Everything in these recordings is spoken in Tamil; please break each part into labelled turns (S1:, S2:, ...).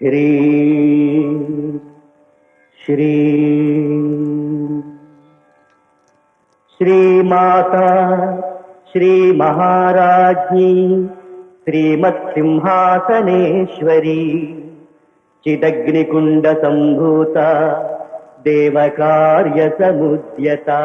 S1: ह्री श्री श्री माता श्री महाराज्ञी श्रीमत्सिंहासनेश्वरी चिदग्निकुंड संभूता देवकार्य समुद्यता।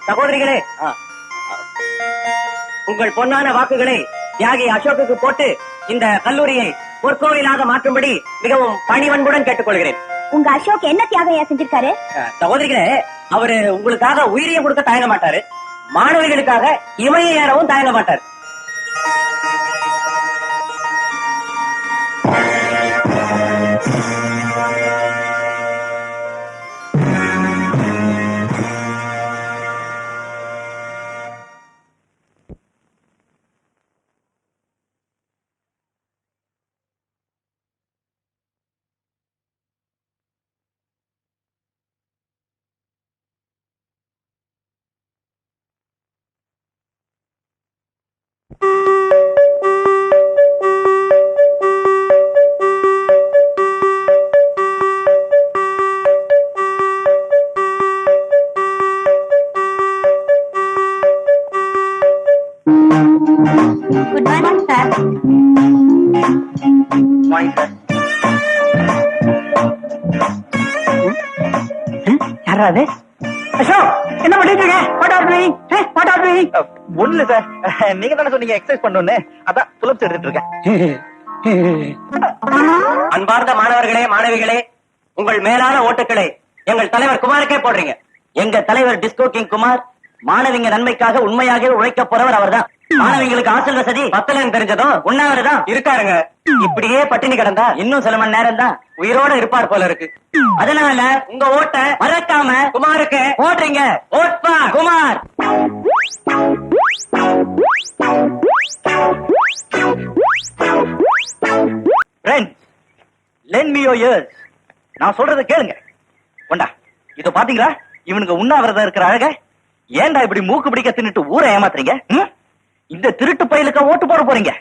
S2: சகோதரிகளே, உங்கள் பொன்னான வாக்குகளை தியாகி அசோக்குக்கு போட்டு இந்த கல்லூரியை பொற்கோவிலாக மாற்றும்படி மிகவும் பணிவன்புடன் கேட்டுக்கொள்கிறேன்.
S3: உங்க அசோக் என்ன தியாகையா செஞ்சிருக்காரு?
S2: சகோதரிகளே, அவரு உங்களுக்காக உயிரியை கொடுக்க தயங்க மாட்டாரு, மாணவிகளுக்காக இமையை ஏறவும் தயங்க மாட்டாரு. அசோக், என்ன பண்ணிட்டு இருக்க? What are you doing? What are you doing?
S4: ஒண்ணு சார், நீங்க தானே சொன்னீங்க எக்ஸசைஸ் பண்ணணும்னு, அதான் புலப்ஸ் எடுத்துட்டு இருக்கேன்.
S2: அன்பார்ந்த மாணவர்களே, மாணவிகளே, உங்கள் மேலான ஓட்டுக்களை எங்கள் தலைவர் குமாருக்கே போடுறீங்க. எங்க தலைவர் டிஸ்கோ கிங் குமார் மாணவிங்க நன்மைக்காக உண்மையாக உழைக்க போறவர் அவர்தான். மாணவிங்களுக்கு ஹாஸ்டல் வசதி பத்தலன்னு தெரிஞ்சதும் உண்ணாவிரதம் இருக்காருங்க. இப்படியே பட்டினி கிடந்தா இன்னும் சில மணி நேரம் தான் உயிரோட இருப்பார் போல இருக்கு. அதனால உங்க ஓட்ட மறக்காம குமாருக்கு போடுறீங்க. ஓட்பா Kumar.
S4: Friends, lend me your ears. நான் சொல்றத கேளுங்க. கொண்டா, இத பாத்தீங்களா? இவனுக்கு உண்ணாவிரதம் இருக்கிற அழக. ஏன்டா இப்படி மூக்கு பிடிக்க தின்னுட்டு ஊரை ஏமாத்துறீங்க? இந்த திருட்டு பையலுக்கு ஓட்டு போட போறீங்க?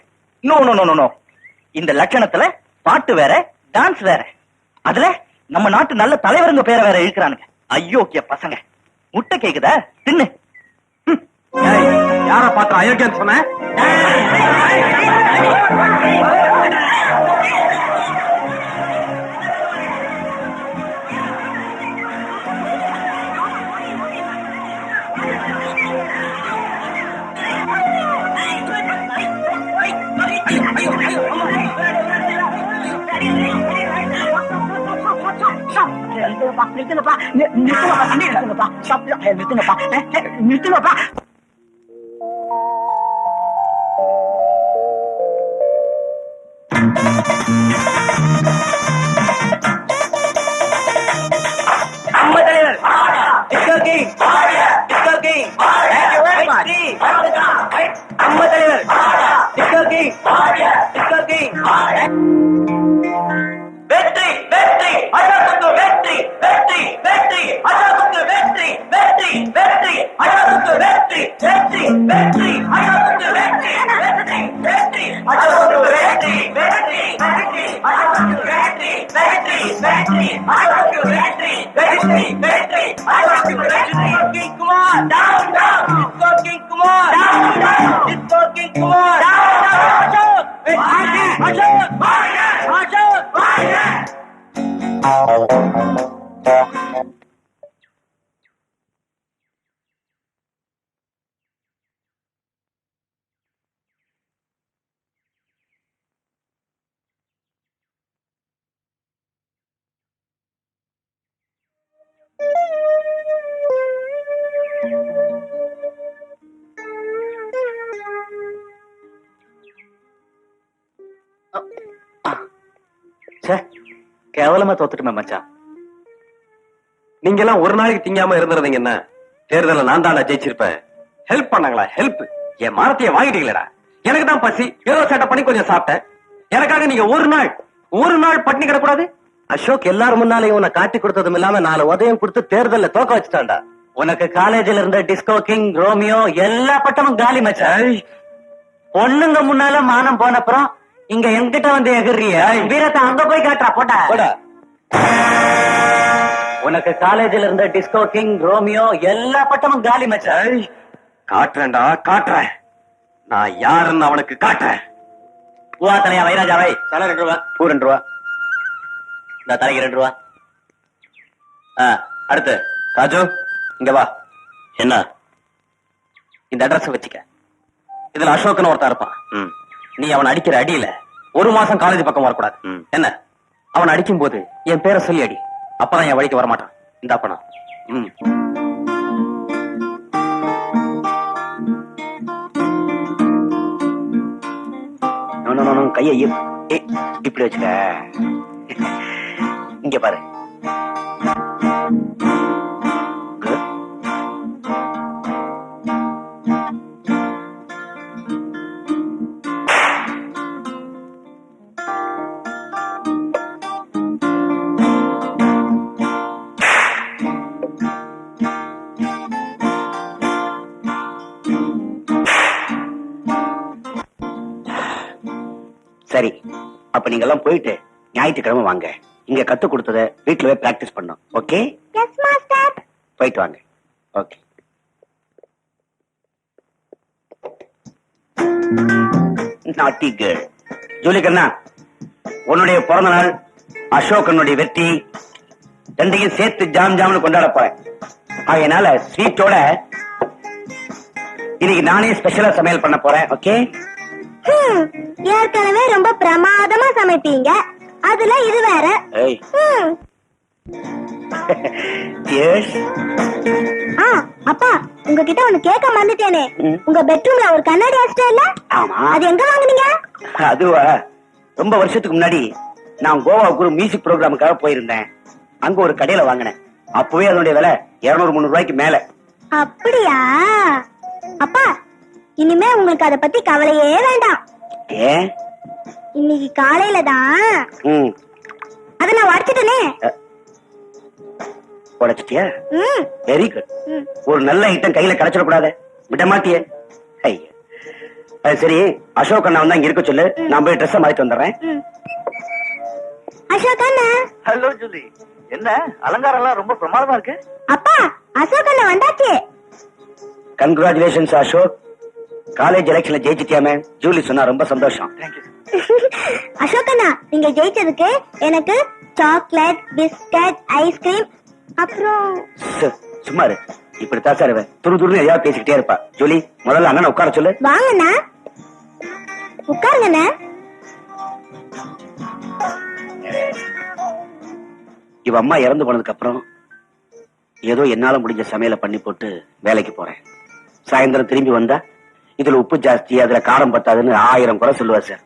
S4: No no no no. இந்த லட்சணத்துல பாட்டு வேற, டான்ஸ் வேற. அதுல நம்ம நாட்டு நல்ல தலைவருங்க பேரை வேற இழுக்கிறானுங்க. ஐயோக்கிய பசங்க. முட்டை கேக்குதா? தின்னு.
S2: யார பாத்திரம் அயோக்கியம் சொன்ன? நிறுத்துங்கப்பா. நம்ம தலைவர் டிஸ்கோ கிங். Disco king. நம்ம தலைவர் டிஸ்கோ கிங். Disco king. வெற்றி வெற்றி அசோக்குக்கு வெற்றி வெற்றி வெற்றி அசோக்குக்கு வெற்றி வெற்றி வெற்றி அசோக்குக்கு வெற்றி வெற்றி வெற்றி அசோக்குக்கு வெற்றி வெற்றி வெற்றி அசோக்குக்கு வெற்றி வெற்றி வெற்றி அசோக்குக்கு வெற்றி வெற்றி வெற்றி அசோக்குக்கு வெற்றி வெற்றி வெற்றி அசோக்குக்கு வெற்றி. King Kumar down down. Disco king Kumar down down. Disco king Kumar down down. Ashok வெற்றி. அசோக் வாங்க. அசோக் வாங்க.
S4: கேவலமா தோத்துட்டுமே மச்சான்.
S5: நீங்க எல்லாம் ஒரு நாளைக்கு திங்காம இருந்திருந்தீங்கன்னா தேர்தல நான் தான்டா ஜெயிச்சிருப்பேன். ஹெல்ப் பண்ணாங்களா? ஹெல்ப்? என் மானத்தையே வாங்கிட்டீங்களா? எனக்கு தான் பசி, ஏதோ செட்டப் பண்ணி கொஞ்சம் சாப்பிட்டேன். எனக்காக நீங்க ஒரு நாள் பட்டினி கிடக்கூடாது.
S4: அசோக் எல்லாரும் முன்னாலே உன்னை காட்டி கொடுத்ததும் இல்லாம 4 உதயம் கொடுத்து தேர்தல்ல தோக்க வச்சுட்டான்டா.
S2: உனக்கு காலேஜ்ல இருந்த டிஸ்கோ கிங், ரோமியோ எல்லா பட்டமும் காலி மச்சான். பொண்ணுங்க முன்னால மானம் போனப்புறம் இங்க என்கிட்ட வந்து எகிறிய வீரத்தை அங்க போய் காட்டுறா. போட்டா. உனக்கு காலேஜ்ல இருந்த டிஸ்கோ கிங், ரோமியோ எல்லா பட்டமும் காலி மச்சான்.
S5: காட்டுறேன்டா, காட்டுறேன். நான் யாருன்னு அவனுக்கு காட்டுறேன்.
S2: பூவா தலையா வைராஜாவை
S5: தலை 2 ரூபா.
S2: பூ 2 ரூபா. இந்த தலைக்கு 2 ரூபா.
S5: அடுத்து ராஜு, இங்க வா.
S2: என்ன?
S5: இந்த அட்ரஸ் வச்சுக்க. இதுல அசோக்னு ஒருத்தன் இருப்பான். நீ அவன் அடிக்கிற அடியில 1 மாசம் காலேஜ் பக்கம் வரக்கூடாது. என்ன? அவன் அடிக்கும் போது என் பேரை சொல்லி அடி. அப்பதான் என் வழிக்கு வரமாட்டான். இந்த அப்பனா
S4: கையை இப்படி வச்சுக்க. இங்க பாரு. சரி, அப்ப நீங்க எல்லாம் போயிட்டு ஞாயிற்றுக்கிழமை வாங்க. இங்க கத்து கொடுத்தத வீட்டுல போய் பிராக்டிஸ் பண்ணோம். ஓகே?
S3: Yes master.
S4: போயிட்டு வாங்க. ஓகே. நாட்டி கேர்ள். ஜூலி கண்ணா, உன்னுடைய பிறந்த நாள், அசோகனுடைய வெற்றி, ரெண்டையும் சேர்த்து ஜாம் ஜாம்னு கொண்டாட போறேன்.
S2: அதனால ஸ்வீட்டோட இன்னைக்கு நானே ஸ்பெஷலா சமையல் பண்ண போறேன். ஓகே?
S3: ஏற்கனவே ரொம்ப பிரமாதமா சமைப்பீங்க, அதுல இது வேற.
S2: ஏய். Cheers.
S3: அப்பா, உங்ககிட்ட ஒண்ணு கேட்க மறந்துட்டேனே.
S2: ம்.
S3: உங்க பெட்ரூம்ல ஒரு கண்ணாடி வச்சிட்டே இல்ல?
S2: ஆமா.
S3: அது எங்க வாங்குனீங்க?
S2: அதுவா, ரொம்ப வருஷத்துக்கு முன்னாடி நான் கோவாவுக்கு ஒரு மியூசிக் ப்ரோக்ராமுக்காக போயிருந்தேன். அங்க ஒரு கடையில வாங்கினேன். அப்பவே அதனுடைய விலை 200-300 ரூபாய்க்கு மேல.
S3: அப்படியா? அப்பா, இனிமே உங்களுக்கு அத பத்தி கவலையே வேண்டாம்.
S2: ஏன்?
S3: இன்னைக்கு காலையில தான்
S2: ம்.
S3: அத நான் உடைச்சிட்டேனே.
S2: உடைச்சிட்டியா?
S3: ம்,
S2: வெரி குட்.
S3: ம்.
S2: ஒரு நல்ல ஐட்டம் கையில கிடைச்சிடக்கூடாது, விட மாட்டியே. ஐயா, அது சரி, அசோக் அண்ணா வந்தா இங்க இருக்க சொல்லு, நான் போய் ட்ரெஸ் மாத்திட்டு வந்துடுறேன்.
S3: ம். அசோக் அண்ணா.
S4: ஹலோ ஜூலி, என்ன அலங்காரம் எல்லாம் ரொம்ப பிரமாதமா இருக்கு.
S3: அப்பா, அசோக் அண்ணா வந்தாச்சு.
S2: கங்க்ராச்சுலேஷன்ஸ் அசோக், காலேஜ் எலெக்ஷன்ல ஜெயிச்சிட்டியாமே. ஜூலி சொன்னா ரொம்ப சந்தோஷம்.
S4: தேங்க்யூ.
S3: அசோக் அண்ணா, நீங்க ஜெயிச்சதுக்கு எனக்கு சாக்லேட், பிஸ்கட், ஐஸ்கிரீம், அப்புறம்
S2: சும்மா இரு, இப்படித்தான் சார் இவன் துரு துருன்னு எதையாவது பேசிக்கிட்டே இருப்பா. ஜூலி, முதல்ல அண்ணனை உட்கார சொல்லு.
S3: வாங்கண்ணா, உட்காருங்கண்ணா.
S2: இவ அம்மா இறந்து போனதுக்கு அப்புறம் ஏதோ என்னால முடிஞ்ச சமையலை பண்ணி போட்டு வேலைக்கு போறேன். சாயந்தரம் திரும்பி வந்தா இதுல உப்பு ஜாஸ்தி, அதுல காரம் பத்தாதுன்னு 1000 குறை சொல்லுவா சார்.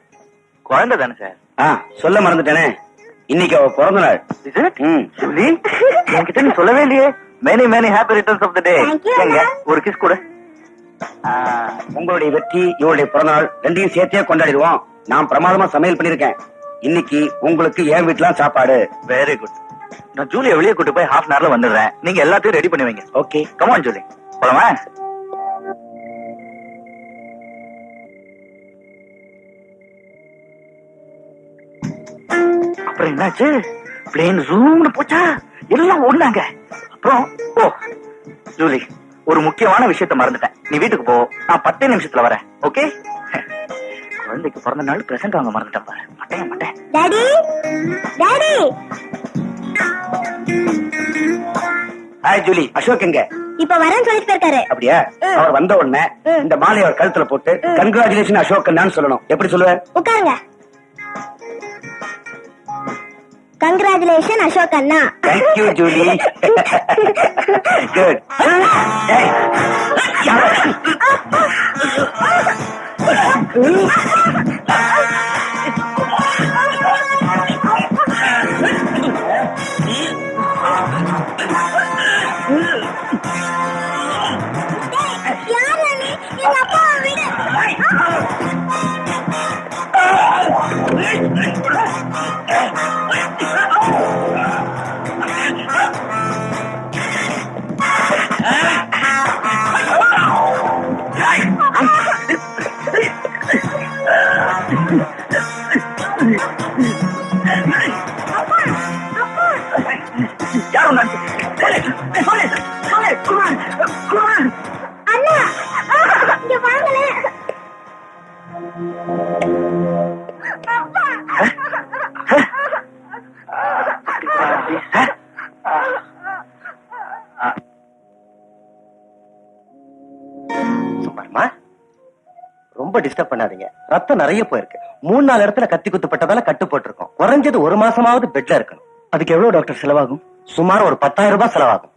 S4: குழந்தை தானே சார்?
S2: சொல்ல மறந்துட்டேனே, இன்னைக்கு அவ பிறந்த நாள். ம்.
S4: ஜூலி, என்கிட்ட நீ சொல்லவே இல்லையே. Many many happy returns of the day.
S3: Thank you,
S4: எங்க
S3: அண்ணா.
S4: ஒரு கிஸ் கூட.
S2: உங்களுடைய வெற்றி, இவருடைய பிறந்த நாள் ரெண்டையும் சேர்த்தே கொண்டாடிடுவோம். நான் பிரமாதமா சமையல் பண்ணிருக்கேன். இன்னைக்கு உங்களுக்கு என் வீட்டுல சாப்பாடு.
S4: Very good. நான் ஜூலியை வெளியே கூட்டு போய் ஹாஃப் அன் ஹவர்ல வந்துடுறேன். நீங்க எல்லாத்தையும் ரெடி பண்ணி வைங்க.
S2: ஓகே?
S4: கம் ஆன் ஜூலி, போலாமா? அப்புறம் என்னாச்சு? பிளேன் ஜூம்னு போச்சா? எல்லாம் ஓடுனாங்க. அப்புறம் ஜூலி, ஒரு முக்கியமான விஷயத்த மறந்துட்டேன். நீ வீட்டுக்கு போ, நான் 10 நிமிஷத்துல வரேன். ஓகே? குழந்தைக்கு பிறந்த நாள் பிரசன்ட் வாங்க மறந்துட்டேன் பாரு. மாட்டேன்.
S3: Daddy, daddy.
S2: Hi Julie, Ashok எங்க?
S3: இப்ப வரேன்னு சொல்லிட்டு போயிருக்காரு.
S2: அப்படியா? அவர் வந்த உடனே இந்த மாலையை அவர் கழுத்துல போட்டு கங்க்ராச்சுலேஷன் அசோக் நான் சொல்லணும். எப்படி சொல்லுவேன்?
S3: உட்காருங்க. கங்க்ராச்சுலேஷன் அசோக் அண்ணா.
S2: Thank you Julie. குட்.
S3: யார் நீ? எங்க அப்பாவை விடு. அண்ணா, இங்க வாங்களே.
S2: சும்மாருமா, ரொம்ப டிஸ்டர்ப் பண்ணாதீங்க. ரத்தம் நிறைய போயிருக்கு. 3-4 இடத்துல கத்தி குத்துப்பட்டதால கட்டு போட்டிருக்கோம். குறைஞ்சது 1 மாசமாவது பெட்ல இருக்கணும். அதுக்கு எவ்வளவு டாக்டர் செலவாகும்? சுமார் ஒரு 10,000 ரூபாய் செலவாகும்.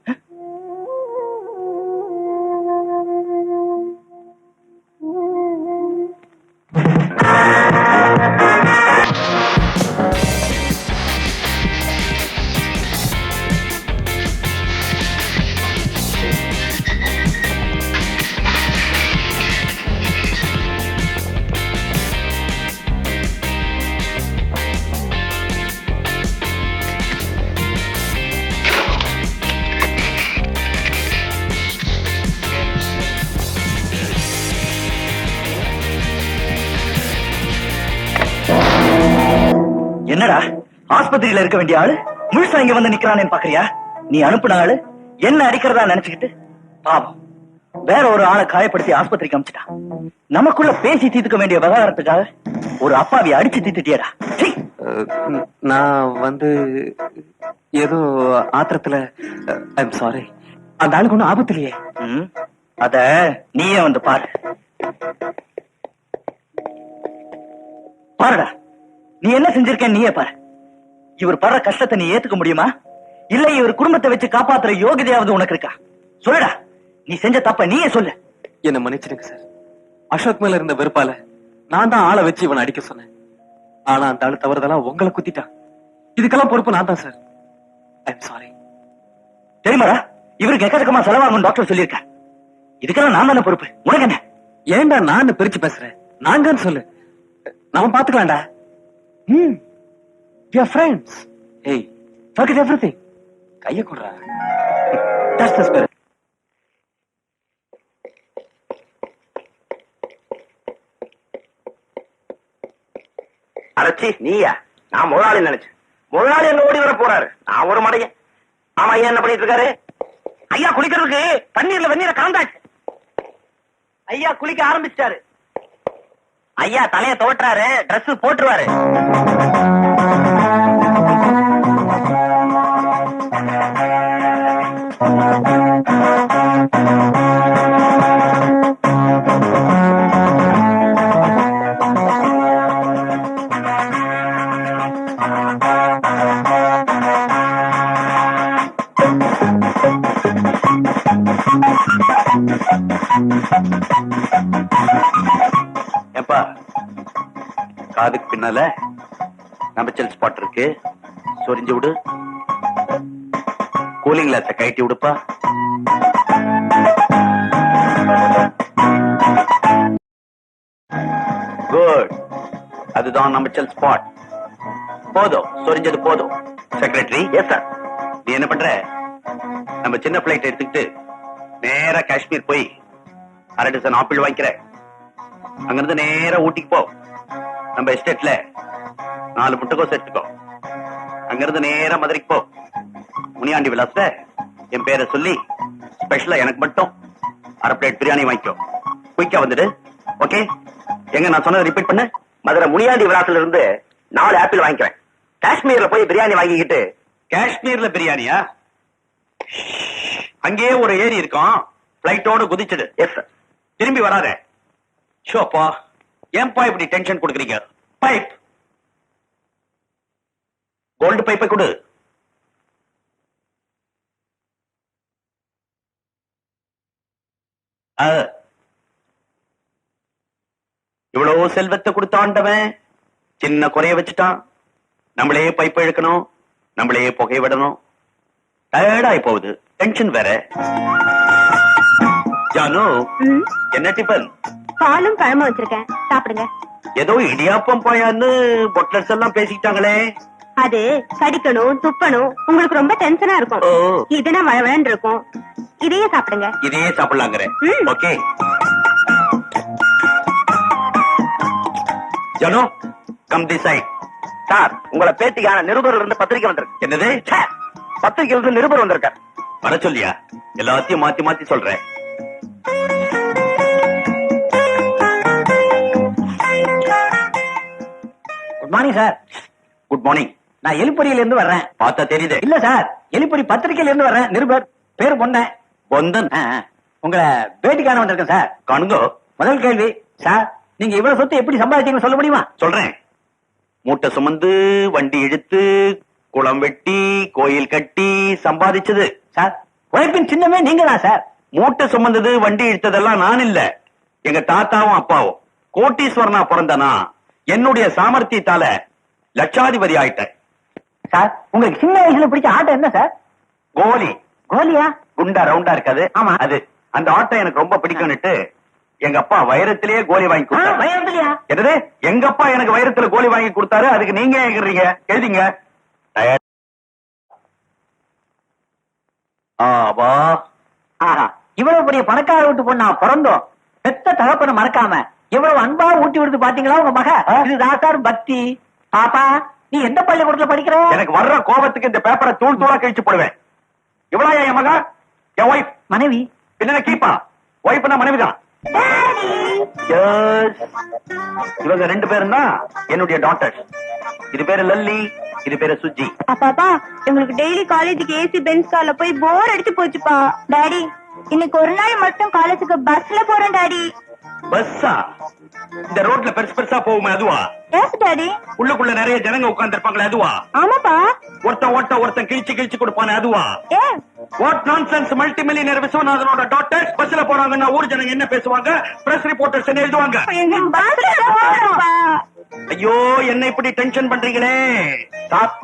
S4: என்னடா, ஆஸ்பத்திரியில இருக்க வேண்டிய ஆளு முழுசா இங்க வந்து நிக்கிறானேன்னு பாக்குறியா? நீ அனுப்புன ஆளு என்ன அடிக்கிறதா நினைச்சுக்கிட்டு பாவம் வேற ஒரு ஆளை காயப்படுத்தி ஆஸ்பத்திரிக்கு அனுப்பிச்சிட்டான். நமக்குள்ள பேசி தீர்த்துக்க வேண்டிய விவகாரத்துக்காக ஒரு அப்பாவி அடிச்சு தீர்த்துட்டியடா. சீ.
S5: நான் வந்து ஏதோ ஆத்திரத்துல ஐம் சாரி. அந்த ஆளுக்கு ஒண்ணும் ஆபத்து இல்லையே.
S4: அத நீயே வந்து பாரு. பாருடா, நீ என்ன செஞ்சிருக்க நீயே பாரு. இவர் படுற கஷ்டத்தை நீ ஏத்துக்க முடியுமா? இல்ல இவர் குடும்பத்தை வச்சு காப்பாத்துற யோகிதையாவது உனக்கு இருக்கா? சொல்லுடா, நீ செஞ்ச தப்ப நீயே சொல்லு.
S5: என்ன மன்னிச்சிடுங்க சார். அசோக் மேல இருந்த வெறுப்பால நான் தான் ஆளை வச்சு இவனை அடிக்க சொன்னேன். ஆனா அந்த ஆளு தவறுதெல்லாம் உங்களை குத்திட்டான். இதுக்கெல்லாம் பொறுப்பு நான் தான் சார். I'm sorry.
S4: தெரியுமாடா, இவருக்கு எக்கச்சக்கமா செலவாகும் டாக்டர் சொல்லியிருக்க. இதுக்கெல்லாம் நான் தானே பொறுப்பு. உனக்கு என்ன?
S5: ஏன்டா நான் பிரிச்சு பேசுறேன்? நாங்கன்னு சொல்லு, நாம பாத்துக்கலாம்டா. We are friends. Hey, forget everything. கைய குடுறா. That's the spirit.
S2: அரைச்சி நீயா? நான் முதலாளி நினைச்சேன். முதலாளி எங்க ஓடி வர போறாரு? நான் ஒரு மடையன். ஆமா, ஐயா என்ன பண்ணிட்டு இருக்காரு? ஐயா குளிக்கிறதுக்கு தண்ணீர்ல வெந்நீரை கலந்தாச்சு.
S4: ஐயா குளிக்க ஆரம்பிச்சிட்டாரு.
S2: ஐயா தலைய துவட்டுறாரு, டிரஸ் போட்டுருவாரு.
S4: ஏப்பா, காதுக்கு பின்னால நம்பச்சல் ஸ்பாட் இருக்கு, சொரிஞ்சு விடு. கூலிங் கிளாஸ கழட்டி விடுப்பா. குட், அதுதான் நம்பச்சல் ஸ்பாட். போதும், சொரிஞ்சது போதும். செக்ரட்டரி.
S2: Yes sir.
S4: நீ என்ன பண்ற? நம்ம சின்ன பிளைட் எடுத்துக்கிட்டு நேரா காஷ்மீர் போய் 1/2 டசன் ஆப்பிள் வாங்கிக்கிற. அங்கிருந்து நேரா ஊட்டிக்கு போ. நம்ம எஸ்டேட்ல 4 முட்டைக்கோஸ் எடுத்துக்கோ. அங்கிருந்து நேரா மதுரைக்கு போ. முனியாண்டி விலாஸ்ல என் பேரை சொல்லி ஸ்பெஷலா எனக்கு மட்டும் 1/2 பிளேட் பிரியாணி வாங்கிக்கோ. குயிக்கா வந்துடு. ஓகே? எங்க நான் சொன்னதை ரிப்பீட் பண்ணு.
S2: மதுரை முனியாண்டி விலாசில இருந்து 4 ஆப்பிள் வாங்கிக்கிறேன். காஷ்மீர்ல போய் பிரியாணி வாங்கிக்கிட்டு.
S4: காஷ்மீர்ல பிரியாணியா? அங்கேயே ஒரு ஏரி இருக்கும், பிளைட்டோட குதிச்சிடு.
S2: Yes sir.
S4: திரும்பி வராத. ஷோப்பா, ஏன்பா இப்படி டென்ஷன் கொடுக்குறீங்க? பைப், கோல்டு பைப்பை கொடு. இவ்வளவு செல்வத்தை கொடுத்த ஆண்டவன் சின்ன குறைய வச்சுட்டான். நம்மளே பைப் இழுக்கணும், நம்மளே புகை விடணும். டயர்டாய் போகுது, டென்ஷன் வேற. ஜானு, என்ன டிபன்?
S3: பாலும் பழமும் வச்சிருக்கேன், சாப்பிடுங்க.
S4: ஏதோ இடியாப்பம் பாயான்னு பொட்லர்ஸ் எல்லாம் பேசிக்கிட்டாங்களே.
S3: அது கடிக்கணும், துப்பணும், உங்களுக்கு ரொம்ப டென்ஷனா இருக்கும்.
S4: ஓ.
S3: இதுனா வளவளன்னு இருக்கும். இதையே சாப்பிடுங்க.
S4: இதையே சாப்பிடலாங்கிற. Okay Janu, come this side.
S2: Sir, உங்களை பேட்டிக்கான நிருபர்ல இருந்து பத்திரிக்கை வந்திருக்கு.
S4: என்னது?
S2: பத்திரிகையில இருந்து நிருபர் வந்திருக்கார்.
S4: வர சொல்லியா? எல்லாத்தையும் மாத்தி மாத்தி சொல்றேன்.
S1: Good morning sir.
S4: Good morning.
S1: நான் எலிப்பொறியில இருந்து வர்றேன்.
S4: பார்த்தா தெரியுது.
S1: இல்ல சார், எலிப்பொறி பத்திரிகையில இருந்து வர்றேன். நிருபர் பேரு பொண்ண.
S4: பொந்தன்.
S1: உங்களை பேட்டிக்கான வந்திருக்கேன் சார்.
S4: காணுங்கோ.
S1: முதல் கேள்வி சார், நீங்க இவ்வளவு சொத்து எப்படி சம்பாதிச்சீங்கன்னு சொல்ல முடியுமா?
S4: சொல்றேன். மூட்டை சுமந்து, வண்டி இழுத்து, குளம் வெட்டி, கோயில் கட்டி சம்பாதிச்சது.
S1: சார், உழைப்பின் சின்னமே நீங்க தான் சார்.
S4: மூட்டை சுமந்தது, வண்டி இழுத்ததெல்லாம் நான் இல்ல, எங்க தாத்தாவும் அப்பாவும். கோட்டீஸ்வரனா பிறந்தனா என்னுடைய சாமர்த்தியத்தால லட்சாதிபதி ஆயிட்டேன்.
S1: சார், உங்களுக்கு சின்ன வயசுல பிடிச்ச ஆட்டம் என்ன சார்?
S4: கோலி.
S1: கோலியா?
S4: குண்டா ரவுண்டா இருக்காது.
S1: ஆமா.
S4: அது அந்த ஆட்டம் எனக்கு ரொம்ப பிடிக்கும்னுட்டு எங்க அப்பா வைரத்திலேயே கோலி வாங்கி கொடுத்தாரு.
S1: வயதுலையா?
S4: என்னது? எங்க அப்பா எனக்கு வைரத்துல கோலி வாங்கி கொடுத்தாரு. அதுக்கு நீங்க ஏங்குறீங்க? எழுதிங்க. ஆபா.
S1: ஆஹா, இவ்வளவு பெரிய பணக்கார வீட்டு பொண்ணா பிறந்தோம். பெத்த தகப்பனை மறக்காம எவ்வளவு அன்பா ஊட்டி விடுது பாத்தீங்களா உங்க மக? இதுதான் சார் பக்தி. பாப்பா, நீ எந்த பள்ளிக்கூடத்துல படிக்கிற?
S4: எனக்கு வர்ற கோபத்துக்கு இந்த பேப்பரை தூள் தூளா கழிச்சு போடுவேன். இவ்வளவு என் மகா, என் ஒய்ஃப்.
S1: மனைவி.
S4: பின்ன கீப்பா. ஒய்ஃப்னா மனைவிதான். Yes. இவங்க 2 பேரும் தான் என்னுடைய டாட்டர்ஸ். இது பேரு லல்லி, இது பேரு சுஜி.
S3: அப்பாப்பா உங்களுக்கு டெய்லி காலேஜுக்கு ஏசி பென்ஸ் கார்ல போய் போர் அடிச்சு போச்சுப்பா. டாடி இன்னைக்கு ஒரு நாள் மட்டும் காலேஜுக்கு பஸ்ல போறேன் டாடி.
S5: பஸ்ஸா? இந்த ரோட்ல பெருசு பெருசா போகுமே அதுவா?
S3: Yes daddy.
S5: உள்ளுக்குள்ள நிறைய ஜனங்க உட்கார்ந்து இருப்பாங்களே அதுவா?
S3: ஆமாப்பா.
S5: ஒருத்தன் கிழிச்சு கொடுப்பானே அதுவா?
S3: ஏ
S5: வாட் நான்சென்ஸ்! மல்டி மில்லியனர் விஸ்வநாதனோட டாட்டர்ஸ் பஸ்ல போறாங்கன்னா ஊர் ஜனங்க என்ன பேசுவாங்க? பிரஸ் ரிப்போர்ட்டர்ஸ் என்ன எழுதுவாங்க?
S3: எங்க பஸ்ல போறோம்ப்பா.
S5: ஐயோ, என்ன இப்படி டென்ஷன் பண்றீங்களே?
S4: ஸ்டாப்.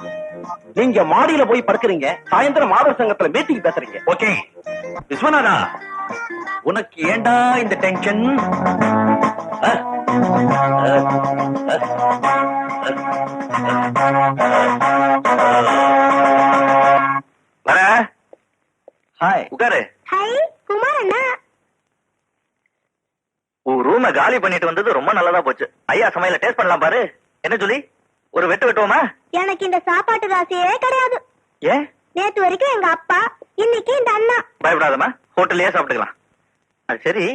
S4: நீங்க மாடியில போய் படுக்கிறீங்க, சாயந்தரம் மாதர் சங்கத்துல மீட்டிங் பேசுறீங்க.
S5: ஓகே விஸ்வநாதா, உனக்கு ஏண்டா இந்த டென்ஷன்? வர.
S4: ஹாய்.
S5: உட்காரு.
S3: ஹாய் குமார் அண்ணா.
S4: உன் ரூம காலி பண்ணிட்டு வந்தது ரொம்ப நல்லதா போச்சு. ஐயா சமையல டேஸ்ட் பண்ணலாம் பாரு. என்ன சொல்லி ஒரு வெட்டுவோமா?
S3: எனக்கு இந்த சாப்பாட்டு ராசியே கிடையாது.
S4: ஏன்?
S3: நேத்து வரைக்கும் எங்க அப்பா, இன்னைக்கு இந்த அண்ணா.
S4: பயப்படாதம்மா, ஹோட்டல்லயே சாப்பிட்டுக்கலாம். அது சரி,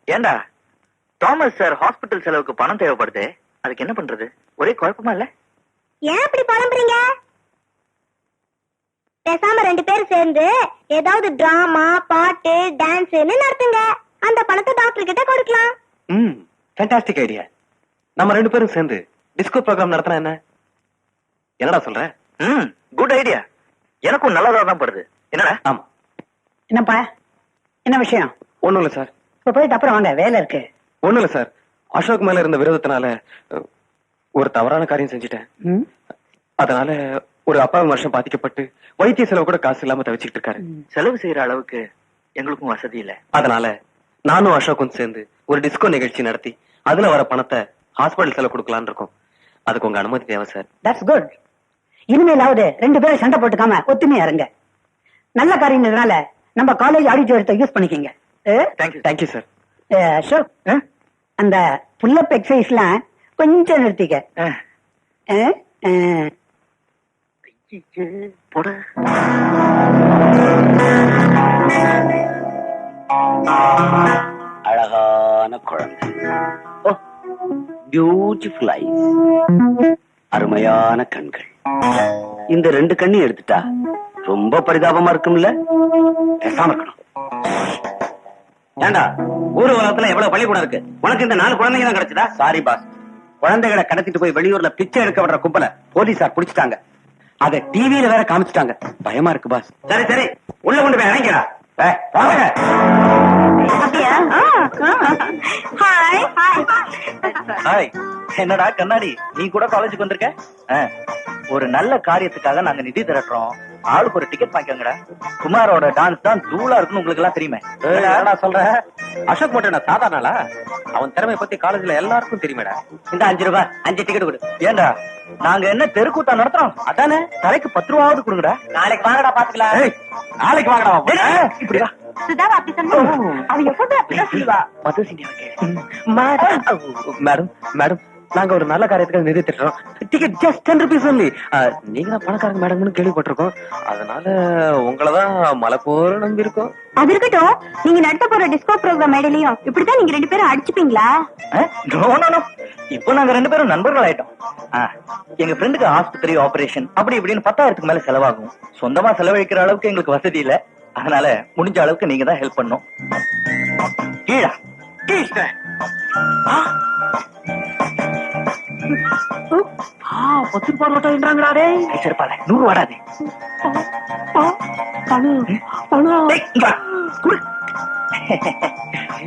S4: ஏண்டா தாமஸ் சார் ஹாஸ்பிட்டல் செலவுக்கு பணம் தேவைப்படுது, அதுக்கு என்ன பண்றது? ஒரே குழப்பமா இல்ல?
S3: ஏன் அப்படி புலம்புறீங்க? பேசாம 2 பேரும் சேர்ந்து ஏதாவது டிராமா, பாட்டு, டான்ஸ்னு நடத்துங்க. அந்த பணத்தை டாக்டர் கிட்ட கொடுக்கலாம்.
S5: Fantastic idea. நம்ம 2 பேரும் சேர்ந்து டிஸ்கோ ப்ரோகிராம் நடத்தினா என்ன? என்னடா சொல்ற?
S4: Good idea. எனக்கும் நல்லதா தான் படுது. என்னடா?
S5: ஆமா.
S1: என்னப்பா, என்ன விஷயம்?
S5: ஒண்ணும் இல்ல சார்.
S1: இப்ப போயிட்டு அப்புறம் வாங்க, வேலை இருக்கு.
S5: ஒண்ணும் இல்ல சார். அசோக் மேல இருந்த விரோதத்தினால ஒரு தவறான காரியம் செஞ்சுட்டேன். அதனால ஒரு அப்பாவி வருஷம் பாதிக்கப்பட்டு வைத்திய செலவு கூட காசு இல்லாம தவிச்சுட்டு இருக்காரு.
S4: செலவு செய்யற அளவுக்கு எங்களுக்கும் வசதி இல்ல.
S5: அதனால நானும் அசோக்கும் சேர்ந்து ஒரு டிஸ்கோ நிகழ்ச்சி நடத்தி அதுல வர பணத்தை ஹாஸ்பிட்டல் செலவு கொடுக்கலான்னு இருக்கோம். அதுக்கு உங்க அனுமதி தேவை சார்.
S1: That's good. இனிமேலாவது 2 பேரும் சண்டை போட்டுக்காம ஒத்துமையா இருங்க. நல்ல காரியங்கிறதுனால நம்ம காலேஜ் ஆடிட்டோரியத்தை யூஸ் பண்ணிக்கங்க.
S5: Thank you sir.
S1: அசோக், அந்த புல்லப் எக்ஸசைஸ்லாம் கொஞ்சம் நிறுத்திக்க.
S4: போட
S6: அழகான குழந்தை, பியூட்டிஃபுல் ஐஸ், அருமையான கண்கள். இந்த 2 கண்ணையும் எடுத்துட்டா ரொம்ப பரிதாபமா இருக்கும்ல? பேசாம இருக்கணும்.
S5: ஏண்டா, ஊர் உலகத்துல எவ்வளவு பள்ளிக்கூடம் இருக்கு, உனக்கு இந்த 4 குழந்தைங்க தான் கிடைச்சதா?
S6: சாரி பாஸ், குழந்தைகளை கடத்திட்டு போய் வெளியூர்ல பிச்சை எடுக்க விடுற கும்பல போலீசார் புடிச்சிட்டாங்க. அத டிவியில வேற காமிச்சிட்டாங்க. பயமா இருக்கு பாஸ்.
S5: சரி சரி, உள்ள கொண்டு போய் இறங்கிடா.
S3: Hi
S4: hi. என்னடா கண்ணாடி, நீ கூட காலேஜுக்கு வந்திருக்க? ஒரு நல்ல காரியத்துக்காக நாங்க நிதி திரட்டுறோம். ஆளுக்கு ஒரு டிக்கெட் வாங்கிக்கோங்கடா. குமாரோட டான்ஸ் தான் தூளா இருக்குன்னு உங்களுக்கு எல்லாம் தெரியுமே.
S5: என்னடா சொல்ற? அசோக் மட்டும் சாதாரணா? அவன் திறமை பத்தி காலேஜ்ல எல்லாருக்கும் தெரியுமேடா.
S6: இந்த 5 ரூபாய் 5 டிக்கெட் கொடு.
S4: ஏண்டா, நாங்க என்ன தெருக்கூத்தா நடத்துறோம்? அதானே, தலைக்கு 10 ரூபாவது கொடுங்கடா.
S6: நாளைக்கு வாங்கடா பாத்துக்கலாம்.
S5: நாளைக்கு வாங்கடா.
S4: இப்படியா?
S3: சுதாவா அப்படி சொன்னா அவ எப்பவுமே அப்படிதான் சொல்லுவா.
S5: மேடம் மேடம், நாங்க ஒரு நல்ல காரியத்துக்கு நிதி திட்டுறோம். Ticket just 10 rupees only. நீங்க தான் பணக்காரங்க மேடம்னு கேள்விப்பட்டிருக்கோம். அதனால உங்களதான் மலை போற நம்பி இருக்கோம்.
S3: அது இருக்கட்டும், நீங்க நடத்த போற டிஸ்கோ ப்ரோகிராம் மேடையிலயும் இப்படிதான் நீங்க 2 பேரும் அடிச்சுப்பீங்களா?
S4: இப்போ நாங்க 2 பேரும் நண்பர்கள் ஆயிட்டோம். எங்க ஃப்ரெண்டுக்கு ஆஸ்பத்திரி ஆபரேஷன் அப்படி இப்படின்னு 10,000க்கு மேல செலவாகும். சொந்தமா செலவழிக்கிற அளவுக்கு எங்களுக்கு வசதி இல்ல. அதனால முடிஞ்ச அளவுக்கு நீங்க தான் ஹெல்ப் பண்ணும். கீழா கீழ
S1: 10 ரூபாய் நோட்டா என்றாங்களாடே.
S4: வச்சிருப்பாங்க. 100 வாடாதே.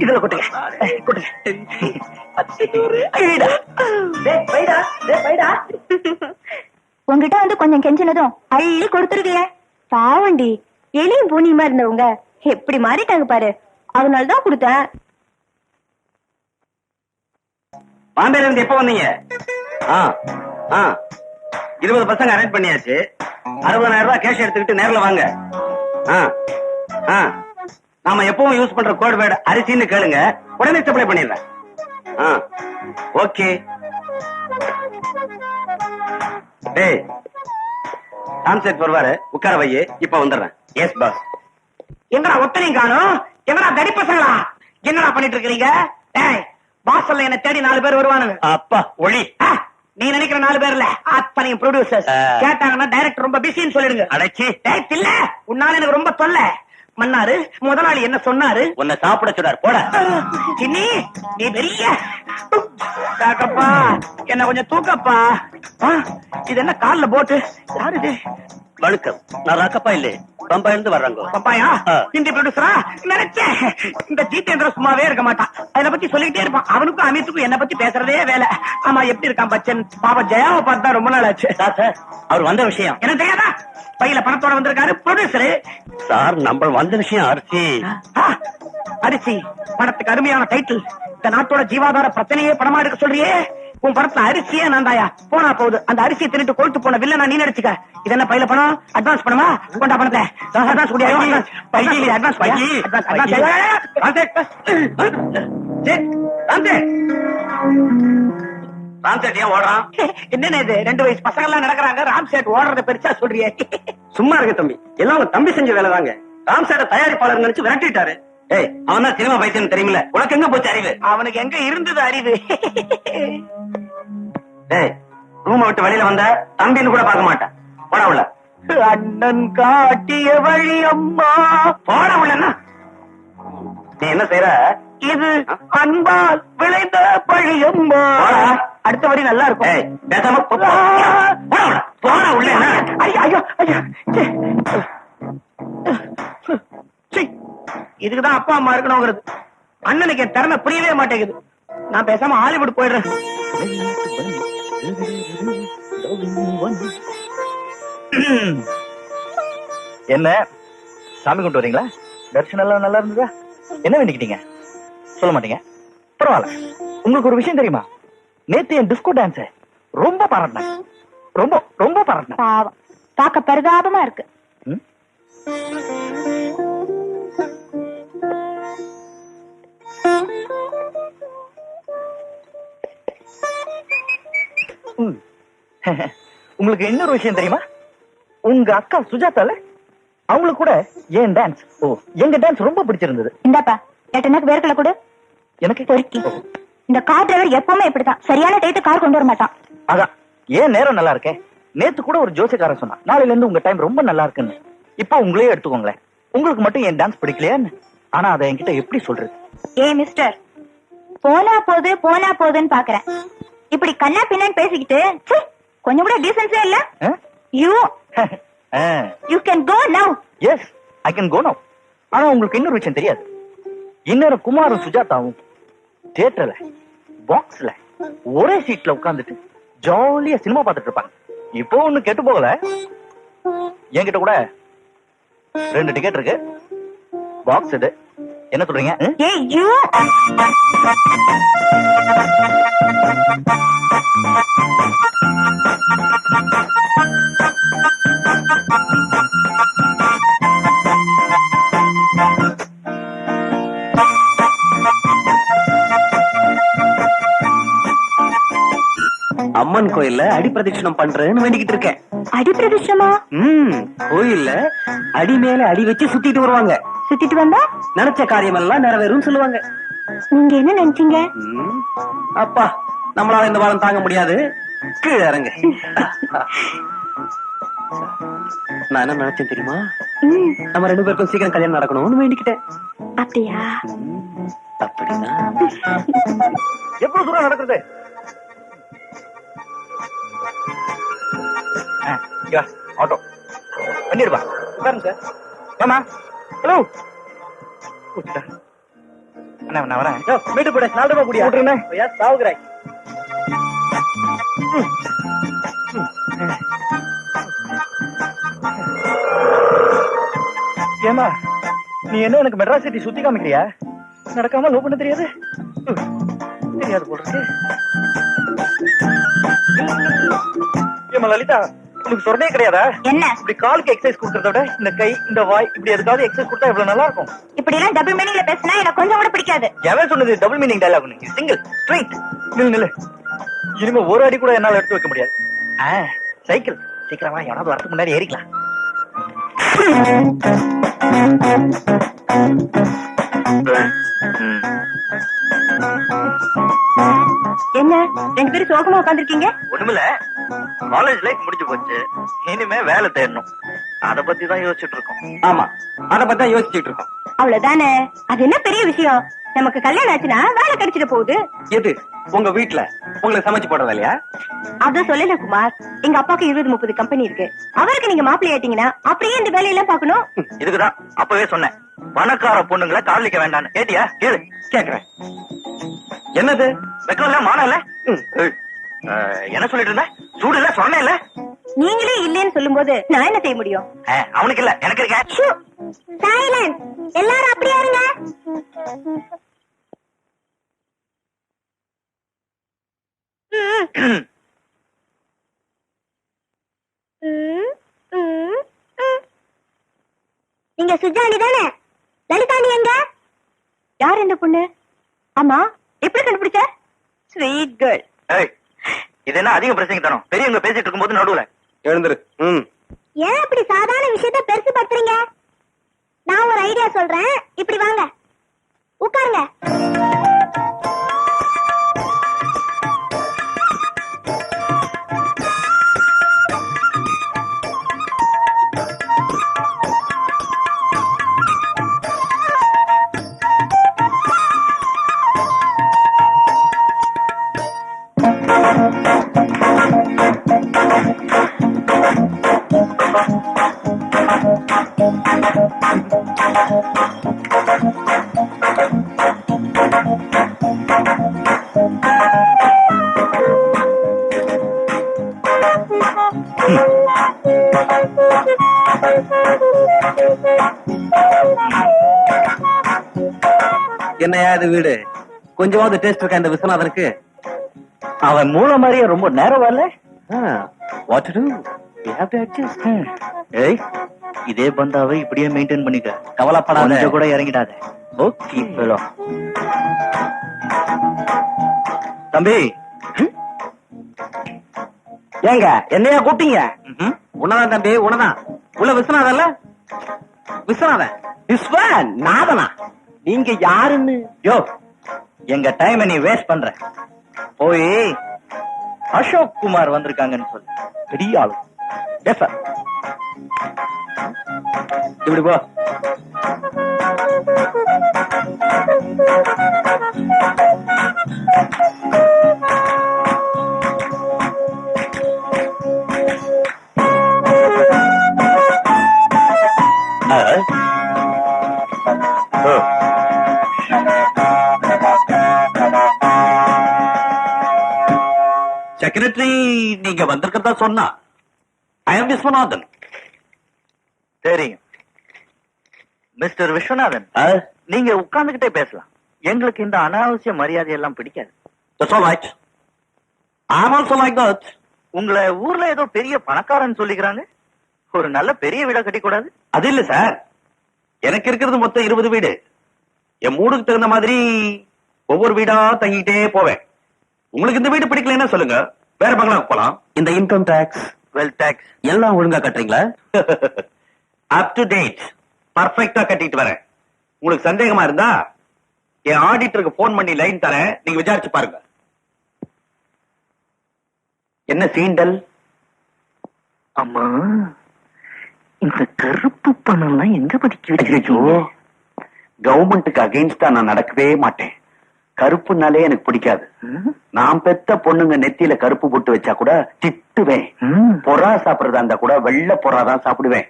S4: இதுல கொட்டுங்க கொட்டுங்க.
S3: உங்ககிட்ட வந்து கொஞ்சம் கெஞ்சினதும் அள்ளி கொடுத்துருக்கீங்க. பாவண்டி, எலியும் பூனியுமா இருந்தவங்க எப்படி மாறிட்டாங்க பாரு. அதனாலதான் கொடுத்தேன்.
S5: பாம்பேல இருந்து எப்ப வந்தீங்க? 20 பசங்க அரேஞ்ச் பண்ணியாச்சு. 60,000 ரூபாய் கேஷ் எடுத்துக்கிட்டு நேர்ல வாங்க. நாம எப்பவும் யூஸ் பண்ற கோட் வேர்டு அரிசின்னு கேளுங்க, உடனே சப்ளை பண்ணிடுறேன். ஓகே. டேய், சாம்செட் வருவாரு, உட்கார வையே. இப்ப வந்துடுறேன். Yes boss.
S1: எங்கடா ஒத்தனையும் காணும்? எங்கடா தடி பசங்களா?
S2: என்னடா பண்ணிட்டு இருக்கீங்க? டேய், வாசல்ல என்ன தேடி 4 பேர் வருவானுங்க.
S4: அப்பா ஒளி.
S2: நீ நினைக்கிற 4 பேர்ல அத்தனையும் ப்ரொடியூசர்ஸ். கேட்டாங்கன்னா டைரக்டர் ரொம்ப பிஸின்னு சொல்லிடுங்க.
S4: அடைச்சி
S2: டேய் இல்ல, உன்னால எனக்கு ரொம்ப தொல்லை. மன்னாரு முதலாளி என்ன சொன்னாரு?
S4: உன்னை சாப்பிட சொன்னார். போட
S2: சின்னி, நீ பெரிய காக்கப்பா, என்ன கொஞ்சம் தூக்கப்பா. இது என்ன கால்ல போட்டு? யாரு இது?
S4: வணக்கம், நான் ராக்கப்பா இல்லே, பம்பா இருந்து வர்றாங்க.
S2: பப்பாயா ஹிந்தி ப்ரொடியூசரா நினைச்சேன். இந்த ஜீதேந்திர சும்மாவே இருக்க மாட்டான். அதை பத்தி சொல்லிக்கிட்டே இருப்பான். அவனுக்கும் அமித்துக்கும் என்ன பத்தி பேசுறதே வேலை. ஆமா, எப்படி இருக்கான் பச்சன்? பாப்பா ஜெயாவை பார்த்தா ரொம்ப நாள் ஆச்சு.
S4: சார் அவர் வந்த விஷயம்
S2: என்ன தெரியாதா? பையில பணத்தோட வந்திருக்காரு ப்ரொடியூசரு.
S4: சார், நம்ம வந்த விஷயம் அரிசி.
S2: அரிசி படத்துக்கு அருமையான டைட்டில். இந்த நாட்டோட ஜீவாதார பிரச்சனையே படமா எடுக்க சொல்றியே. உன் படத்துல அரிசியே நான் தாயா. போனா போகுது. அந்த அரிசியை தின்னுட்டு கொழுத்து போன வில்லனா நீ நடிச்சுக்க. இது என்ன பையில பணம்? அட்வான்ஸ் பணமா? கொண்டா பணத்தை. அட்வான்ஸ் குடியா? அட்வான்ஸ்
S5: ராம்சேட் ஏன் ஓடுறான்?
S2: என்ன இது? 2 வயசு பசங்க எல்லாம் நடக்கிறாங்க. ராம்சேட் ஓடுறத பெருசா சொல்றியே.
S5: சும்மா இருக்க தம்பி, எல்லாம் உங்க தம்பி செஞ்ச வேலை தாங்க. ராம்சேட்ட தயாரிப்பாளர் நினைச்சு விரட்டிட்டாரு. ஏய், அவன் தான் சினிமா பைத்தியம் தெரியுமில்ல, உனக்கு எங்க போச்சு அறிவு?
S2: அவனுக்கு எங்க இருந்தது அறிவு?
S5: ஏய், ரூமை விட்டு வெளியில வந்த தம்பின்னு கூட பார்க்க மாட்டேன். போட உள்ள.
S2: அண்ணன் காட்டிய வழி அம்மா.
S5: போட உள்ளன்னா நீ என்ன செய்யற?
S2: இது அன்பால் விளைந்த பழி அம்மா. அடுத்த வரி நல்லா இருக்கும்.
S5: ஏய், பேசாம போட உள்ள.
S2: ஐயோ ஐயோ ஐயோ. இதுக்குதான் அப்பா அம்மா இருக்கணுங்கிறது. அண்ணனுக்கு என் திறமை புரியவே மாட்டேங்குது. நான் பேசாம ஹாலிவுட் போயிடுறேன்.
S4: என்ன சாமி கொண்டு வரீங்களா? தரிசனம் எல்லாம் நல்லா இருந்ததா? என்ன வேண்டிக்கிட்டீங்க? சொல்ல மாட்டீங்க? பரவாயில்ல. உங்களுக்கு ஒரு விஷயம் தெரியுமா? நேத்து என் டிஸ்கோ டான்ஸ் ரொம்ப பாராட்டினேன். ரொம்ப ரொம்ப பாராட்டினேன்.
S3: பாவம், பார்க்க பரிதாபமா இருக்கு.
S4: உங்களுக்கு இன்னொரு விஷயம் தெரியுமா? உங்க அக்கா சுஜாதால அவங்களுக்கு கூட என் டான்ஸ், எங்க டான்ஸ் ரொம்ப பிடிச்சிருந்தது.
S3: இந்தாப்பா, எட்டனாக்கு வேர்க்கல கொடு.
S4: எனக்கு
S3: பொறுக்கி. இந்த கார் டிரைவர் எப்பவுமே இப்படிதான், சரியான டைத்து கார் கொண்டு வர மாட்டான்.
S4: அதான் ஏன் நேரம் நல்லா இருக்கே. நேத்து கூட ஒரு ஜோசியக்காரன் சொன்னா, நாளையில இருந்து உங்க டைம் ரொம்ப நல்லா இருக்குன்னு. இப்போ உங்களே எடுத்துக்கோங்களேன், உங்களுக்கு மட்டும் என் டான்ஸ் பிடிக்கலையான்னு. ஆனா அதை என்கிட்ட எப்படி சொல்றது?
S3: ஏ மிஸ்டர், போனா போதுன்னு பாக்குறேன். இப்படி கண்ணா பின்னான்னு பேசிக்கிட்டு ச்சீ, கொஞ்சம் கூட டீசன்ஸே இல்ல. You can go now.
S4: Yes, I can go now. ஆனா உங்களுக்கு இன்னொரு விஷயம் தெரியாது. இன்னொரு குமாரும் சுஜாதாவும் தியேட்டர்ல பாக்ஸ்ல ஒரே சீட்ல உட்கார்ந்துட்டு ஜாலியா சினிமா பார்த்துட்டு இருப்பாங்க. இப்போ ஒண்ணு கெட்டு போகல, என்கிட்ட கூட 2 டிக்கெட் இருக்கு. பாக்ஸ் இது. என்ன சொல்றீங்க?
S3: ஏய் யூ.
S5: அம்மன் கோயில்ல அடி பிரதட்சணம் பண்றேன்னு வேண்டிக்கிட்டு இருக்கேன்.
S3: அடி பிரதிஷ்டமா?
S5: கோயில்ல அடி மேல அடி வச்சு சுத்திட்டு வருவாங்க.
S3: சுத்திட்டு வந்தா
S5: நினைச்ச காரியம் எல்லாம் நிறைவேறும் சொல்லுவாங்க.
S3: நீங்க என்ன நினைச்சீங்க?
S5: அப்பா, நம்மளால இந்த வாரம் தாங்க முடியாது, கீழே இறங்க. நான் என்ன நினைச்சேன் தெரியுமா? நம்ம 2 பேருக்கும் சீக்கிரம் கல்யாணம் நடக்கணும்னு வேண்டிக்கிட்டேன்.
S3: அப்படியா?
S5: அப்படின்னா
S4: எவ்வளவு தூரம் நடக்குது? ஆட்டோ பண்ணிடுவா. உட்காருங்க சார். ஏமா? ஹலோ, அண்ணா நான் வரேன். வீட்டு போட 4 ரூபாய் கூடிய ஓட்டுறேன். சாவுகிறாய். ஏமா, நீ என்ன எனக்கு மெட்ராஸ் சிட்டி சுத்தி காமிக்கிறியா? நடக்காம லோ பண்ண தெரியாது? தெரியாது போடுறது. ஏமா லலிதா, உனக்கு சொன்னே கிடையாதா?
S3: என்ன?
S4: இப்படி காலுக்கு எக்ஸசைஸ் கொடுக்கறத விட இந்த கை, இந்த வாய், இப்படி எதுக்காவது எக்ஸசைஸ் கொடுத்தா எவ்வளவு நல்லா இருக்கும்.
S3: இப்படி எல்லாம் டபுள் மீனிங்ல பேசினா எனக்கு கொஞ்சம் கூட பிடிக்காது.
S4: எவன் சொன்னது டபுள் மீனிங் டயலாக்? உனக்கு சிங்கிள் ஸ்ட்ரைட். நில்லு. இனிமே ஒரு அடி கூட என்னால எடுத்து வைக்க முடியாது. சைக்கிள் சீக்கிரமா எவனாவது வரதுக்கு முன்னாடி ஏறிக்கலாம்.
S3: என்ன 2 பேரும் சோகமா உட்காந்துருக்கீங்க?
S4: ஒண்ணுமில்ல, காலேஜ் லைஃப் முடிஞ்சு போச்சு, இனிமே வேலை தேடணும். அத பத்தி தான் யோசிச்சுட்டு இருக்கோம்.
S5: ஆமா, அத பத்தி தான் யோசிச்சுட்டு இருக்கோம்.
S3: அவ்வளவுதானே, அது என்ன பெரிய விஷயம்? நமக்கு கல்யாணம் ஆச்சுன்னா வேலை கிடைச்சிட போகுது.
S5: எது உங்க வீட்டுல உங்களுக்கு சமைச்சு போடுற வேலையா?
S3: அதான் சொல்லல குமார், எங்க அப்பாக்கு 20-30 கம்பெனி இருக்கு. அவருக்கு நீங்க மாப்பிள்ளை ஆயிட்டீங்கன்னா அப்படியே இந்த வேலையெல்லாம் பாக்கணும்.
S4: இதுக்குதான் அப்பவே சொன்னேன், பணக்கார பொண்ணுங்களை காதலிக்க வேண்டாம்னு. கேட்டியா? கேளு.
S5: கேக்குறேன். என்னது?
S4: வெக்கம் இல்ல, மானம் இல்ல? என்ன சொல்லிட்டு இருந்த? சூடு இல்ல, சொன்னேன் இல்ல?
S3: நீங்களே இல்லன்னு சொல்லும் போது நான் என்ன செய்ய முடியும்?
S4: அவனுக்கு இல்ல, எனக்கு இருக்கேன்.
S3: சைலன்ஸ், எல்லாரும் அப்படியே இருங்க. நீங்க சுஜானி தானே? லலிதாணி எங்க? யார் இந்த பொண்ணு? ஆமா, எப்படி கண்டுபிடிச்ச? Sweet girl.
S4: இது என்ன அதிக பிரச்சனை தானோ? பெரியவங்க பேசிட்டு இருக்கும்போது நடுவுல
S5: எழுந்துரு.
S3: ஏன் இப்படி சாதாரண விஷயத்த பெருசு படுத்துறீங்க? நான் ஒரு ஐடியா சொல்றேன், இப்படி வாங்க, உட்காருங்க.
S5: என்னையா இது வீடு? கொஞ்சமாவது டேஸ்ட் இருக்கா இந்த விஸ்வநாதனுக்கு?
S4: அவன் மூளை மாதிரியே ரொம்ப நேரம் வரல.
S5: What to do? We have to adjust.
S4: ஏய், இதே பந்தாவை இப்படியே மெயின்டைன் பண்ணிக்க.
S5: கவலைப்படாத.
S4: கொஞ்சம் கூட இறங்கிடாத. Okay fellow. தம்பி,
S5: ஏங்க என்னையா கூப்பிட்டீங்க? உன்னதான் தம்பி, உன்னதான். உள்ள விஸ்வநாதன்ல? விஸ்வநாதன் விஸ்வநாதனா? நீங்க யாருன்னு?
S4: யோ, எங்க டைம் நீ வேஸ்ட் பண்ற. போய் அசோக் குமார் வந்திருக்காங்கன்னு சொல்லு. பெரிய ஆளு. டெஃபர்.
S5: இப்படி போ. செக்ரட்டரி நீங்க வந்திருக்கதா சொன்னா. ஐ அம் விஸ்வநாதன்.
S4: தெரியும் மிஸ்டர் விஸ்வநாதன். நீங்க உட்கார்ந்துகிட்டே பேசலாம். எங்களுக்கு இந்த அனாவசிய மரியாதை எல்லாம் பிடிக்காது.
S5: That's all right. I'm also like that.
S4: உங்களை ஊர்ல ஏதோ பெரிய பணக்காரன் சொல்லிக்கிறாங்க. ஒரு நல்ல பெரிய வீடா கட்டி கூடாது?
S5: அது இல்ல சார், எனக்கு இருக்கிறது மொத்தம் 20 வீடு. என் மூடுக்கு தகுந்த மாதிரி ஒவ்வொரு வீடா தங்கிட்டே போவேன். உங்களுக்கு இந்த வீடு பிடிக்கலன்னா சொல்லுங்க, வேற பங்களாக்கு போலாம். இந்த இன்கம் டாக்ஸ்,
S4: வெல் டாக்ஸ்
S5: எல்லாம் ஒழுங்கா கட்டுறீங்களா? அப் டு டேட் பர்ஃபெக்ட்டா கட்டிட்டு வரேன். உங்களுக்கு சந்தேகமா இருந்தா என் ஆடிட்டருக்கு போன் பண்ணி லைன் தரேன், நீங்க விசாரிச்சு பாருங்க. என்ன சீண்டல்?
S4: அம்மா, இந்த கருப்பு பணம் எல்லாம் எங்க படிக்க?
S6: கவர்மெண்ட்டுக்கு அகைன்ஸ்டா நான் நடக்கவே மாட்டேன். கருப்புனாலே எனக்கு பிடிக்காது. நான் பெத்த பொண்ணுங்க நெத்தியில கருப்பு போட்டு வச்சா கூட திட்டுவேன். பொறா சாப்பிடறதா இருந்தா கூட வெள்ளை பொறா தான் சாப்பிடுவேன்.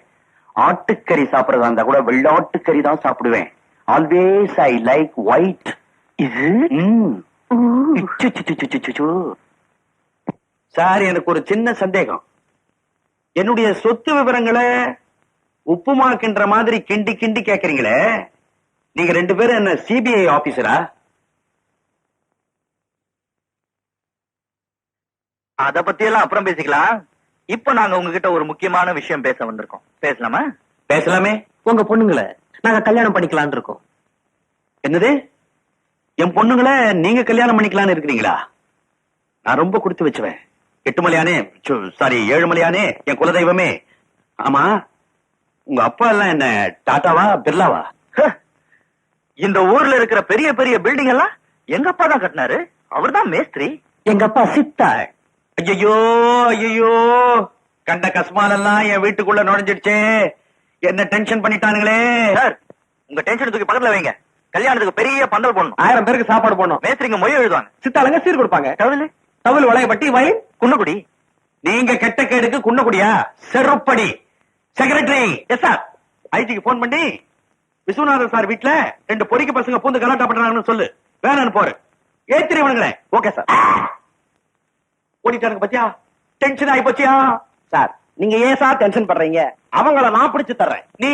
S6: ஆட்டுக்கறி சாப்பிடறதா இருந்தா கூட வெள்ளாட்டுக்கறி தான் சாப்பிடுவேன். Always I like white. இது சார், எனக்கு ஒரு சின்ன சந்தேகம். என்னுடைய சொத்து விவரங்களை உப்புமாக்கின்ற மாதிரி கிண்டி கிண்டி கேக்குறீங்களே, நீங்க 2 பேரும் என்ன சிபிஐ ஆபீசரா?
S4: அத பத்தி எல்லாம் அப்புறம் பேசிக்கலாம். இப்ப நாங்க உங்ககிட்ட ஒரு முக்கியமான விஷயம் பேச வந்திருக்கோம். பேசலாமா?
S5: பேசலாமே. உங்க பொண்ணுங்களை நாங்க கல்யாணம் பண்ணிக்கலாம்னு இருக்கோம்.
S6: என்னது, என் பொண்ணுங்களை நீங்க கல்யாணம் பண்ணிக்கலாம்னு இருக்கிறீங்களா? நான் ரொம்ப கொடுத்து வச்சுவேன். 8 மலையானே, சாரி 7 மலையானே, என் குலதெய்வமே. ஆமா, உங்க அப்பா எல்லாம் என்ன டாட்டாவா பிர்லாவா?
S4: இந்த ஊர்ல இருக்கிற பெரிய பெரிய பில்டிங் எல்லாம் எங்க அப்பா தான் கட்டினாரு. அவர்தான் மேஸ்திரி.
S1: எங்க அப்பா சித்தாள்.
S4: ஐயோ ஐயோ, கண்ட கஸ்மாலெல்லாம் என் வீட்டுக்குள்ள நுழைஞ்சிடுச்சே. என்ன டென்ஷன் பண்ணிட்டானுங்களே. சார், உங்க டென்ஷன் தூக்கி பக்கத்துல வைங்க. கல்யாணத்துக்கு பெரிய பந்தல் போடணும்.
S5: 1000 பேருக்கு சாப்பாடு போடணும்.
S4: மேஸ்திரிங்க மொழி எழுதுவாங்க.
S5: சித்தாளுங்க சீர் கொடுப்பாங்க.
S4: தவில
S5: தவில் வளையப்பட்டி வயலின்
S4: குன்னக்குடி.
S5: நீங்க கெட்ட கேடுக்கு குன்னக்குடியா? செருப்படி. செக்ரட்டரி.
S4: Yes sir. ஐஜிக்கு போன் பண்ணி விஸ்வநாதன் சார் வீட்டுல 2 பொறிக்க பசங்க பூந்து கலாட்டா பண்றாங்கன்னு சொல்லு. வேணான்னு போற ஏத்திரி வணங்குறே. Okay sir. ஓடிட்டாருங்க பத்தியா? டென்ஷன் ஆகி போச்சியா?
S5: சார், நீங்க ஏன் சார் டென்ஷன் பண்றீங்க? அவங்கள நான் பிடிச்சு தர்றேன்.
S4: நீ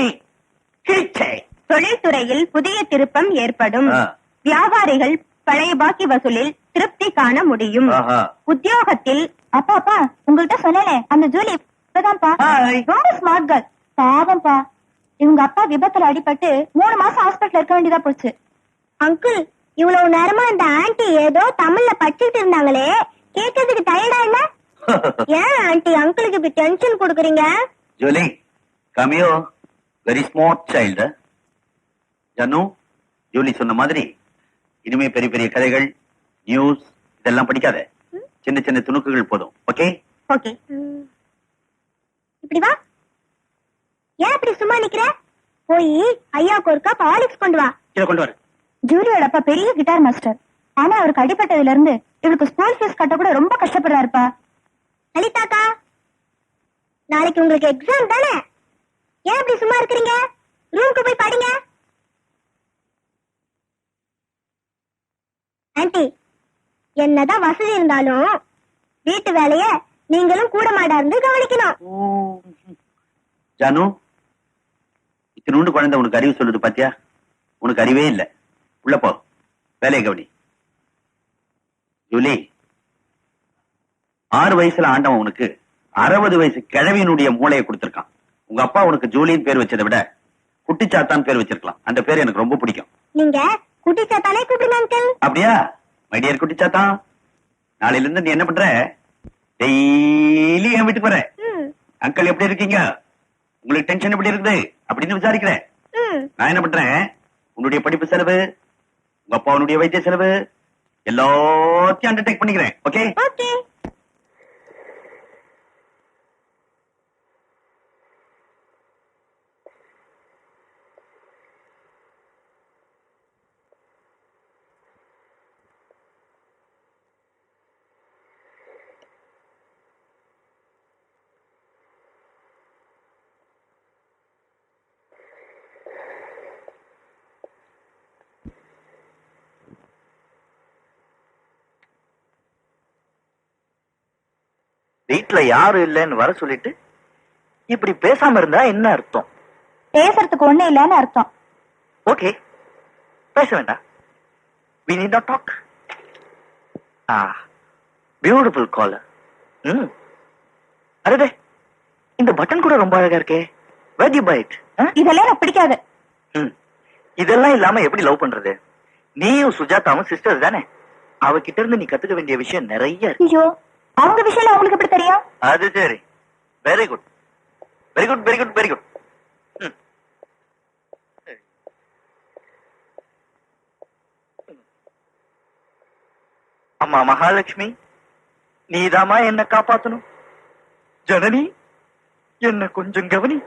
S4: கிழிச்சே.
S3: தொழில்துறையில் புதிய திருப்பம் ஏற்படும்.
S4: ஆ.
S3: வியாபாரிகள் பழைய பாக்கி வசூலில் திருப்தி காண முடியும்.
S4: ஆஹா.
S3: உத்தியோகத்தில் அப்பா அப்பா உங்கள்கிட்ட சொல்லல, அந்த ஜூலி இப்பதான்ப்பா.
S4: Hi.
S3: ரொம்ப ஸ்மார்ட் கேர்ள். பாவம்பா, இவங்க அப்பா விபத்துல அடிபட்டு 3 மாசம் ஹாஸ்பிட்டல் இருக்க வேண்டியதா போச்சு. அங்கிள், இவ்வளவு நேரமா இந்த ஆன்ட்டி ஏதோ தமிழ்ல படிச்சுட்டு இருந்தாங்களே, கேட்கறதுக்கு டயர்டா இல்ல? ஏன் ஆன்ட்டி அங்கிளுக்கு இப்படி டென்ஷன் கொடுக்குறீங்க?
S6: ஜோலி, கமியோ. Very smart child. ஜனு, ஜோலி சொன்ன மாதிரி இனிமே பெரிய பெரிய கதைகள், நியூஸ் இதெல்லாம் படிக்காத. சின்ன சின்ன துணுக்குகள் போதும். ஓகே?
S3: ஓகே. இப்படி வா. ஏன் இப்படி சும்மா நிக்கிற? போய் ஐயாவுக்கு ஒரு கப் ஹார்லிக்ஸ் கொண்டு வா.
S5: இதை கொண்டு வர.
S3: ஜூலியோட அப்பா பெரிய கிட்டார் மாஸ்டர். ஆனா அவருக்கு அடிபட்டதுல இருந்து இவருக்கு ஸ்கூல் ஃபீஸ் கட்ட கூட ரொம்ப கஷ்டப்படுறாருப்பா. லலிதாக்கா, நாளைக்கு உங்களுக்கு எக்ஸாம் தானே? ஏன் இப்படி சும்மா இருக்கிறீங்க? ரூமுக்கு போய் படிங்க. ஆன்ட்டி, என்னதான் வசதி இருந்தாலும் வீட்டு வேலைய நீங்களும் கூட மாடா இருந்து கவனிக்கணும்.
S6: ஜானு, இத்தினூண்டு குழந்தை உனக்கு அறிவு சொல்லுது பாத்தியா? உனக்கு அறிவே இல்ல. உள்ள போ, வேலையை கவனி. ஜூலி, 6 வயசுல ஆண்டவன் உனக்கு 60 வயசு கிழவியினுடைய மூளையை கொடுத்திருக்கான். உங்க அப்பா உனக்கு ஜூலின்னு பேர் வச்சதை விட குட்டிச்சாத்தான் பேர் வச்சிருக்கலாம். அந்த பேர் எனக்கு ரொம்ப பிடிக்கும்.
S3: நீங்க குட்டிச்சாத்தானே கூப்பிடுங்க அங்கிள்.
S6: அப்படியா? மைடியர் குட்டிச்சாத்தான், நாளையில இருந்து நீ என்ன பண்ற? டெய்லி என் வீட்டுக்கு வர. அங்கிள் எப்படி இருக்கீங்க, உங்களுக்கு டென்ஷன் எப்படி இருக்குது அப்படின்னு விசாரிக்கிறேன். நான் என்ன பண்றேன், உன்னுடைய படிப்பு செலவு, உங்க அப்பாவுடைய வைத்திய செலவு எல்லாத்தையும் அண்டர்டேக் பண்ணிக்கிறேன். ஓகே?
S3: ஓகே.
S4: வீட்டுல யாரும் இல்லைன்னு வர சொல்லிட்டு இப்படி பேசாம இருந்தா என்ன அர்த்தம்?
S3: பேசுறதுக்கு ஒண்ணு இல்லன்னு அர்த்தம்.
S4: ஓகே, பேச வேண்டாம். we need not talk. Beautiful collar. அரே, இந்த பட்டன் கூட ரொம்ப அழகா இருக்கே. where do you buy it?
S3: இதெல்லாம் எனக்கு பிடிக்காது.
S4: இதெல்லாம் இல்லாம எப்படி லவ் பண்றது? நீயும் சுஜாதாவும் சிஸ்டர்ஸ் தானே? அவகிட்ட இருந்து நீ கத்துக்க வேண்டிய விஷயம் நிறைய இருக்கு.
S3: ஐயோ, அவங்க விஷயம் அவங்களுக்கு எப்படி தெரியும்?
S4: அது சரி. Very good, very good, very good, very good. அம்மா மகாலட்சுமி, நீதாமா என்ன காப்பாத்தணும். ஜனனி, என்ன கொஞ்சம் கவனி.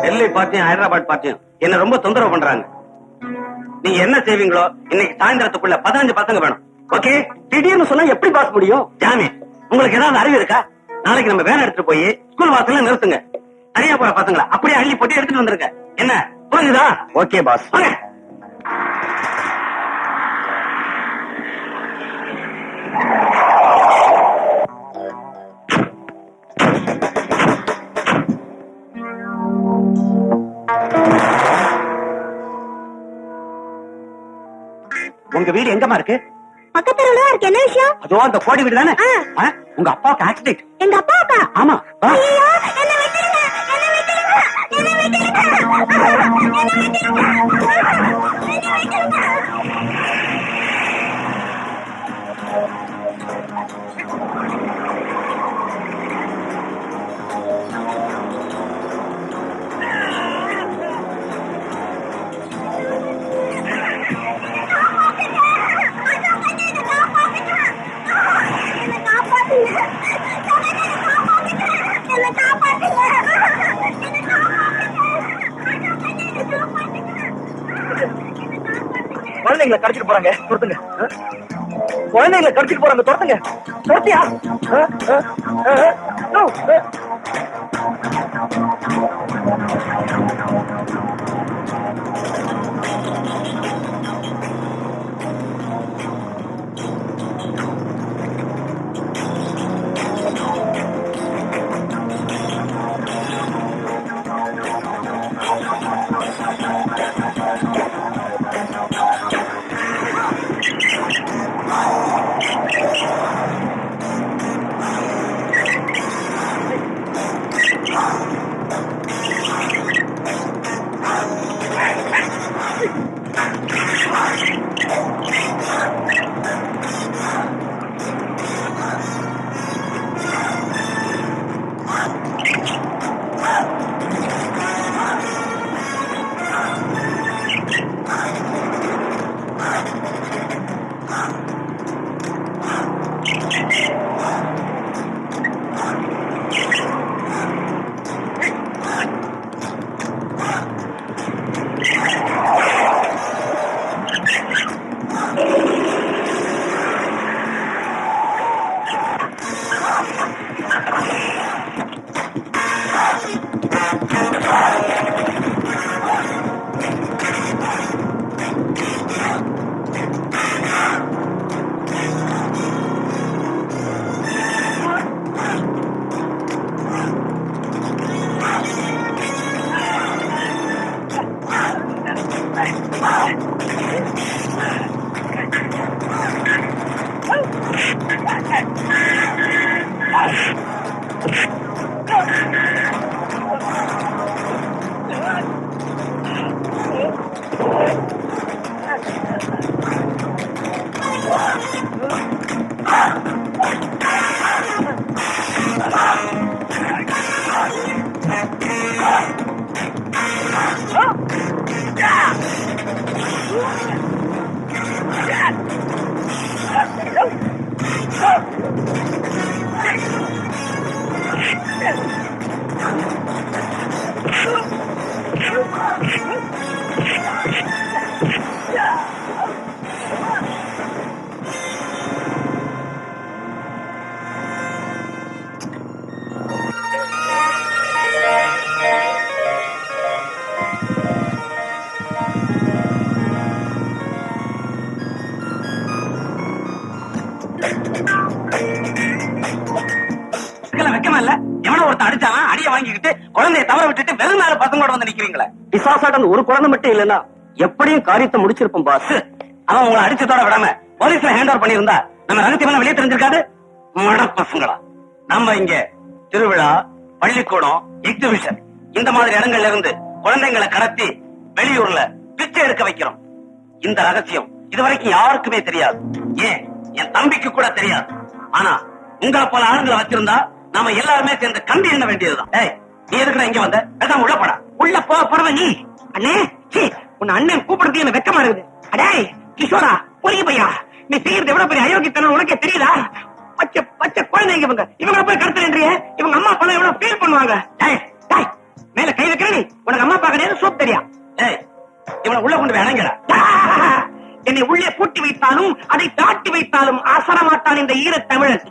S5: டெல்லி பார்ட்டியும் ஹைதராபாத் பார்ட்டியும் என்ன ரொம்ப தொந்தரவு பண்றாங்க. நீங்க என்ன செய்வீங்களோ, இன்னைக்கு சாயந்தரத்துக்குள்ள 15 பசங்க வேணும். ஓகே? திடீர்னு சொன்னா எப்படி பாஸ் முடியும்? ஜாமி, உங்களுக்கு ஏதாவது அறிவு இருக்கா? நாளைக்கு நம்ம வேலை எடுத்துட்டு போய் ஸ்கூல் வாசல்ல நிறுத்துங்க. நிறைய போற பசங்களை அப்படியே அள்ளி போட்டு எடுத்துட்டு வந்துருங்க. என்ன புரிஞ்சுதா?
S6: Okay boss.
S5: உங்க வீடு எங்கம்மா இருக்கு?
S3: பக்கத்துல இருக்கு. என்ன விஷயம்?
S5: அதோ அந்த கோடி வீடு தானே? உங்க அப்பாவுக்கு ஆக்சிடென்ட்.
S3: எங்க அப்பாவுக்கா?
S5: ஆமா.
S3: ஐயோ, என்ன விட்டுருங்க, என்ன விட்டுருங்க, என்ன விட்டுருங்க, என்ன விட்டுருங்க.
S4: குழந்தைங்களை கடத்திட்டு போறாங்க, துரத்துங்க. குழந்தைங்களை கடத்திட்டு போறாங்க, துரத்துங்க. துரத்தியா?
S5: வெக்கமா இல்ல? எவனோ ஒருத்தன் அடிச்சான், அடிய வாங்கிக்கிட்டு குழந்தைய தவற விட்டுட்டு வெறும் நாள் பசங்களோட வந்து நிக்கிறீங்களே.
S4: பிசாசாட்டம் ஒரு குழந்தை மட்டும் இல்லன்னா எப்படியும் காரியத்தை முடிச்சிருப்போம் பாஸ்.
S5: அவன் உங்களை அடிச்சதோட விடாம போலீஸ்ல ஹேண்ட் ஓவர் பண்ணியிருந்தா நம்ம ரகசியமான வெளியே தெரிஞ்சிருக்காது. மட பசங்களா, நம்ம இங்க திருவிழா, பள்ளிக்கூடம், எக்ஸிபிஷன் இந்த மாதிரி இடங்கள்ல இருந்து குழந்தைங்களை கடத்தி வெளியூர்ல பிச்சை எடுக்க வைக்கிறோம். இந்த ரகசியம் இதுவரைக்கும் யாருக்குமே தெரியாது. ஏன் என் தம்பிக்கு கூட தெரியாது. ஆனா உங்களை போல ஆளுங்களை வச்சிருந்தா நாம எல்லாருமே சேர்ந்து கம்பி எண்ண வேண்டியதுதான். நீ எதுக்குடா இங்க வந்த? பேசாம உள்ள போடா.
S1: உள்ள போறவ நீ அண்ணே. உன் அண்ணன் கூப்பிடுறது எனக்கு வெக்கமா இருக்குது. அடே கிஷோரா, பொறிய பையா, நீ செய்யறது எவ்வளவு பெரிய அயோக்கியத்தனம் உனக்கே தெரியுதா? பச்சை பச்சை குழந்தைங்க இவங்க போய் கடத்துறேன்றிய. இவங்க அம்மா அப்பா எவ்வளவு ஃபீல் பண்ணுவாங்க. மேல கை வைக்கிற நீ, உனக்கு அம்மா அப்பா கிடையாது, சோப் தெரியா?
S5: இவனை உள்ள கொண்டு போய் அடங்கடா.
S1: என்னை உள்ளே பூட்டி வைத்தாலும் அதை தாட்டி வைத்தாலும் அசர மாட்டான் இந்த ஈரத்தமிழன்,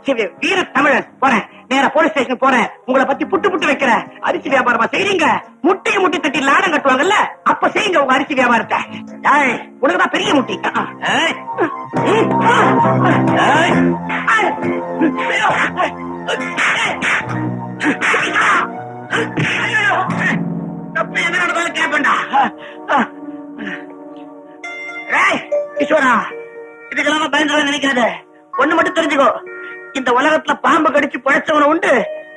S1: வீரத்தமிழன். போறேன், நேரா போலீஸ் ஸ்டேஷன் போறேன். உங்களை பத்தி புட்டு புட்டு வைக்கிற. அரிசி வியாபாரமா செய்றீங்க? முட்டையை முட்டி தட்டி லாடம் கட்டுவாங்கல்ல, அப்ப செய்யுங்க உங்க அரிசி வியாபாரத்தை. உனக்குதான் பெரிய முட்டி. தப்பு என்ன நடந்தாலும் கேட்பேன்டா. கிஷோரா, இதுக்கெல்லாம் பயந்துட நினைக்காத. ஒண்ணு மட்டும் தெரிஞ்சுக்கோ, இந்த உலகத்துல பாம்பு கடிச்சு பழைச்சவன உண்டு,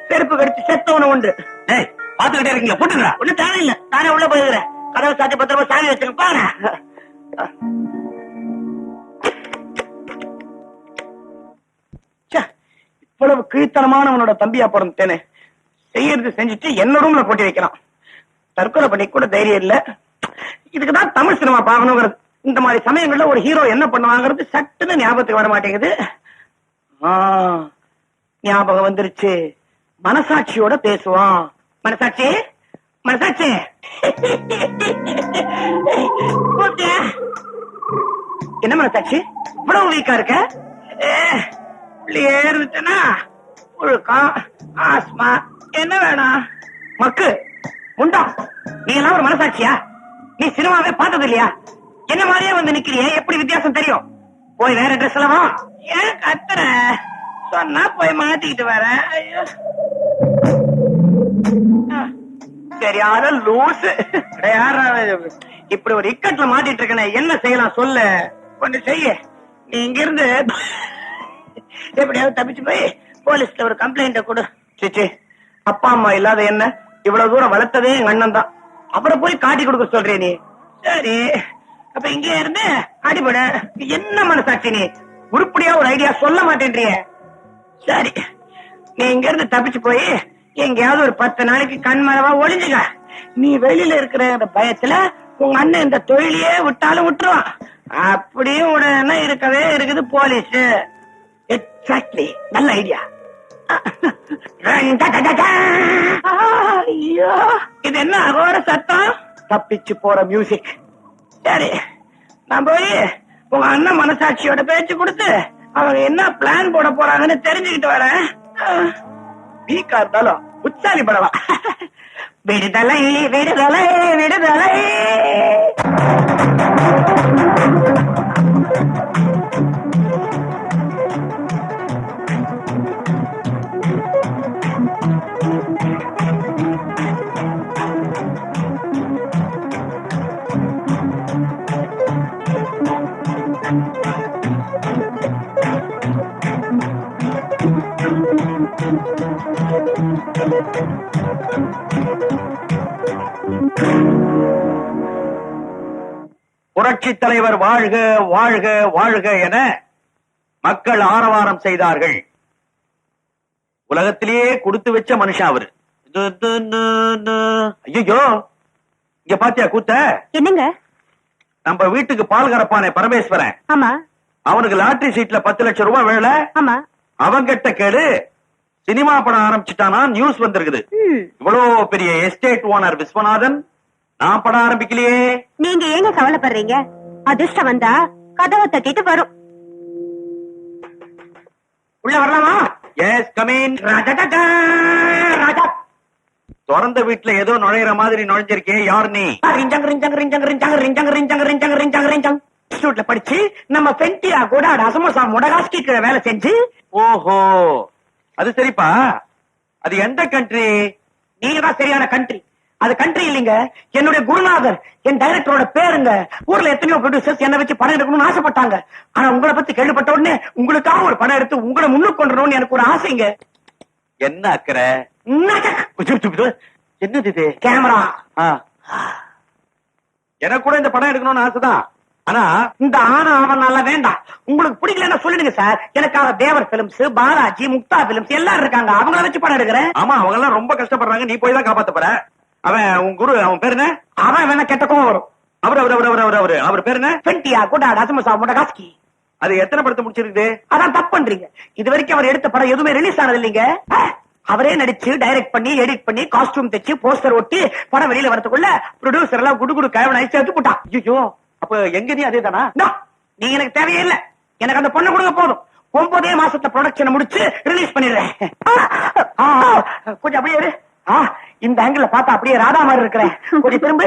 S1: செருப்பு கடிச்சு செத்தவன உண்டு.
S5: பாத்துக்கிட்டே இருக்கீங்க, போட்டுங்க.
S1: ஒன்னும் தேவையில்லை, நானே உள்ள போயிருக்கிறேன். கதவை சாத்தி பத்திரமா சாமி வச்சுக்க பாருங்க. இவ்வளவு கீழ்த்தனமானவனோட தம்பியா பிறந்தேனே, செய்யறது செஞ்சுட்டு என்ன ரூம்ல போட்டி வைக்கலாம். தற்கொலை பண்ணி கூட தைரியம் இல்ல. இதுக்குதான் தமிழ் சினிமா பாக்கணுங்கிறது. இந்த மாதிரி சமயங்கள்ல ஒரு ஹீரோ என்ன பண்ணுவாங்கிறது சட்டுன்னு ஞாபகத்துக்கு வர மாட்டேங்குது. ஞாபகம் வந்துருச்சு. மனசாட்சியோட பேசுவான். மனசாட்சி, மனசாட்சி. என்ன மனசாட்சி இவ்வளவு வீக்கா இருக்க? உள்ளே இருந்துச்சுன்னா புழுக்கம், ஆஸ்மா, என்ன வேணும்? மக்கு முண்டா, நீ எல்லாம் ஒரு மனசாட்சியா? நீ சினிமாவே பார்த்தது இல்லையா? என்ன மாதிரியே வந்து நிக்கிறியே, எப்படி வித்தியாசம் தெரியும்? போய் வேற ட்ரெஸ் எல்லாம் வா. ஏன் கத்துற? சொன்னா போய் மாத்திக்கிட்டு வர. ஐயோ, சரியான லூசு. இப்படி ஒரு இக்கட்ல மாட்டிட்டு இருக்கனே, என்ன செய்யலாம் சொல்லு? கொஞ்சம் செய்ய. நீ இங்க இருந்து எப்படியாவது தப்பிச்சு போய் போலீஸ்ல ஒரு கம்ப்ளைண்ட கொடு. சிச்சி, அப்பா அம்மா இல்லாத என்ன இவ்வளவு தூரம் வளர்த்ததே எங்க அண்ணன் தான். அவரை போய் காட்டி கொடுக்க சொல்றே நீ? சரி, அப்ப இங்கே இருந்து அடிபட. என்ன மனசாட்சி நீ? உருப்படியா ஒரு ஐடியா சொல்ல மாட்டேன்றிய. சரி, நீ இங்க இருந்து தப்பிச்சு போய் எங்கேயாவது ஒரு 10 நாளைக்கு கண்மரவா ஒளிஞ்சுக்க. நீ வெளியில இருக்கிற பயத்துல உங்க அண்ணன் இந்த தொழிலையே விட்டாலும் விட்டுருவான். அப்படியும் உடனே இருக்கவே இருக்குது போலீஸ். எக்ஸாக்ட்லி, நல்ல ஐடியா. ஐயோ, இது என்ன அகோர சத்தம்? தப்பிச்சு போற மியூசிக். சரி, நான் போய் உங்க அண்ணன் மனசாட்சியோட பேச்சு கொடுத்து அவங்க என்ன பிளான் போட போறாங்கன்னு தெரிஞ்சுக்கிட்டு வரேன். வீக்கா இருந்தாலும் உச்சாலி படவா. விடுதலை விடுதலை விடுதலை.
S6: புரட்சி தலைவர் வாழ்க வாழ்க வாழ்க என மக்கள் ஆரவாரம் செய்தார்கள். உலகத்திலேயே கொடுத்து வச்ச மனுஷன் அவரு. ஐயோ, இங்க பாத்தியா கூத்த?
S3: என்னங்க?
S6: நம்ம வீட்டுக்கு பால் கறப்பானே பரமேஸ்வரன்,
S3: ஆமா.
S6: அவனுக்கு லாட்டரி சீட்ல 10 லட்சம் ரூபாய் வேலை.
S3: ஆமா.
S6: அவங்கிட்ட கேளு, சினிமா படம் ஆரம்பிச்சுட்டானா நியூஸ் வந்திருக்குது. இவ்வளவு பெரிய எஸ்டேட் ஓனர் விஸ்வநாதன், நான் படம் ஆரம்பிக்கலையே.
S3: நீங்க ஏங்க கவலைப்படுறீங்க? அதிர்ஷ்டம் வந்தா கதவை தட்டிட்டு வரும்.
S1: உள்ள வரலாமா?
S6: S, come in.
S1: ராஜா,
S6: திறந்த வீட்டுல ஏதோ நுழையிற மாதிரி நுழைஞ்சிருக்கே, யார் நீ?
S1: இன்ஸ்டியூட்ல படிச்சு நம்ம பென்டியா கோடாட அசமோசா மொடகாஸ்கி கீழ வேலை செஞ்சு.
S6: ஓஹோ, அது சரிப்பா. அது எந்த கண்ட்ரி?
S1: நீங்க தான் சரியான கண்ட்ரி. அது கண்ட்ரி இல்லீங்க, என்னுடைய குருநாதர், என் டைரக்டரோட பேருங்க. ஊர்ல எத்தனையோ ப்ரொடியூசர்ஸ் என்ன வச்சு படம் எடுக்கணும்னு ஆசைப்பட்டாங்க. ஆனா உங்களை பத்தி கேள்விப்பட்ட உடனே உங்களுக்காக ஒரு படம் எடுத்து உங்களை முன்னுக்கு கொண்டு வரணும்னு எனக்கு ஒரு ஆசைங்க.
S6: என்ன அக்கறை? என்னது இது?
S1: கேமரா.
S6: எனக்கு கூட இந்த படம் எடுக்கணும்னு ஆசைதான். ஆனா
S1: இந்த ஆனா அவனால வேண்டாம். உங்களுக்கு பிடிக்கலன்னா சொல்லிடுங்க சார். எனக்காக தேவர் பிலிம்ஸ், பாலாஜி, முக்தா பிலிம்ஸ் எல்லாரும் இருக்காங்க. அவங்கள வச்சு படம் எடுக்கிறேன்.
S6: ஆமா, அவங்க எல்லாம் ரொம்ப கஷ்டப்படுறாங்க. நீ போய் தான் காப்பாத்த போற. அவன் உன் குரு, அவன் பேரு என்ன?
S1: அவன் வேணா கெட்ட கோவம் வரும்.
S6: அவர் பேரு என்ன?
S1: பென்டியா கோடாட அசமோசா மொடகாஸ்கி.
S6: அது எத்தனை படத்தை முடிச்சிருக்குது?
S1: அதான் தப்பு பண்றீங்க. இது வரைக்கும் அவர் எடுத்த படம் எதுவுமே ரிலீஸ் ஆனது இல்லைங்க. அவரே நடிச்சு டைரக்ட் பண்ணி எடிட் பண்ணி காஸ்டியூம் தைச்சு போஸ்டர் ஒட்டி படம் வெளியில வரதுக்குள்ள ப்ரொடியூசர் எல்லாம் குடு கழவன் அடிச்சு எடுத்து போட்டான்.
S6: ஐயோ, அப்ப எங்க நீ அதே தானா?
S1: நீங்க எனக்கு தேவையே இல்ல. எனக்கு அந்த பொண்ணு கொடுங்க போதும். 9 மாசத்துல ப்ரொடக்ஷன் முடிச்சு ரிலீஸ் பண்ணிடுறேன். கொஞ்சம் அப்படியே இரு. இந்த ஆங்கிள் பார்த்தா அப்படியே ராதா மாதிரி இருக்கிறேன். கொஞ்சம் திரும்ப.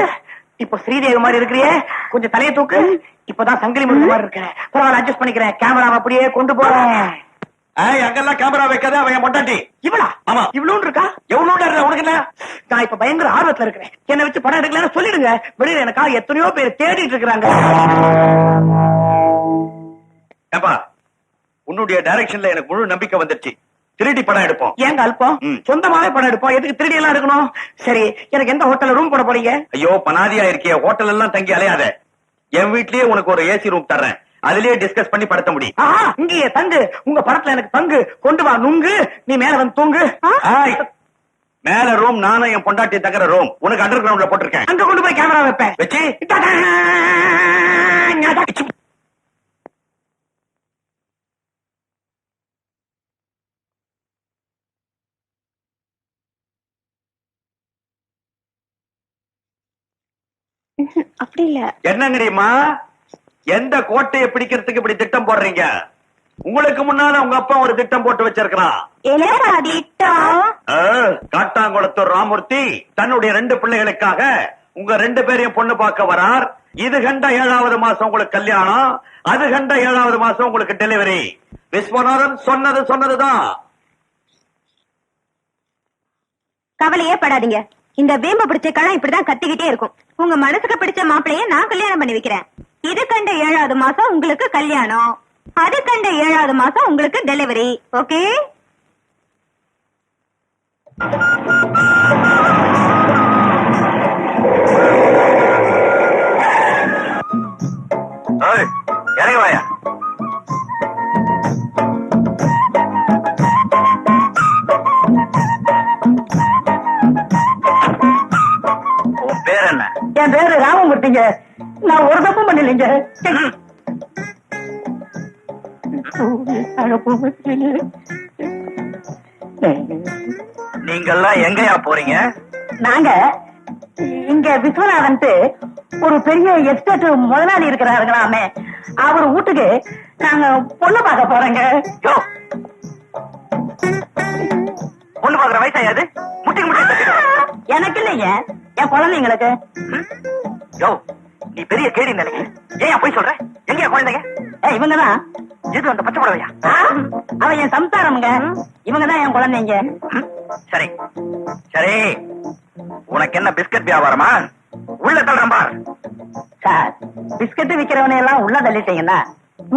S1: இப்போ ஸ்ரீதேவி மாதிரி இருக்கிறியே, கொஞ்சம் தலையை தூக்கு. இப்பதான் சங்கிலி முருகன் மாதிரி இருக்கிறேன். பரவாயில்ல, அட்ஜஸ்ட் பண்ணிக்கிறேன். கேமரா அப்படியே கொண்டு போறேன்.
S6: அங்கெல்லாம் கேமரா வைக்காத, அவன் மொட்டாட்டி.
S1: இவளா?
S6: ஆமா.
S1: இவ்வளவு இருக்கா?
S6: எவ்வளவு உனக்கு என்ன?
S1: நான் இப்ப பயங்கர ஆர்வத்துல இருக்கிறேன். என்ன வச்சு படம் எடுக்கலன்னு சொல்லிடுங்க. வெளியில எனக்காக எத்தனையோ பேர் தேடிட்டு இருக்கிறாங்க.
S6: ஏப்பா, உன்னுடைய டைரக்ஷன்ல எனக்கு முழு நம்பிக்கை வந்துருச்சு. 3D படம் எடுப்போம்.
S1: ஏங்க அல்பம்? சொந்தமாவே படம் எடுப்போம். எதுக்கு 3D எல்லாம் எடுக்கணும்? சரி, எனக்கு எந்த ஹோட்டல்ல ரூம் போட போறீங்க?
S6: ஐயோ, பனாதியா இருக்கிய, ஹோட்டல் எல்லாம் தங்கி அலையாத. என் வீட்லயே உனக்கு ஒரு ஏசி ரூம் தர்றேன். அதுலயே டிஸ்கஸ் பண்ணி படுத்த முடியும்.
S1: இங்கேயே தங்கு. உங்க படத்துல எனக்கு பங்கு. கொண்டு வா நுங்கு. நீ மேல வந்து தூங்கு.
S6: மேல ரூம் நானும் என் பொண்டாட்டி தங்குற ரூம். உனக்கு அண்டர் கிரவுண்ட்ல போட்டிருக்கேன்.
S1: அங்க கொண்டு போய் கேமரா வைப்பேன்.
S6: வச்சு
S3: அப்படி இல்ல.
S6: என்னங்கடிமா,
S5: எந்த கோட்டையை பிடிக்கிறதுக்கு இப்படி திட்டம் போடுறீங்க? உங்களுக்கு முன்னால உங்க அப்பா ஒரு திட்டம் போட்டு வச்சிருக்கிறான்.
S3: என்னடா திட்டம்?
S5: காட்டாங்குளத்தூர் ராமூர்த்தி தன்னுடைய 2 பிள்ளைகளுக்காக உங்க 2 பேரையும் பொண்ணு பார்க்க வரார். இது கண்ட 7வது மாசம் உங்களுக்கு கல்யாணம், அது கண்ட 7வது மாசம் உங்களுக்கு டெலிவரி. விஸ்வநாதன் சொன்னதுதான்.
S3: கவலையே படாதீங்க. இந்த வேம்பு பிடிச்ச கணம் இப்படிதான் கத்திக்கிட்டே இருக்கும். உங்க மனசுக்கு பிடிச்ச மாப்பிளைய நான் கல்யாணம் பண்ணி வைக்கிறேன். இது கண்ட 7வது மாசம் உங்களுக்கு கல்யாணம், அது கண்ட 7வது மாசம் உங்களுக்கு டெலிவரி. ஓகே?
S5: இறங்க வாயா. உன் பேர் என்ன?
S1: என் பேரு ராமமூர்த்திங்க. நான் ஒரு தப்பும் பண்ணலைங்க.
S5: நீங்கெல்லாம் எங்கயா போறீங்க?
S1: நாங்க இங்க விஸ்வநாதன் ஒரு பெரிய எஸ்டேட் முதலாளி இருக்கிறாருங்களாமே, அவர் வீட்டுக்கு நாங்க பொண்ணு பார்க்க போறோங்க.
S5: யோ, பொண்ணு பாக்குற வயசாயாது?
S1: எனக்கு இல்லைங்க, என் குழந்தைங்களுக்கு.
S5: யோ, நீ பெரிய கேடி நினைக்க. ஏன் போய் சொல்ற? எங்க குழந்தைங்க?
S1: இவங்கதான்.
S5: எது அந்த பச்சை புடவையா?
S1: அவன் என் சம்சாரமுங்க. இவங்கதான் என் குழந்தைங்க.
S5: சரி சரி, உனக்கு என்ன பிஸ்கட் வியாபாரமா? உள்ள தள்ளுறம்பா.
S1: சார், பிஸ்கட் விக்கிறவனை எல்லாம் உள்ள தள்ளிட்டீங்கன்னா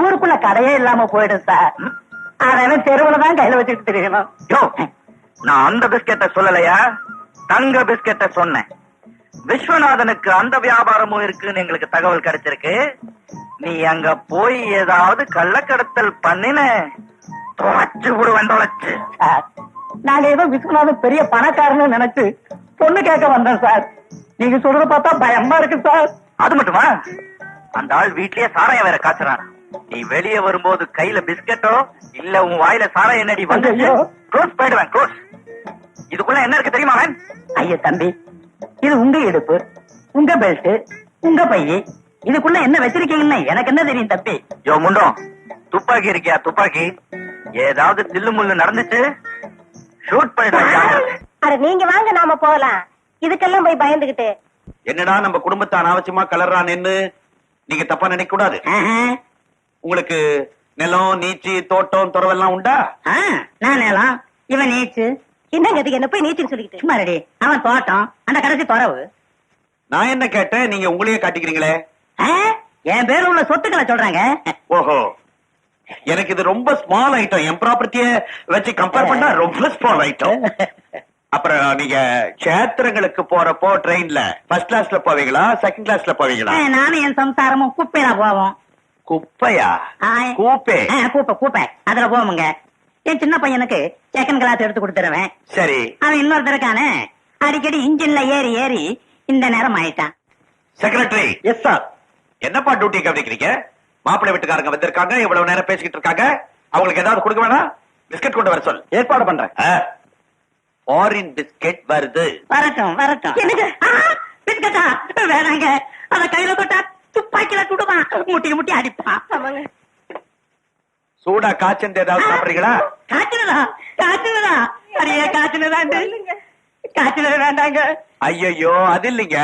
S1: ஊருக்குள்ள கடையே இல்லாம போயிடும் சார். அவன் தெருவுலதான் கையில வச்சுட்டு தெரியணும்.
S5: யோ, நான் அந்த பிஸ்கெட்ட சொல்லலையா, தங்க பிஸ்கெட்ட சொன்னேன். விஸ்வநாதனுக்கு அந்த வியாபாரமும் இருக்குன்னு எங்களுக்கு தகவல் கிடைச்சிருக்கு. நீ அங்க போய் ஏதாவது கள்ளக்கடத்தல் பண்ணின தொலைச்சு விடுவேன், தொலைச்சு.
S1: சார், நாங்க ஏதோ விஸ்வநாதன் பெரிய பணக்காரன்னு நினைச்சு பொண்ணு கேட்க வந்தேன் சார். நீங்க சொல்றத பார்த்தா பயமா இருக்கு சார்.
S5: அது மட்டுமா, அந்த ஆள் வீட்லயே சாராயம் வேற காய்ச்சறான். நீ வெளியே வரும்போது கையில பிஸ்கெட்டோ இல்ல உன் வாயில சாராயம் என்னடி வந்து
S1: ஐயோ.
S5: க்ளோஸ் போயிடுவேன், க்ளோஸ். இதுக்குள்ள என்ன இருக்கு தெரியுமா?
S1: ஐயா தம்பி, இது உங்க இடுப்பு, உங்க பெல்ட், உங்க பைய. இதுக்குள்ள என்ன வச்சிருக்கீங்கன்னு எனக்கு என்ன தெரியும் தம்பி?
S5: யோ முண்டோம், துப்பாக்கி இருக்கியா? துப்பாக்கி ஏதாவது தில்லு முள்ளு நடந்துச்சு ஷூட் பண்ணிடுவேன்.
S3: அட நீங்க வாங்க, நாம போகலாம். இதுக்கெல்லாம் போய் பயந்துகிட்டு.
S5: என்னடா நம்ம குடும்பத்தை அனாவசியமா கலர்றான்னு நீங்க தப்பா நினைக்க கூடாது. உங்களுக்கு நிலம், நீச்சு, தோட்டம், துறவெல்லாம் உண்டா?
S1: நான் நிலம், இவன் நீச்சு.
S3: என்னங்க இதுக்கு என்ன போய் நீச்சுன்னு சொல்லிக்கிட்டு?
S1: சும்மா ரெடி. அவன் தோட்டம், அந்த கடைசி துறவு.
S5: நான் என்ன கேட்டேன், நீங்க உங்களையே காட்டிக்கிறீங்களே.
S1: என் பேர் உள்ள சொத்துக்களை சொல்றாங்க.
S5: ஓஹோ, எனக்கு இது ரொம்ப ஸ்மால் ஐட்டம். என் ப்ராப்பர்ட்டிய வச்சு கம்பேர் பண்ணா ரொம்ப ஸ்மால் ஐட்டம். அப்புறம் நீங்க கஷேத்திரங்களுக்கு போறப்போ ட்ரெயின்ல ஃபர்ஸ்ட் கிளாஸ்ல போவீங்களா, செகண்ட் கிளாஸ்ல போவீங்களா?
S1: நானும் என் சம்சாரமும் குப்பையில போவோம்.
S5: குப்பையா? கூப்பே?
S1: கூப்பை அதுல போவோங்க. என் சின்ன பையனுக்கு செகண்ட் கிளாஸ் எடுத்து கொடுத்துருவேன்.
S5: சரி.
S1: அவன் இன்னொருத்தருக்கான அடிக்கடி இன்ஜின்ல ஏறி ஏறி இந்த நேரம் ஆயிட்டான்.
S5: செக்ரட்டரி. Yes sir. என்னப்பா டியூட்டி கவனிக்கிறீங்க? மாப்பிள்ளை வீட்டுக்காரங்க வந்திருக்காங்க, இவ்வளவு நேரம் பேசிக்கிட்டு இருக்காங்க. அவங்களுக்கு ஏதாவது கொடுக்க வேணாம்? பிஸ்கட் கொண்டு வர சொல். ஏற்பாடு பண்றேன். ஃபாரின் பிஸ்கட் வருது.
S1: வரட்டும் வரட்டும். எனக்கு பிஸ்கட்டா வேணாங்க. அத கையில தொட்டா துப்பாக்கில சுடுவான், முட்டி முட்டி அடிப்பான்.
S5: சூடா காய்ச்சல் ஏதாவது சாப்பிடுறீங்களா?
S1: காய்ச்சலா? காய்ச்சலா? அடியே காய்ச்சலதான். காய்ச்சல வேண்டாங்க.
S5: ஐயோ, அது இல்லைங்க.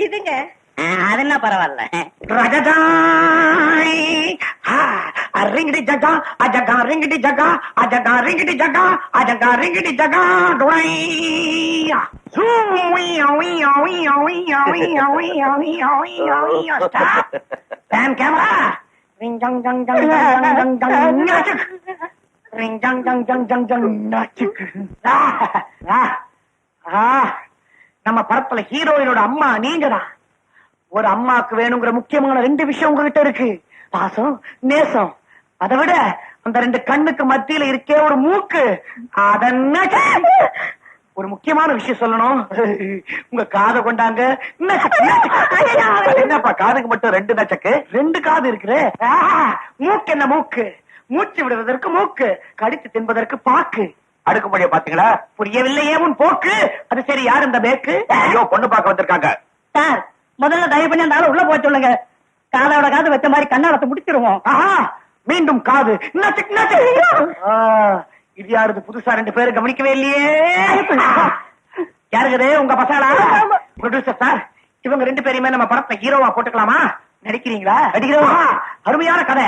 S3: இதுங்க.
S1: அது என்ன பரவாயில்ல.
S2: ரிங்கிடி ஜகா அஜகா ரிங்கிடி ஜகா அஜகா ரிங்கிடி ஜகா அஜகா ரிங்கிடி ஜகா டுவையா Bam camera. Ring jang jang jang jang jang jang nachuk. Ring jang jang jang jang jang nachuk. நம்ம படத்துல ஹீரோயினோட அம்மா நீங்கதான். ஒரு அம்மாக்கு வேணுங்கிற முக்கியமான 2 விஷயம் உங்ககிட்ட இருக்கு. பாசம், நேசம். அதை விட அந்த 2 கண்ணுக்கு மத்தியில இருக்கே ஒரு மூக்கு. அதென்ன ஒரு முக்கியமான விஷயம் சொல்லணும். உங்க காதை கொண்டாங்க. என்னப்பா காதுக்கு மட்டும் 2 நச்சக்கு? 2 காது இருக்குது. மூக்கு என்ன மூக்கு? மூச்சு விடுவதற்கு மூக்கு, கடித்து தின்பதற்கு பாக்கு. அடுக்குமொழிய பாத்தீங்களா? புரியவில்லையே உன் போக்கு. அது சரி, யார் இந்த பேக்கு? ஐயோ, பொண்ணு பார்க்க வந்திருக்காங்க.
S1: சார், முதல்ல தயவு பண்ணி அந்த ஆளை உள்ள போக சொல்லுங்க. காதோட காது வச்ச மாதிரி கண்ணாலத்தை முடிச்சிருவோம். ஆஹா, மீண்டும் காது. இது யாரு புதுசா 2 பேரும் கவனிக்கவே இல்லையே. யாருக்குது உங்க பசங்களா? ப்ரொடியூசர் சார், இவங்க 2 பேரையுமே நம்ம படத்தை ஹீரோவா போட்டுக்கலாமா? நடிக்கிறீங்களா? நடிக்கிறோம். அருமையான கதை.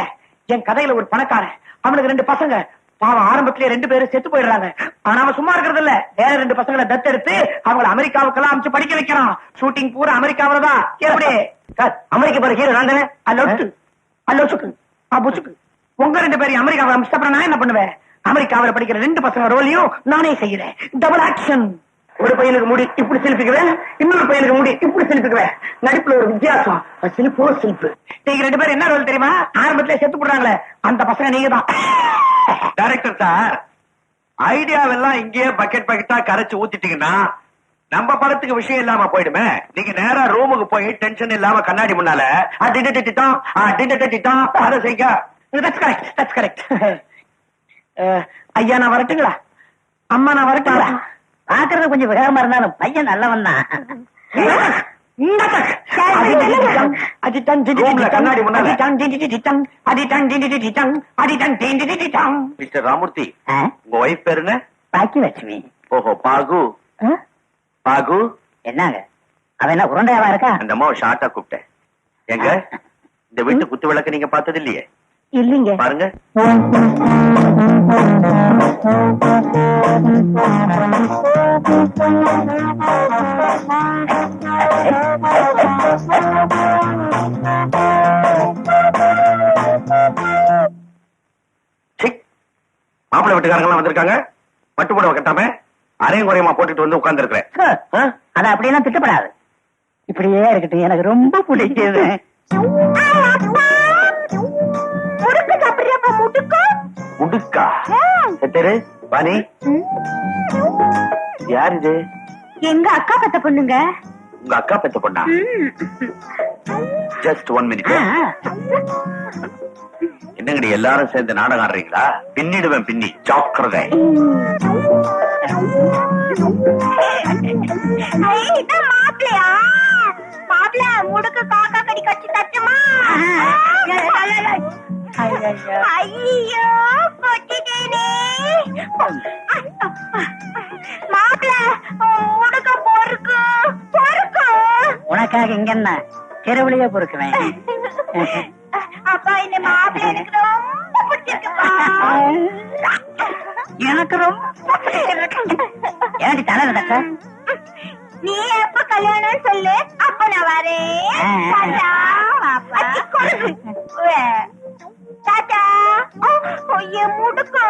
S1: என் கதையில ஒரு பணக்காரன், அவனுக்கு 2 பசங்க. பாவம் ஆரம்பத்திலேயே 2 பேரும் செத்து போயிடுறாங்க. ஆனா அவன் சும்மா இருக்கிறது இல்ல, வேற 2 பசங்களை தத்தெடுத்து அவங்களை அமெரிக்காவுக்கெல்லாம் அனுப்பிச்சு படிக்க வைக்கிறான். ஷூட்டிங் பூரா அமெரிக்காவில தான். எப்படி சார், அமெரிக்க போற ஹீரோ நான் தானே? அல்லோச்சுக்கு உங்க 2 பேரையும் அமெரிக்காவை அனுப்பிச்சு அப்புறம் நான் என்ன பண்ணுவேன்? அமெரிக்காவில படிக்கிற 2 பசங்க ரோலையும் நானே செய்யறேன். Double action. ஒரு பையனுக்கு முடி இப்படி சிலிப்பிக்குவேன், இன்னொரு பையனுக்கு முடி இப்படி சிலிப்பிக்குவேன். நடிப்புல ஒரு வித்தியாசம். சிலிப்பு சிலிப்பு. நீங்க 2 பேரும் என்ன ரோல் தெரியுமா? ஆரம்பத்திலே செத்து போடுறாங்களே அந்த பசங்க நீங்க தான்.
S5: டைரக்டர் சார், ஐடியாவெல்லாம் இங்கேயே பக்கெட் பக்கெட்டா கரைச்சு ஊத்திட்டீங்கன்னா நம்ம படத்துக்கு விஷயம் இல்லாம போயிடுமே. நீங்க நேரா ரூமுக்கு போய் டென்ஷன் இல்லாம கண்ணாடி முன்னால அதை செய்ய.
S1: That's correct. ஐயா நான் வரட்டுங்களா? அம்மா நான் வரட்டுங்களா?
S2: பாக்குறது கொஞ்சம் வேகமா இருந்தாலும் பையன் நல்லவன் தான்.
S5: கண்ணாடி முன்னால மிஸ்டர் ராமூர்த்தி, உங்க ஒய்ஃப் பேரு என்ன?
S2: பாக்கியலட்சுமி.
S5: ஓஹோ, பாகு. பாகு
S2: என்னங்க அவன் என்ன உருண்டையாவா இருக்கா?
S5: அந்த அம்மாவை ஷார்ட்டா கூப்பிட்டேன். எங்க இந்த வீட்டு குத்து விளக்கு நீங்க பார்த்தது இல்லையே?
S3: இல்லீங்க.
S5: பாருங்க. மாப்பிள்ளை வீட்டுக்காரங்க வந்திருக்காங்க. பட்டு போட கட்டாம அரையும் குறையமா போட்டுட்டு வந்து உட்கார்ந்து இருக்கிறேன்.
S2: அது அப்படியெல்லாம் திட்டப்படாது. இப்படியே இருக்கட்டும், எனக்கு ரொம்ப பிடிக்குது.
S5: முடுக்கா தெரு வாணி, யார் இது?
S3: எங்க அக்கா பத்த பொண்ணுங்க.
S5: உங்க அக்கா பெத்த பொண்ணா? Just 1 minute. என்னங்கடி எல்லாரும் சேர்ந்து நாடகம் ஆடுறீங்களா? பின்னிடுவேன் பின்னி, ஜாக்கிரதை.
S3: மாப்பிளையா? மாப்பிள முடுக்கு காக்கா கடி கட்சி தச்சுமா? ஐயோ கொட்டிட்டேனே. மாப்பிள முடுக்க பொறுக்கு பொறுக்கு.
S2: உனக்காக இங்க என்ன தெருவிலேயே பொறுக்குவேன்.
S3: அப்பா இந்த மாப்பிள எனக்கு ரொம்ப பிடிச்சிருக்குப்பா.
S2: எனக்கு ரொம்ப பிடிச்சிருக்கு. ஏன்டி தலை நடக்க?
S3: நீ எப்ப கல்யாணம் சொல்லு, அப்ப நான் வரேன். தாத்தா முடுக்கு.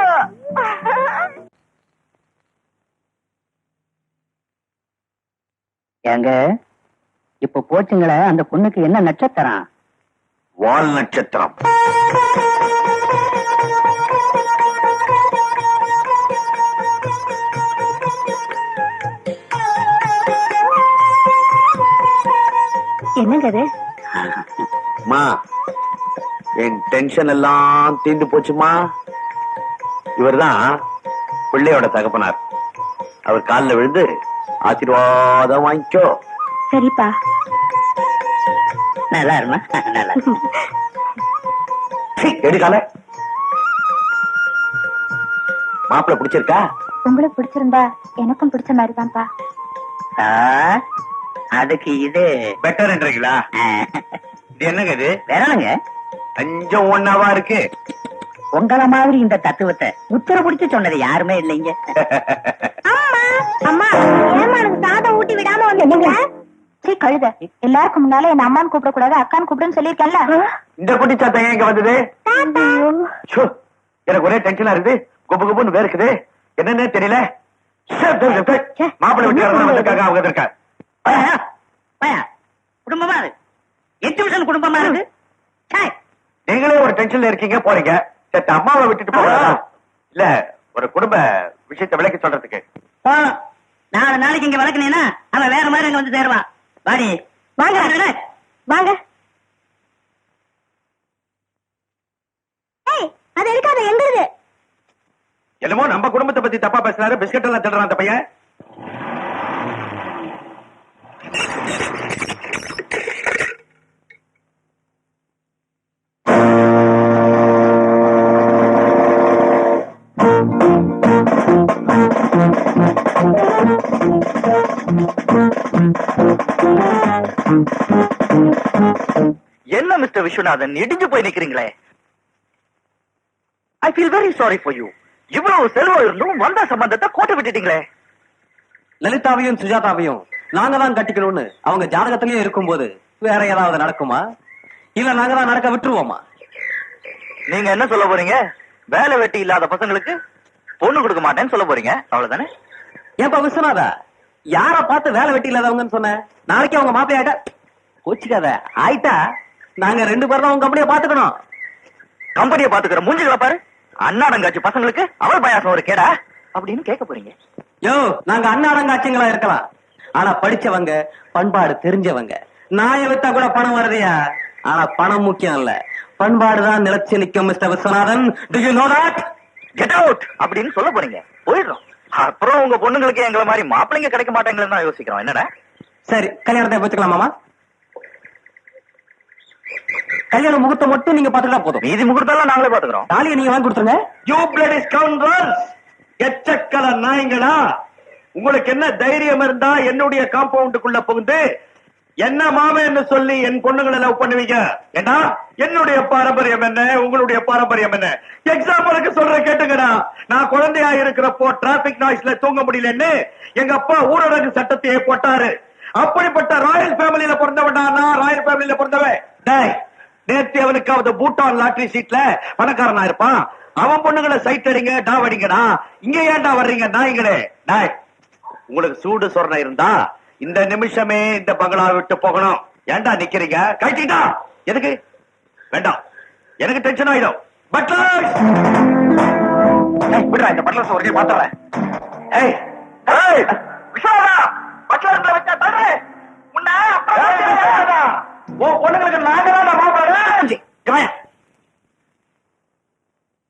S2: ஏங்க இப்ப போச்சுங்களே, அந்த பொண்ணுக்கு என்ன நட்சத்திரம்?
S5: வால் நட்சத்திரம்.
S3: என்னங்க அது?
S5: மா, என் டென்ஷன் எல்லாம் தீர்ந்து போச்சுமா. இவர்தான் பிள்ளையோட தகப்பனார். அவர் காலில் விழுந்து ஆசீர்வாதம் வாங்கிக்கோ.
S3: சரிப்பா.
S2: நல்லா இருமா, நல்லா
S5: எடுக்கால. மாப்பிள்ள பிடிச்சிருக்கா?
S3: உங்களுக்கு பிடிச்சிருந்தா எனக்கும் பிடிச்ச மாதிரிதான்ப்பா.
S2: அதுக்கு இது
S5: பெட்டர்ன்றீங்களா? இது என்னங்க இது?
S2: வேறங்க
S5: கொஞ்சம் ஒன்னாவா இருக்கு.
S2: உங்கள மாதிரி இந்த தத்துவத்தை உத்தர பிடிச்சு சொன்னது யாருமே இல்லைங்க.
S3: அம்மா ஏமா எனக்கு சாதம் ஊட்டி விடாம வந்தீங்க? சீ கழுத, எல்லாருக்கும் முன்னால என்ன அம்மான்னு கூப்பிட கூடாது, அக்கான்னு கூப்பிடுன்னு சொல்லிருக்கேன்ல.
S5: இந்த குட்டி சாத்தம் எங்க வந்தது? எனக்கு ஒரே டென்ஷனா இருக்குது. குப்பு குப்புன்னு வேர்க்குது. என்னன்னே தெரியல. மாப்பிள்ளை வீட்டுக்காரங்க அவங்க இருக்கா.
S2: குடும்பமா இருக்கு, எக்ஸிபிஷன் குடும்பமா இருக்கு.
S5: நீங்களே ஒரு டென்ஷன்ல இருக்கீங்க போறீங்க. சரி, அம்மாவை விட்டுட்டு போகலாம். இல்ல, ஒரு குடும்ப விஷயத்தை விளக்கி சொல்றதுக்கு.
S2: 4 நாளைக்கு இங்க வளர்க்கணீங்கன்னா அவன் வேற மாதிரி அங்க வந்து சேருவான். வாடி
S3: வாங்க வாங்க. அது இருக்காது, எங்கிருது?
S5: என்னமோ நம்ம குடும்பத்தை பத்தி தப்பா பேசுறாரு. பிஸ்கட் எல்லாம் திடுறான் அந்த பையன்.
S4: மிஸ்டர் விஸ்வநாதன் இடிஞ்சு போய் நிக்கிறீங்களே. I feel very sorry for you. இவ்வளவு செல்வம் இருந்தும் வந்த சம்பந்தத்தை கோட்டை விட்டுட்டீங்களே.
S5: லலிதாவையும் சுஜாதாவையும் நாங்க தான் கட்டிக்கணும்னு அவங்க ஜாதகத்திலேயே இருக்கும்போது வேற ஏதாவது நடக்குமா? இல்ல நாங்க தான் நடக்க விட்டுருவோமா?
S4: நீங்க என்ன சொல்ல போறீங்க? வேலை வெட்டி இல்லாத பசங்களுக்கு பொண்ணு கொடுக்க மாட்டேன்னு சொல்ல போறீங்க, அவ்வளவுதானே?
S5: ஏப்பா விஸ்வநாதா, யார பார்த்து வேலை வெட்டி இல்லாதவங்கன்னு சொன்ன? நாளைக்கு அவங்க மாப்பிள்ளையாட்டா கோச்சிக்காத ஆயிட்டா நாங்க 2 பேரும் தான் உங்க கம்பெனியை பாத்துக்கணும்.
S4: கம்பெனியை பாத்துக்கிற மூஞ்சிகளை பாரு. அண்ணாடங்காட்சி பசங்களுக்கு அவள் பாயாசம் ஒரு கேடா அப்படின்னு கேட்க போறீங்க.
S5: யோ, நாங்க அண்ணாடங்காட்சிங்களா இருக்கலாம், ஆனா படிச்சவங்க, பண்பாடு தெரிஞ்சவங்க. நாயை வித்தா கூட பணம் வருதையா? ஆனா பணம் முக்கியம் இல்ல, பண்பாடுதான் நிலைச்சு நிக்கும் mister Viswanathan. To you know that?
S4: Get out அப்படின்னு சொல்ல போறீங்க. போயிடுறோம். அப்புறம் உங்க பொண்ணுங்களுக்கு எங்களை மாதிரி மாப்பிள்ளைங்க கிடைக்க மாட்டாங்களேன்னு தான் யோசிக்கிறோம். என்னடா?
S5: சரி, கல்யாணத்தை வச்சுக்கலாமாமா? கல்யாண முகூர்த்தம் மட்டும் நீங்க பாத்துக்கிட்டா போதும்,
S4: மீதி முகூர்த்தம் நாங்களே பாத்துக்கிறோம்.
S5: தாலியை நீங்க வாங்கி கொடுத்துருங்க.
S1: யூ பிளடி ஸ்கவுண்டரல்ஸ், எச்சக்கல நாய்ங்களா! உங்களுக்கு என்ன தைரியம் இருந்தா என்னுடைய காம்பவுண்டுக்குள்ள புகுந்து என்ன மாமன்னு சொல்லி என் பொண்ணுங்களை லவ் பண்ணுவீங்க? ஏன்னா என்னுடைய பாரம்பரியம் என்ன, உங்களுடைய பாரம்பரியம் என்ன? எக்ஸாம்பிளுக்கு சொல்றேன் கேட்டுங்கடா. நான் குழந்தையா இருக்கிறப்போ டிராபிக் நாய்ஸ்ல தூங்க முடியலன்னு எங்க அப்பா ஊரடங்கு சட்டத்தையே போட்டாரு. அப்படிப்பட்ட ராயல் ஃபேமிலியில பிறந்தவன் நான், ராயல் ஃபேமிலியில பிறந்தவன். டேய், நேற்று அவனுக்காவது பூட்டான் லாட்டரி சீட்ல பணக்காரனா இருப்பான். அவன் பொண்ணுங்களை சைட் அடிங்க, டாவ் அடிங்கடா. இங்க ஏன்டா வர்றீங்க நாய்களே? டேய், உங்களுக்கு சூடு சொரணை இருந்தா இந்த நிமிஷமே இந்த பங்களா விட்டு போகணும். ஏன்டா நிக்கிறீங்க? கைட்டிட்டா எதுக்கு? வேண்டாம், எனக்கு டென்ஷன் ஆயிடும். பட்லர்ஸ், விடுறா, இந்த பட்லர்ஸ் ஒரே பாத்துறேன். ஏய் ஏய் விசாரா, பட்லர்ஸ்ல வச்சா தரே முன்ன அப்புறம் ஓ பொண்ணுங்களுக்கு நாங்க தான் மாப்பாடு.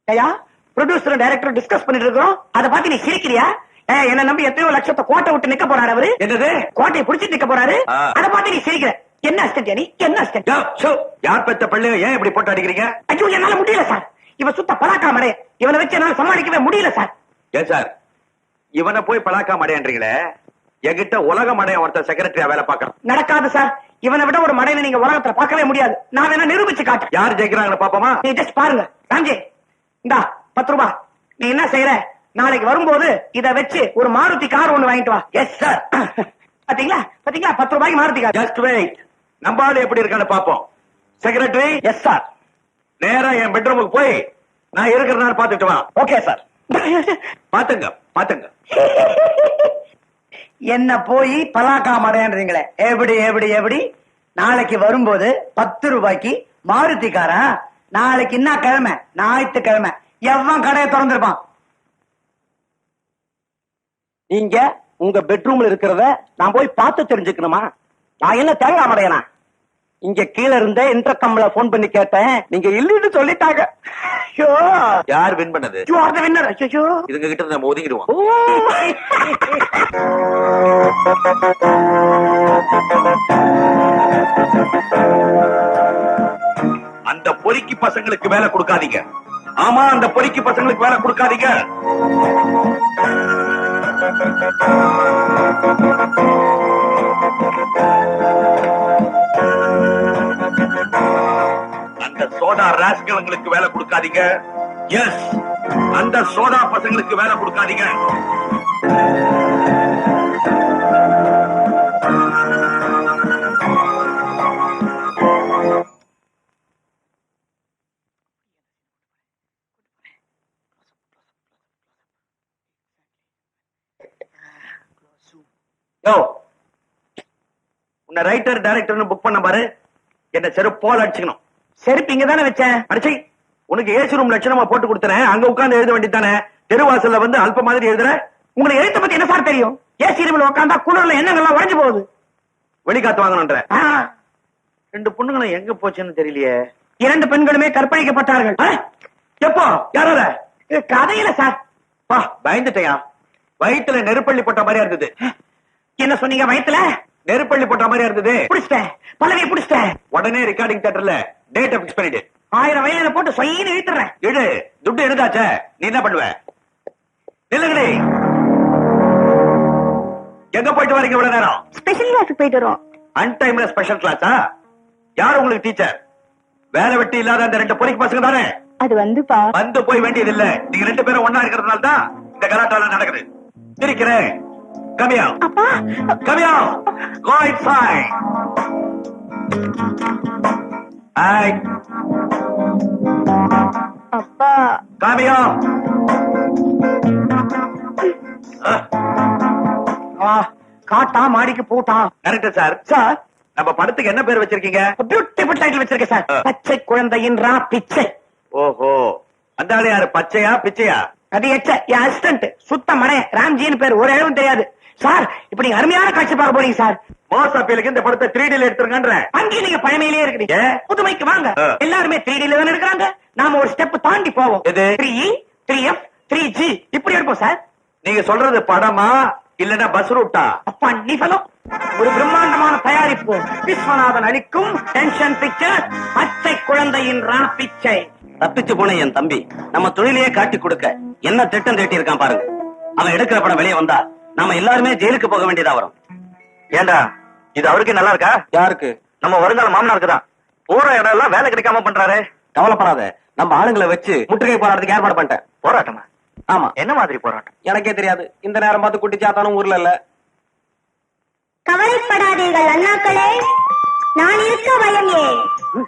S1: ஐயா, ப்ரொடியூசர் டைரக்டர் டிஸ்கஸ் பண்ணிட்டு இருக்கோம். அத பாத்து நீ சிரிக்கிறியா? என்ன நம்பி எத்தனையோ லட்சத்தை கோட்டை விட்டு நிக்க போறாரு அவரு. என்னது? கோட்டையை பிடிச்சிட்டு நிக்க போறாரு. அத பாத்து நீ சிரிக்கிற. என்ன அஸ்டன்ட் நீ? என்ன அஸ்டன்ட்? யார் பெத்த பிள்ளை ஏன் இப்படி போட்டு அடிக்கிறீங்க? ஐயோ, என்னால முடியல சார். இவன் சுத்த பலாக்கா மடைய. இவனை வச்சு என்னால சமாளிக்கவே முடியல சார். ஏன் சார் இவனை போய் பலாக்கா மடையன்றீங்களே? என்கிட்ட உலக மடைய ஒருத்தர் செக்ரட்டரியா வேலை பார்க்கறான். நடக்காது சார். இவனை விட ஒரு மடையை நீங்க உலகத்துல பார்க்கவே முடியாது. நான் வேணா நிரூபிச்சு காட்டுறேன். யார் ஜெயிக்கிறாங்கன்னு பாப்போமா? நீ ஜஸ்ட் பாருங்க. ராம்ஜி, இந்தா 10 ரூபாய். நீ என்ன செய்யற? நாளைக்கு வரும்போது இத வச்சு ஒரு மாருதி கார் ஒண்ணு வாங்கிட்டு வா. Yes sir. பாத்தீங்களா பாத்தீங்களா, 10 ரூபாய்க்கு மாருதி கார். ஜஸ்ட் வெயிட், நம்ம ஆளு எப்படி இருக்கான்னு பாப்போம். செக்ரட்டரி. Yes sir. நேரா என் பெட்ரூமுக்கு போய் நான் இருக்கிற பாத்துட்டு வா. Okay sir. பாத்துங்க பாத்துங்க. என்ன போய் பலாக்கா மடையன்றீங்களே? எப்படி எப்படி எப்படி? நாளைக்கு வரும்போது 10 ரூபாய்க்கு மாருதி காரா? நாளைக்கு என்ன கிழமை? ஞாயிற்றுக்கிழமை. எவன் கடையை திறந்திருப்பான்? நீங்க உங்க பெட்ரூம்ல இருக்கிறத நான் போய் பார்த்து தெரிஞ்சுக்கணுமா? நான் என்ன தேங்காய் மடையனா? இங்க கீழ இருந்தே இன்டர்கம்ல போன் பண்ணி கேட்டேன், நீங்க இல்லன்னு சொல்லிட்டாங்க. யார் வின் பண்ணது? You are the winner. ஐயோ, இதுங்க கிட்ட நம்ம ஒதுங்கிடுவோம். அந்த பொறுக்கி பசங்களுக்கு வேலை கொடுக்காதீங்க. ஆமா, அந்த பொறுக்கி பசங்களுக்கு வேலை கொடுக்காதீங்க. அந்த சோடா ராஸ்கல்களுக்கு வேலை கொடுக்காதீங்க. எஸ், அந்த சோடா பசங்களுக்கு வேலை கொடுக்காதீங்க. உன்னை ரைட்டர் டைரக்டர்னு புக் பண்ண பாரு. என்ன செருப்போல் அடிச்சுக்கணும். செருப்பு இங்க தானே வச்சேன். அடிச்சு உனக்கு ஏசி ரூம் லட்சணமா போட்டு கொடுத்தேன். அங்க உட்கார்ந்து எழுத வேண்டியதானே. தெருவாசல்ல வந்து அல்ப மாதிரி எழுதுற. உங்களுக்கு எழுத்த பத்தி என்ன சார் தெரியும்? ஏசி ரூம்ல உட்கார்ந்தா குளிர்ல எண்ணங்கள்லாம் உடைஞ்சு போகுது. வெளிக்காத்து வாங்கணும்ன்ற. 2 பொண்ணுங்களும் எங்க போச்சுன்னு தெரியலையே. 2 பெண்களுமே கற்பழிக்கப்பட்டார்கள். எப்போ? யாரால? கதையில சார். வா, பயந்துட்டையா? வயிற்றுல நெருப்பள்ளி போட்ட மாதிரியா இருந்தது. என்ன சொன்னீங்க? வயிற்றுல நெருப்பள்ளி போட்ட மாதிரியா இருந்தது. புடிச்சிட்டேன், பல்லவியை புடிச்சிட்டேன். உடனே ரெக்கார்டிங் தியேட்டர்ல டேட்டை பிக்ஸ் பண்ணிடு. 1000 வயல போட்டு சொயின்னு இழுத்துறேன். இடு, துட்டு எடுத்தாச்சே. நீ என்ன பண்ணுவ? நில்லுங்கடி. எங்க போயிட்டு வரீங்க இவ்வளவு நேரம்?
S3: ஸ்பெஷல் கிளாஸுக்கு போயிட்டு வரோம்.
S1: அன்டைம்ல ஸ்பெஷல் கிளாஸா? யார் உங்களுக்கு டீச்சர்?
S5: வேலை வெட்டி இல்லாத அந்த 2 பொறிக்கு பசங்க தானே?
S3: அது வந்துப்பா.
S5: வந்து போய் வேண்டியது இல்ல. நீங்க 2 பேரும் ஒண்ணா இருக்கிறதுனால தான் இந்த கலாட்டால நடக்குது. இருக்கிறேன். கமியா
S3: அப்பா.
S5: கமியா go inside. Hi.
S3: அப்பா.
S5: கமியா.
S1: காட்டா மாடிக்கு போட்டான்.
S5: Correct sir.
S1: சார்,
S5: நம்ம படத்துக்கு என்ன பேர் வச்சிருக்கீங்க?
S1: பியூட்டிஃபுல் டைட்டில் வச்சிருக்கேன் சார். பச்சை குழந்தையின் பிச்சை.
S5: ஓஹோ, அந்த ஆளு யாரு? பச்சையா பிச்சையா?
S1: அது எச்ச என் அசிஸ்டன்ட் சுத்த மனே ராம்ஜின்னு பேர், ஒரு அளவும் தெரியாது சார். இப்ப நீங்க அருமையான காட்சி பார்க்க போறீங்க சார்.
S5: மாஸ் அப்பீலுக்கு இந்த படத்தை 3Dல எடுத்துருங்கன்ற.
S1: அங்கேயும் நீங்க பழமையிலேயே இருக்கிறீங்க. புதுமைக்கு வாங்க.
S5: ஆ.
S1: எல்லாருமே 3Dல தானே இருக்கிறாங்க. நாம ஒரு ஸ்டெப் தாண்டி போவோம்.
S5: எது?
S1: 3E 3F 3G இப்படி எடுப்போம் சார்.
S5: நீங்க சொல்றது படமா இல்லன்னா பஸ் ரூட்டா?
S1: அப்பா நிஃபலம் ஒரு பிரம்மாண்டமான தயாரிப்பு. விஸ்வநாதன் அளிக்கும் டென்ஷன் பிக்சர் பச்சை குழந்தையின் பிச்சை.
S2: தப்பிச்சு போன என் தம்பி நம்ம தொழிலையே காட்டி கொடுக்க என்ன திட்டம் தீட்டி இருக்கான் பாருங்க. அவன் எடுக்கிற படம் வெளியே வந்தா நாம எல்லாருமே ஜெயிலுக்கு போக வேண்டியதா வரும்.
S4: ஏண்டா இது அவருக்கு நல்லா இருக்கா?
S5: யாருக்கு?
S4: நம்ம வருங்கால மாமனாருக்கு தான். போற இடம் எல்லாம் வேலை கிடைக்காம பண்றாரு.
S5: கவலைப்படாத, நம்ம ஆளுங்களை வச்சு முற்றுகை போராட்டத்துக்கு ஏற்பாடு பண்ணிட்டேன்.
S4: போராட்டமா?
S5: ஆமா.
S4: என்ன மாதிரி போராட்டம்?
S5: எனக்கே தெரியாது. இந்த நேரம் பார்த்து குட்டி சாத்தானும் ஊர்ல இல்ல.
S3: கவலைப்படாதீர்கள் அண்ணாக்களே, நான் இருக்க பயம் ஏன்?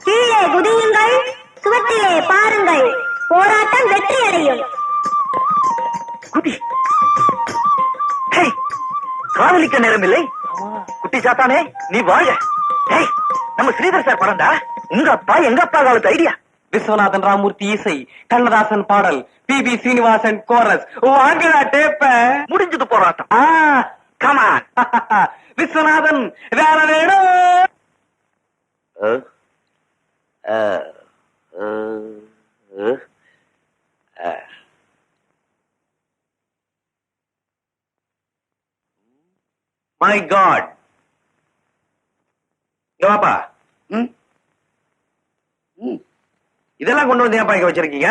S3: கீழே குதியுங்கள், சுவற்றிலே பாருங்கள், போராட்டம் வெற்றி அடையும்.
S4: குட்டி காதலிக்க நேரம் இல்லை. குட்டி சாத்தானே நீ வாழ. நம்ம ஸ்ரீதர் சார் படம்டா. உங்க அப்பா எங்க அப்பா காலத்து ஐடியா.
S5: விஸ்வநாதன் ராமூர்த்தி இசை, கண்ணதாசன் பாடல், பி சீனிவாசன் கோரஸ். வாங்கடா டேப்ப.
S4: முடிஞ்சது போராட்டம்.
S5: கமான். விஸ்வநாதன் வேற வேணும். My God. வாப்பா. இதெல்லாம் கொண்டு வந்து ஏன் வச்சிருக்கீங்க?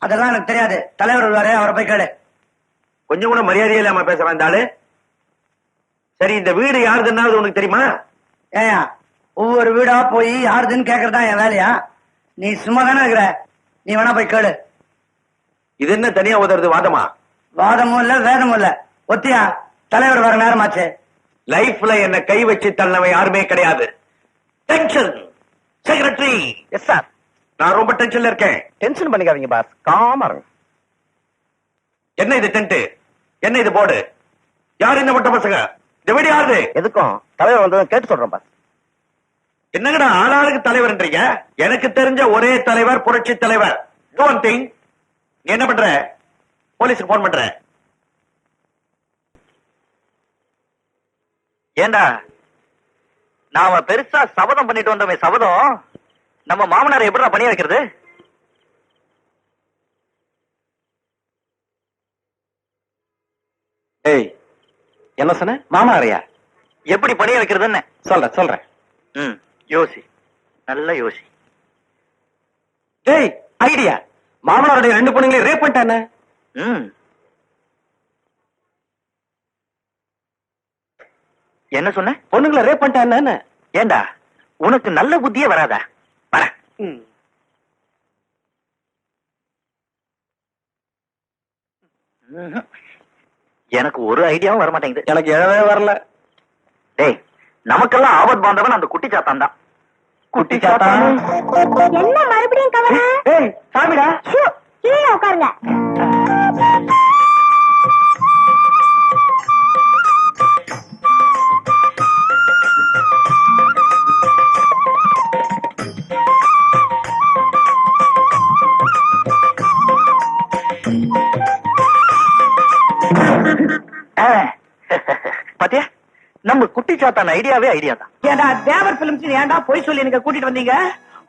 S1: அதெல்லாம் எனக்கு தெரியாது. தலைவர் வருவாரு, அவரை போய் கேளு.
S5: கொஞ்சம் கூட மரியாதையே இல்லாம பேசுறான் இந்த ஆளு. சரி, இந்த வீடு யாருதுன்னாவது உனக்கு தெரியுமா?
S1: ஏயா ஒவ்வொரு வீடா போய் யாருதுன்னு கேக்குறதா என் வேலையா? நீ சும்மா தானே இருக்கிற, நீ வேணா போய் கேளு.
S5: இது என்ன தனியா உதறது வாதமா?
S1: வாதமும் இல்ல வேதமும் இல்ல. ஒத்தியா தலைவர் வர நேரமாச்சு.
S5: லைஃப்ல என்ன கை வச்சு தள்ளவன் யாருமே கிடையாது. Tension secretary.
S4: Yes sir.
S5: நான் ரொம்ப டென்ஷன்ல இருக்கேன்.
S4: டென்ஷன் பண்ணிக்காதீங்க பாஸ், காமா இருங்க.
S5: என்ன இது டென்ட்? என்ன இது போர்டு? யாரு இந்த மொட்டை பசங்க? இந்த வீடு யாரு?
S4: எதுக்கும் தலைவர் வந்ததும் கேட்டு சொல்றேன் பாஸ்.
S5: என்னங்கடா ஆளாளுக்கு தலைவர்ன்றீங்க? எனக்கு தெரிஞ்ச ஒரே தலைவர் புரட்சி தலைவர். Do one thing. நீ என்ன பண்ற? போலீஸுக்கு போன் பண்ற.
S4: ஏண்டா நாம பெருசா சபதம் பண்ணிட்டு வந்தோமே, சபதம் நம்ம மாமனாரை எப்படிடா பண்ணி வைக்கிறது?
S5: ஏய், என்ன சொன்ன? மாமனாரையா?
S4: எப்படி பண்ணி வைக்கிறதுன்னு
S5: சொல்றேன்.
S4: யோசி, நல்ல யோசி.
S5: டேய், ஐடியா. மாமனாருடைய 2 பொண்ணுங்களையும் ரேப் பண்ணிட்டானே.
S4: என்ன சொன்ன?
S5: பொண்ணுங்களை ரேப் பண்ணிட்டானே.
S4: ஏண்டா உனக்கு நல்ல புத்தியே வராதா? வர. எனக்கு ஒரு ஐடியாவும் வர மாட்டேங்குது.
S5: எனக்கு எழவே வரல.
S4: டேய், நமக்கெல்லாம் ஆபத் பாந்தவன் அந்த குட்டி சாத்தான் தான்.
S5: குட்டி சாத்தா.
S3: என்ன மறுபடியும் கவலை?
S5: ஏய், சாமிடா.
S3: கீழே உட்காருங்க.
S4: பாத்தியா, நம்ம குட்டி சாத்தான் ஐடியாவே ஐடியா தான்.
S1: ஏண்டா தேவர் பிலிம்ஸ் ஏன்டா போய் சொல்லி எனக்கு கூட்டிட்டு வந்தீங்க?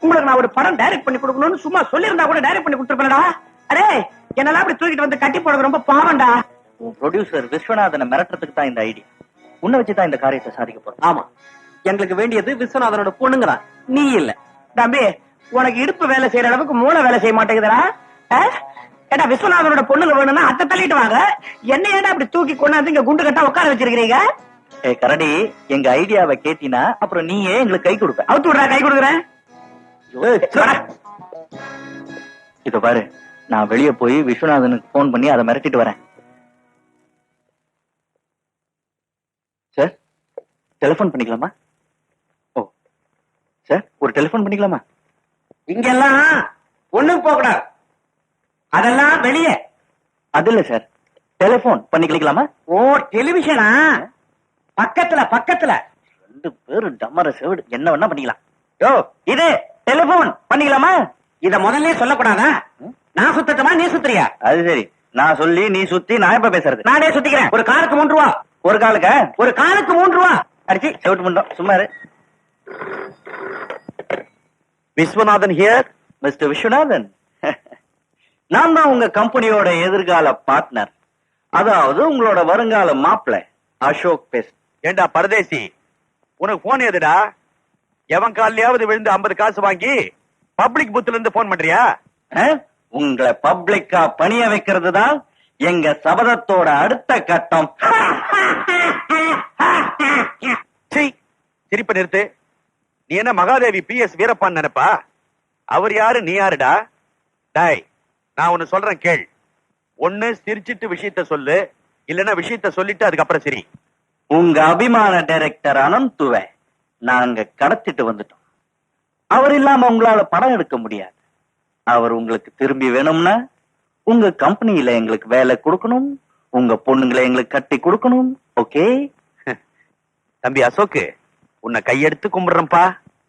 S1: உங்களுக்கு நான் ஒரு படம் டைரக்ட் பண்ணி கொடுக்கணும்னு சும்மா சொல்லி இருந்தா கூட டைரக்ட் பண்ணி கொடுத்துருப்பேன்டா. அரே, என்னெல்லாம் அப்படி தூக்கிட்டு வந்து கட்டி போடுறது ரொம்ப பாவம்டா.
S4: ப்ரொடியூசர் விஸ்வநாதனை மிரட்டுறதுக்கு தான் இந்த ஐடியா. உன்னை வச்சுதான் இந்த காரியத்தை சாதிக்க போறோம்.
S5: ஆமா, எங்களுக்கு வேண்டியது விஸ்வநாதனோட பொண்ணுங்கதான், நீ இல்ல.
S1: தம்பி, உனக்கு இடுப்பு வேலை செய்யற அளவுக்கு மூளை வேலை செய்ய மாட்டேங்குதுடா. ஏடா விஸ்வநாதனோட பொண்ணுங்க வேணும்னா அத்தை தள்ளிட்டு வாங்க. என்ன ஏடா அப்படி தூக்கி கொண்டாந்து இங்க குண்டு கட்டா உட்கார வச்சிருக்கீங்க?
S4: கரடி, எங்க ஐடியாவை கேட்டினா அப்புறம் நீயே எங்களுக்கு கை கொடுப்ப.
S1: அவுத்து விடுறா, கை கொடுக்குறேன்.
S4: இதோ பாரு, நான் வெளியே போய் விஸ்வநாதனுக்கு போன் பண்ணி அதை மிரட்டிட்டு வரேன். சார், டெலிபோன் பண்ணிக்கலாமா? ஓ சார், ஒரு டெலிபோன் பண்ணிக்கலாமா?
S1: இங்கெல்லாம் ஒண்ணுக்கு போக கூடாது, அதெல்லாம் வெளியே.
S4: அது இல்ல சார், டெலிபோன் பண்ணிக்கலாமா?
S1: ஓ டெலிவிஷனா? பக்கத்துல பக்கத்துல.
S4: 2 பேரும் டம்மர செவிடு, என்ன வேணா பண்ணிக்கலாம். யோ, இது டெலிபோன் பண்ணிக்கலாமா?
S1: இத முதல்ல சொல்லக்கூடாதா? நான் சுத்தட்டுமா, நீ சுத்துறியா?
S4: அது சரி, நான் சொல்லி நீ சுத்தி நான் எப்ப பேசுறது?
S1: நானே சுத்திக்கிறேன். ஒரு காலுக்கு 3 ரூபா.
S4: ஒரு காலுக்கு
S1: ஒரு காலுக்கு 3 ரூபா.
S4: அடிச்சு செவிட்டு பண்ணோம். சும்மா இரு. விஸ்வநாதன் ஹியர். மிஸ்டர் விஸ்வநாதன், நான் தான் உங்க கம்பெனியோட எதிர்கால பார்ட்னர், அதாவது உங்களோட வருங்கால மாப்பிள்ளை அசோக் பேஸ்.
S6: ஏண்டா பரதேசி, உனக்கு போன் எதுடா? எவன் காலையாவது விழுந்து 50 காசு வாங்கி பப்ளிக் பூத்துல இருந்து போன் பண்றியா?
S4: உங்களை பப்ளிக்கா பணிய வைக்கிறது தான் எங்க சபதத்தோட அடுத்த கட்டம்.
S6: சிரிப்ப நிறுத்து. நீ என்ன மகாதேவி PS வீரப்பான் நினைப்பா? அவர் யாரு, நீ யாருடா? டாய், நான் ஒன்னு சொல்றேன் கேள். ஒண்ணு சிரிச்சிட்டு விஷயத்த சொல்லு, இல்லன்னா விஷயத்த சொல்லிட்டு அதுக்கப்புறம் சரி.
S4: உங்க அபிமான டைரக்டர் அனந்துவை நாங்க கடத்திட்டு வந்துட்டோம். அவர் இல்லாம உங்களால படம் எடுக்க முடியாது. அவர் உங்களுக்கு திரும்பி வேணும்னா உங்க கம்பெனியில எங்களுக்கு வேலை கொடுக்கணும், உங்க பொண்ணுங்களை எங்களுக்கு கட்டி கொடுக்கணும். ஓகே?
S6: தம்பி அசோக்கு, உன்னை கையெடுத்து கும்பிடுறேன்ப்பா.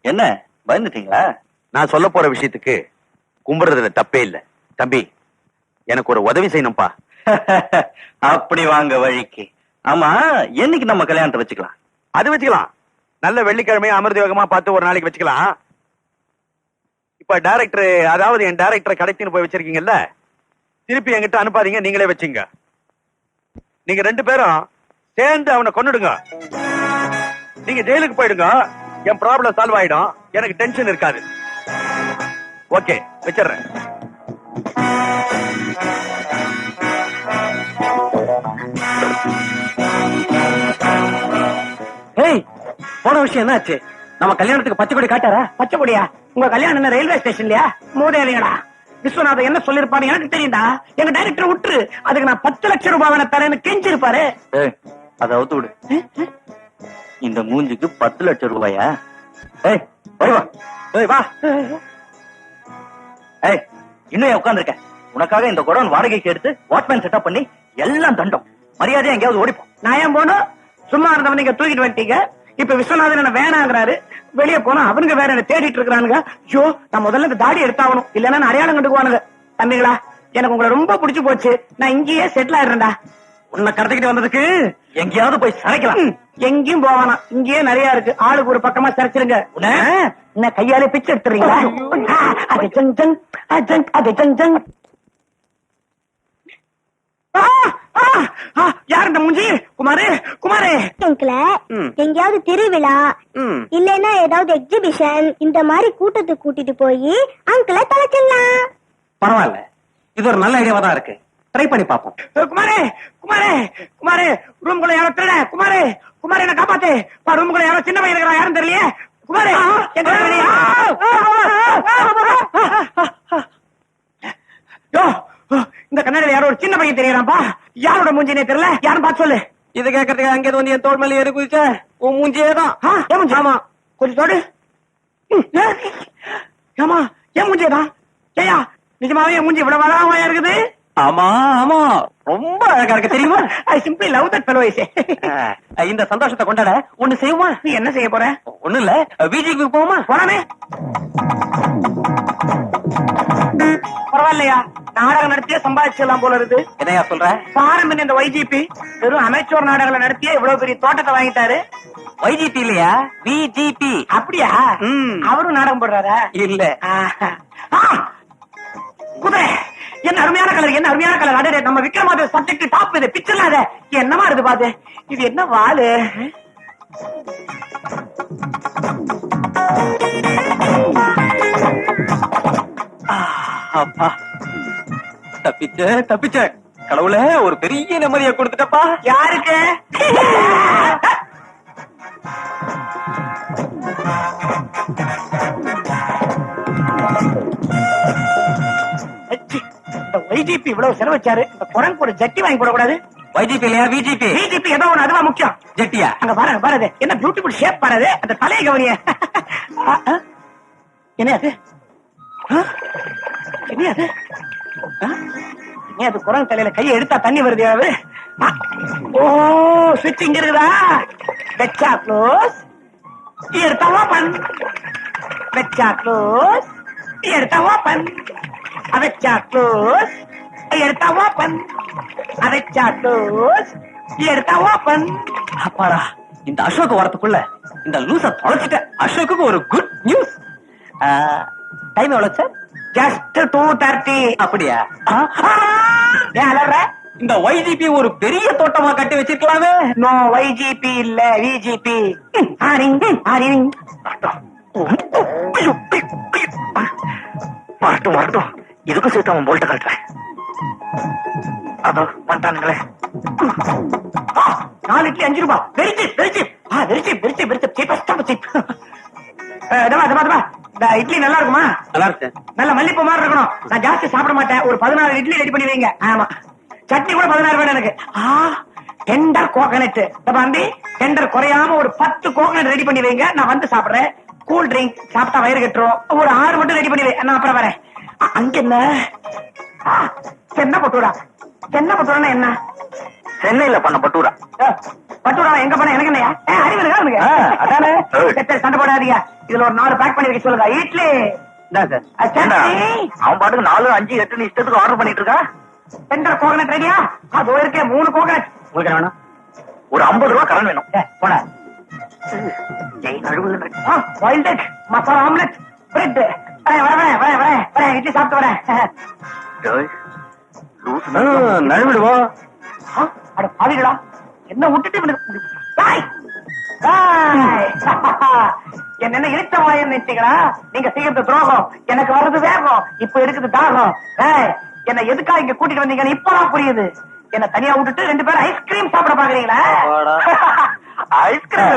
S4: என்ன பயந்துட்டீங்களா?
S6: நான் சொல்ல போற விஷயத்துக்கு கும்பிடுறதுல தப்பே இல்ல. தம்பி, எனக்கு ஒரு உதவி செய்யணும்ப்பா.
S4: அப்படி வாங்க வழிக்கு. ஆமா, என்னைக்கு நம்ம கல்யாணத்தை வச்சுக்கலாம்?
S6: அது வச்சுக்கலாம். நல்ல வெள்ளிக்கிழமை அமிர்த யோகமா பார்த்து ஒரு நாளைக்கு வச்சுக்கலாம். இப்ப டைரக்டர், அதாவது என் டைரக்டரை கடைத்தின்னு போய் வச்சிருக்கீங்கல்ல, திருப்பி என்கிட்ட அனுப்பாதீங்க, நீங்களே வச்சுங்க. நீங்க 2 பேரும் சேர்ந்து அவனை கொன்னுடுங்க. நீங்க ஜெயிலுக்கு போயிடுங்க, என் ப்ராப்ளம் சால்வ் ஆயிடும், எனக்கு டென்ஷன் இருக்காது. ஓகே, வச்சிடுறேன்.
S1: ஏய், போன விஷயம் என்னாச்சு? நம்ம கல்யாணத்துக்கு பச்சை கொடி காட்டாரா? பச்சை கொடியா? உங்க கல்யாணம் என்ன ரயில்வே ஸ்டேஷன்லயா? மூதேலிங்கடா. விஸ்வநாதன் என்ன சொல்லிருப்பாரு எனக்கு தெரியும்டா. எங்க டைரக்டர் விட்டுரு, அதுக்கு நான் 10 லட்சம் ரூபாய் தரேன்னு கெஞ்சிருப்பாரு.
S4: அதை அவுத்து விடு. இந்த மூஞ்சிக்கு 10 லட்சம் ரூபாயா? ஏய் வா, ஏய் வா. ஏய், இன்னும் உட்கார்ந்து இருக்க. உனக்காக இந்த குடோன் வாடகைக்கு எடுத்து வாட்மேன் செட்டப் பண்ணி எல்லாம் தண்டம். மரியாதையா எங்கேயாவது ஓடிப்போம்.
S1: நான் ஏன் போனோம்? சும்மா இருந்தவன் நீங்க தூக்கிட்டு வந்துட்டீங்க. இப்ப விஸ்வநாதன் என்ன வேணாங்கிறாரு. வெளியே போனா அவனுங்க வேற என்ன தேடிட்டு இருக்கிறானுங்க. ஐயோ, நான் முதல்ல இந்த தாடி எடுத்தாகணும், இல்லன்னா நான் அடையாளம் கண்டுக்குவானுங்க. தம்பிங்களா, எனக்கு உங்களை ரொம்ப பிடிச்சு போச்சு. நான் இங்கேயே செட்டில் ஆயிடுறேன்டா. உன்னை கடத்திக்கிட்டு வந்ததுக்கு
S4: எங்கேயாவது போய் சரைக்கலாம்.
S1: எங்கேயும் போவானா, இங்கேயே நிறைய இருக்கு. ஆளுக்கு ஒரு பக்கமா சரிச்சிருங்க. என்ன கையாலே பிச்சை எடுத்துறீங்களா? அது ஜங் ஜங், அது ஜங் ஜங். யார் இந்த மூஞ்சி? குமாரே, குமாரே.
S3: எங்கேயாவது திருவிழா இல்லன்னா ஏதாவது எக்ஸிபிஷன் இந்த மாதிரி கூட்டத்துக்கு கூட்டிட்டு போய் அங்கிள தொலைச்சிடலாம்.
S1: பரவாயில்ல, இது ஒரு நல்ல ஐடியாவா தான் இருக்கு. ட்ரை பண்ணி பாப்போம். குமாரே, குமாரே, குமாரே, ரூம்குள்ள யாரோ திருட. குமாரே, குமாரே, என்ன காப்பாத்து. ரூம்குள்ள யாரோ சின்ன பையன் இருக்கிறா, யாரும் தெரியலையே. குமாரே, இந்த கண்ணாடியில யாரோ ஒரு சின்ன பையன் தெரியறான்பா. யாரோட மூஞ்சினே தெரியல, யாரும் பார்த்து சொல்லு. இதை கேட்கறதுக்கு அங்கே வந்து என் தோல் மேல ஏறி குதிச்ச உன் மூஞ்சியே தான். ஏன் மூஞ்சி? ஆமா, கொஞ்சம் தோடு. ஆமா, ஏன் மூஞ்சியே தான். ஏயா, நிஜமாவே என் மூஞ்சி இவ்வளவு அழகாவா இருக்குது?
S4: ஆமா ஆமா, ரொம்ப அழகா இருக்கு தெரியுமா?
S1: ஐ சிம்பிளி லவ் தட் ஃபெலோ.
S4: இந்த சந்தோஷத்தை கொண்டாட ஒண்ணு செய்யுமா?
S1: நீ என்ன செய்ய போற?
S4: ஒண்ணு இல்ல, பிஜேபி போமா?
S1: போறானே. பரவாயில்லையா, நாடகம் நடத்தியே சம்பாதிச்சிடலாம் போல இருக்கு.
S4: என்னையா சொல்ற?
S1: பாரம்பரிய இந்த வைஜிபி வெறும் அமைச்சர் நாடகங்களை நடத்தியே இவ்வளவு பெரிய தோட்டத்தை வாங்கிட்டாரு.
S4: வைஜிபி இல்லையா, பிஜேபி.
S1: அப்படியா? அவரும் நாடகம் போடுறாரா?
S4: இல்ல.
S1: குதிரை, என்ன அருமையான கலர், என்ன அருமையான கலர். அடே, நம்ம விக்ரமாத சப்ஜெக்ட் டாப். இது பிக்சர்ல அத என்னமா இருக்கு பாத்து. இது என்ன வாலு?
S5: அப்பா, தப்பிச்ச கடவுளே, ஒரு பெரிய நிம்மதியை கொடுத்துட்டப்பா.
S1: யாருக்கு? இந்த ஒய்ஜிபி இவ்வளவு செலவச்சாரு, இந்த குரங்கு ஒரு ஜட்டி வாங்கி போட கூடாது?
S5: வைஜிபி இல்லையா பிஜிபி?
S1: பிஜிபி ஏதோ ஒண்ணு, அதுவா முக்கியம்.
S5: ஜெட்டியா?
S1: அங்க பாருங்க பாருது, என்ன பியூட்டிஃபுல் ஷேப் பாருது, அந்த தலையை கவனிய. என்ன அது? என்ன அது? அது குரங்கு தலையில கையை எடுத்தா தண்ணி வருது. ஓ, சுவிட்ச் இங்க இருக்குதா? வெச்சா க்ளோஸ், எடுத்தா ஓபன். வெச்சா க்ளோஸ், எடுத்தா ஓபன். வெச்சா க்ளோஸ், எடுத்தா ஓபன். வெச்சா க்ளோஸ், எடுத்தா ஓபன்.
S5: அப்பாடா, இந்த அசோக் வரத்துக்குள்ள இந்த லூச தொலைச்சிட்ட. அசோக்கு ஒரு குட் நியூஸ். டைம் எவ்வளவு சார்?
S1: ஜஸ்ட் 2:30.
S5: அப்படியா?
S1: ஏன் அலற?
S5: இந்த YGP ஒரு பெரிய தோட்டமா கட்டி வச்சிருக்கலாமே.
S1: நோ, YGP இல்ல, VGP.
S4: வரட்டும் வரட்டும், இதுக்கும் சேர்த்து அவன் போல்ட்ட கட்டுறேன். அதோ வந்துட்டானுங்களே.
S1: 4 இட்லி 5 ரூபாய். Very cheap, very cheap. Very cheap, very cheap, very cheap. Cheapest of cheap. இந்த இட்லி நல்லா இருக்குமா?
S5: நல்லா இருக்கு.
S1: நல்ல மல்லிப்பூ மாதிரி இருக்கணும். நான் ஜாஸ்தி சாப்பிட மாட்டேன். ஒரு 16 இட்லி ரெடி பண்ணி வைங்க. ஆமா, சட்னி கூட 16 வேணும் எனக்கு. டெண்டர் கோகனட் தம்பி, டெண்டர் குறையாம ஒரு 10 கோகனட் ரெடி பண்ணி வைங்க. நான் வந்து சாப்பிடுறேன். கூல் ட்ரிங்க் சாப்பிட்டா வயிறு கட்டுரும். ஒரு 6 மட்டும் ரெடி பண்ணி வை, நான் அப்புறம் வரேன். அங்க என்ன சென்னை பட்டூரா? சென்னை பட்டூரா என்ன?
S4: சென்னையில பண்ண பட்டூரா.
S1: பட்டூரா எங்க பண்ண எனக்கு என்னையா? அறிவு இருக்கா உனக்கு? அதானே. சண்டை போடாதீங்க. இதுல ஒரு 4 பேக் பண்ணி வைக்க சொல்லுங்க. இட்லி
S4: அவன் பாட்டுக்கு 4, 5, 8 இஷ்டத்துக்கு ஆர்டர் பண்ணிட்டு இருக்கா.
S1: டெண்டர் கோகனட் ரெடியா? அது இருக்கே 3 கோகனட்.
S4: உங்களுக்கு வேணும்? ஒரு 50 ரூபாய் கடன் வேணும்.
S1: போட. Boiled egg, masala omelette, bread. வரேன், இட்லி சாப்பிட்டு வரேன்.
S5: நழுவிடுவோம்.
S1: அட பாவிகளா, என்ன விட்டுட்டு என்ன இழுத்த வாயம் நினைச்சீங்களா? நீங்க செய்யறது துரோகம், எனக்கு வர்றது வேகம், இப்ப இருக்குது தாகம். என்ன எதுக்கா இங்க கூட்டிட்டு வந்தீங்கன்னு இப்பதான் புரியுது. என்ன தனியா விட்டுட்டு 2 பேரும் ஐஸ்கிரீம் சாப்பிட பாக்குறீங்களா?
S4: ஐஸ்கிரீம்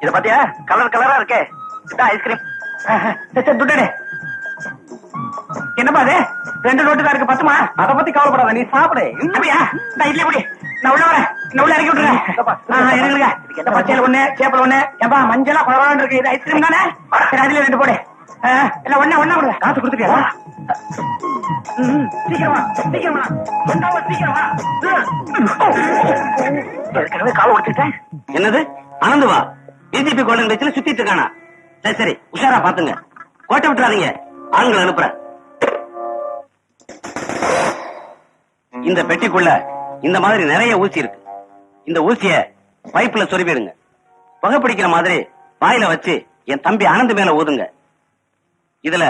S4: இத பாத்தியா? கலர் கலரா இருக்கே, இதான் ஐஸ்கிரீம்.
S1: துட்டனே என்னப்பா அது? 2 நோட்டு தான் இருக்கு, பத்துமா?
S5: அத பத்தி கவலைப்படாத, நீ சாப்பிடு.
S1: அப்படியா? நான் இட்லி குடி, நான் உள்ள வரேன். என்ன உள்ள இறக்கி விட்டுறேன். இந்த பச்சையில 1, சேப்பல் 1. ஏப்பா மஞ்சளா குழந்தை இருக்கு, இது ஐஸ்கிரீம் தானே? சரி, அதுல 2 போடு. எல்லாம் ஒண்ணா கொடுங்க. காசு கொடுத்துட்டியா? சீக்கிரமா சீக்கிரமா சீக்கிரமா.
S4: ஏற்கனவே கால உடைச்சிட்டேன்.
S5: என்னது ஆனந்துவா? பிஜேபி கோல்டன் வச்சு சுத்திட்டு இருக்கானா? சரி சரி, உஷாரா பாத்துங்க, கோட்டை விட்டுறாதீங்க. ஆண்களை அனுப்புறேன். இந்த பெட்டிக்குள்ள இந்த மாதிரி நிறைய ஊசி இருக்கு. இந்த ஊசிய பைப்ல சொருவிடுங்க. புகை பிடிக்கிற மாதிரி வாயில வச்சு என் தம்பி ஆனந்த் மேல ஊதுங்க. இதுல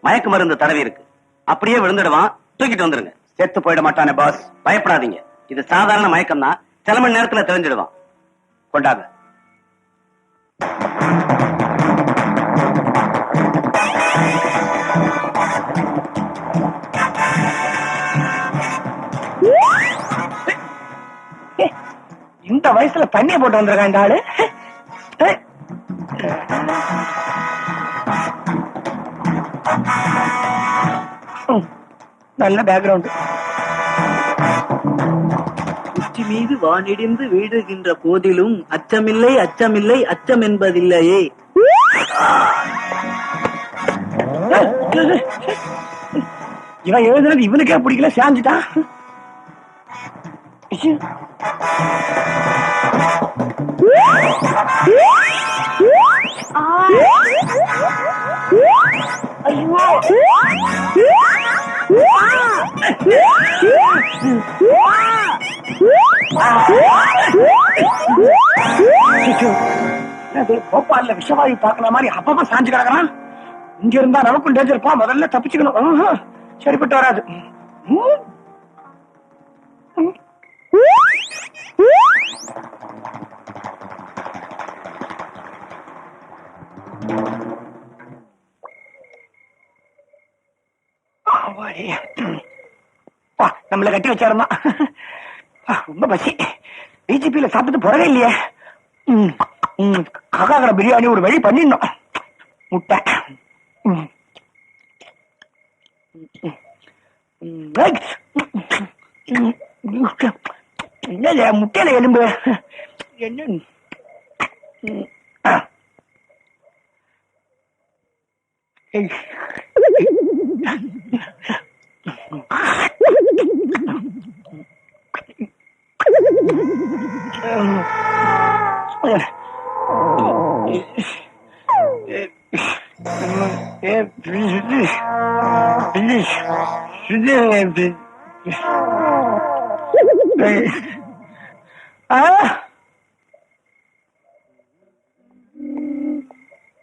S5: மயக்க மருந்து தடவி இருக்கு. அப்படியே விழுந்துடுவான், தூக்கிட்டு வந்துருங்க. செத்து போயிட மாட்டானே பாஸ், பயப்படாதீங்க. இது சாதாரண மயக்கம் தான், சில மணி நேரத்துல தெரிஞ்சிடுவான். கொண்டாங்க.
S1: இந்த வயசுல தண்ணியை போட்டு வந்திருக்கான் இந்த ஆளு. நல்ல பேக்ரவுண்ட்.
S7: உச்சி மீது வானிடிந்து வீழுகின்ற போதிலும் அச்சமில்லை அச்சமில்லை அச்சம் என்பதில்லையே.
S1: இவன் எழுதுனது இவனுக்கே பிடிக்கல, சாஞ்சிட்டான். போப்பால்ல விஷவாயு பாக்குற மாதிரி அப்பப்ப சாஞ்சு கிடக்குறான். இங்க இருந்தா நமக்கும் டேஞ்சர்ப்பா, முதல்ல தப்பிச்சுக்கணும். சரிப்பட்டு வராது. நம்மள கட்டி வச்சாருமா. ரொம்ப பசி. பிஜேபியில சாப்பிட்டு போறவே இல்லையே. காக்காக்கடை பிரியாணி ஒரு வழி பண்ணிடணும். முட்டை என்னது முட்டையில எலும்பு என்ன?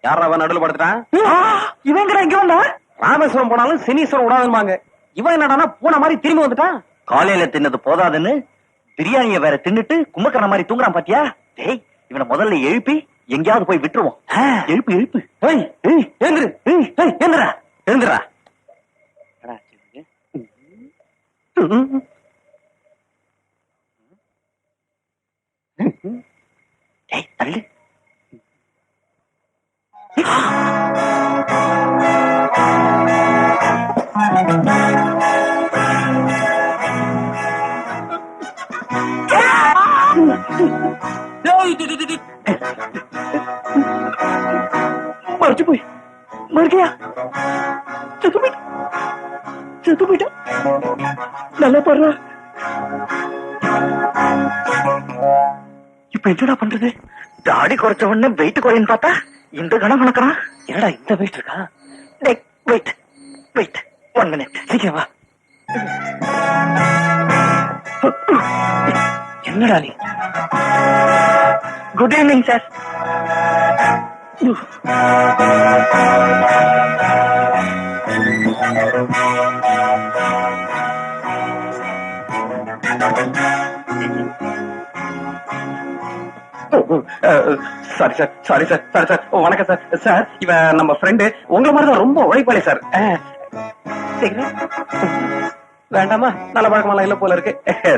S5: யாரா நடுவில் படுத்துட்டான்?
S1: இவங்கடா இங்க வந்தா?
S5: ராமேஸ்வரம் போனாலும் சனீஸ்வரம் விடாதுமாங்க. இவன் என்னடானா போன மாதிரி திரும்பி வந்துட்டான்.
S4: காலையில தின்னது போதாதுன்னு பிரியாணிய வேற தின்னுட்டு கும்பக்கரண மாதிரி தூங்குறான் பாத்தியா? டேய், இவனை முதல்ல எழுப்பி எங்கேயாவது போய் விட்டுருவோம். எழுப்பு எழுப்பு.
S5: எழுந்துரு எழுந்துடா எழுந்துடா.
S4: டேய் தள்ளு.
S1: மறைச்சு போய் மறுக்கையா செத்து போயிட்டா செத்து போயிட்டா. நல்லா பாடுறா. இப்ப என்னடா பண்றது?
S4: தாடி குறைச்ச உடனே வெயிட் குறைன்னு பார்த்தா இந்த கணம் கணக்கிறான்.
S1: என்னடா இந்த வெயிட் இருக்கா?
S4: Wait wait 1 minute.
S1: சீக்கிரம் வா. என்னடா நீ?
S4: Good evening sir.
S5: Sorry sir sorry sir sorry sir. வணக்கம் சார். சார் இவன் நம்ம ஃப்ரெண்டு. உங்களை மாதிரிதான் ரொம்ப உழைப்பாளி சார். வேண்டாமா? நல்ல பழக்கமெல்லாம் இல்ல போல இருக்கு.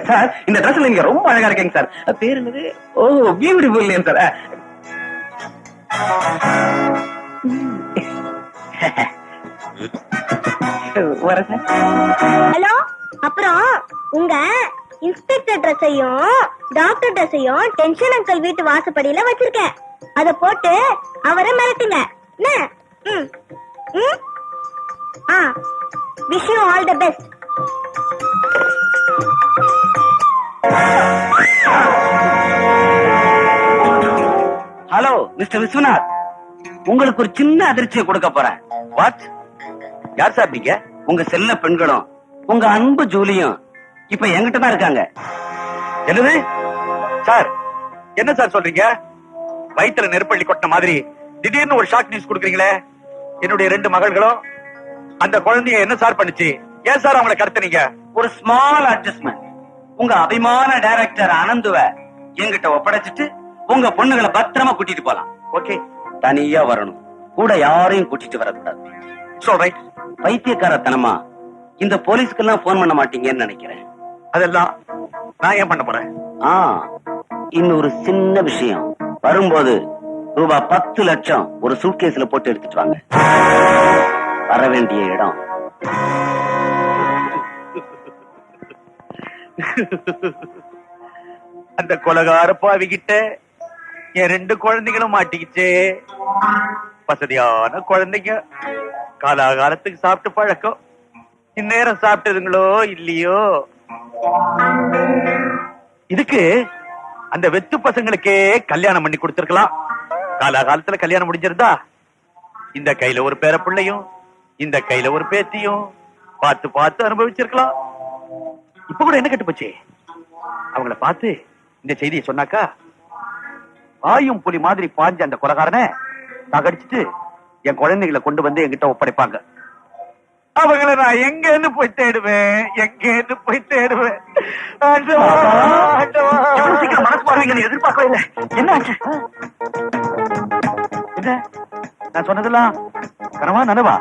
S5: சார் இந்த ட்ரெஸ்ல நீங்க ரொம்ப அழகா இருக்கீங்க சார். பேர் என்னது? Oh beautiful sir. வர சார்.
S3: ஹலோ, அப்புறம் உங்க இன்ஸ்பெக்டர் ட்ரெஸ்ஸையும் டாக்டர் ட்ரெஸ்ஸையும் டென்ஷன் அங்கிள் வீட்டு வாசப்படியில வச்சிருக்கேன். அத போட்டு அவரை மிரட்டுங்க. Wish you all the best.
S4: Hello mister Viswanath, உங்களுக்கு ஒரு சின்ன அதிர்ச்சியை கொடுக்க போறேன். வாட்? யார் சார் நீங்க? உங்க செல்ல பெண்களும் உங்க அன்பு ஜூலியும் இப்ப என்கிட்ட தான் இருக்காங்க.
S6: என்னது சார்? என்ன சார் சொல்றீங்க? வயிற்றுல நெருப்பள்ளி கொட்டின மாதிரி திடீர்னு ஒரு ஷாக் நியூஸ் கொடுக்குறீங்களே. என்னுடைய 2 மகள்களும் அந்த குழந்தைய என்ன சார் பண்ணுச்சு? ஏன் சார் அவங்களை கடத்துனீங்க?
S4: ஒரு ஸ்மால் அட்ஜஸ்ட்மெண்ட். உங்க அபிமான டைரக்டர் அனந்துவ என்கிட்ட ஒப்படைச்சிட்டு உங்க பொண்ணுகளை பத்திரமா கூட்டிட்டு போலாம்.
S6: ஓகே,
S4: தனியா வரணும், கூட யாரையும் கூட்டிட்டு வரக்கூடாது.
S6: சொல்றேன்.
S4: பைத்தியக்காரத்தனமா இந்த போலீஸ்க்கெல்லாம் போன் பண்ண மாட்டீங்கன்னு நினைக்கிறேன்.
S6: அதெல்லாம் நான் ஏன் பண்ண போறேன்?
S4: இன்னொரு சின்ன விஷயம். வரும்போது ரூபாய் 10 லட்சம் ஒரு சூட்கேஸ்ல போட்டு எடுத்துட்டு வாங்க. வர வேண்டிய இடம்
S6: அந்த கொலகார பாவிக்கிட்ட என் 2 குழந்தைகளும் மாட்டிக்கிச்சே. வசதியான குழந்தைங்க, காலாகாலத்துக்கு சாப்பிட்டு பழக்கம். இந்நேரம் சாப்பிட்டதுங்களோ இல்லையோ. இதுக்கு அந்த வெத்து பசங்களுக்கே கல்யாணம் பண்ணி கொடுத்திருக்கலாம். காலாகாலத்துல கல்யாணம் முடிஞ்சிருந்தா இந்த கையில ஒரு பேர பிள்ளையும் இந்த கையில ஒரு பேத்தியும் பார்த்து பார்த்து அனுபவிச்சிருக்கலாம். இப்ப கூட என்ன கெட்டு போச்சு? அவங்கள பார்த்து இந்த செய்தியை சொன்னாக்கா ஆயும் புலி மாதிரி பாஞ்ச அந்த கொலைகாரனை நகடிச்சிட்டு என் குழந்தைகளை கொண்டு வந்து என்கிட்ட ஒப்படைப்பாங்க. அவங்களை நான் எங்கன்னு போய் தேடுவேன், எங்கன்னு போய் தேடுவேன்.
S4: சீக்கிரம் மனசு மாறுவீங்கன்னு எதிர்பார்க்கவே இல்லை. என்ன ஆச்சு?
S6: என்ன நான் சொன்னதெல்லாம் கனவா நனவா?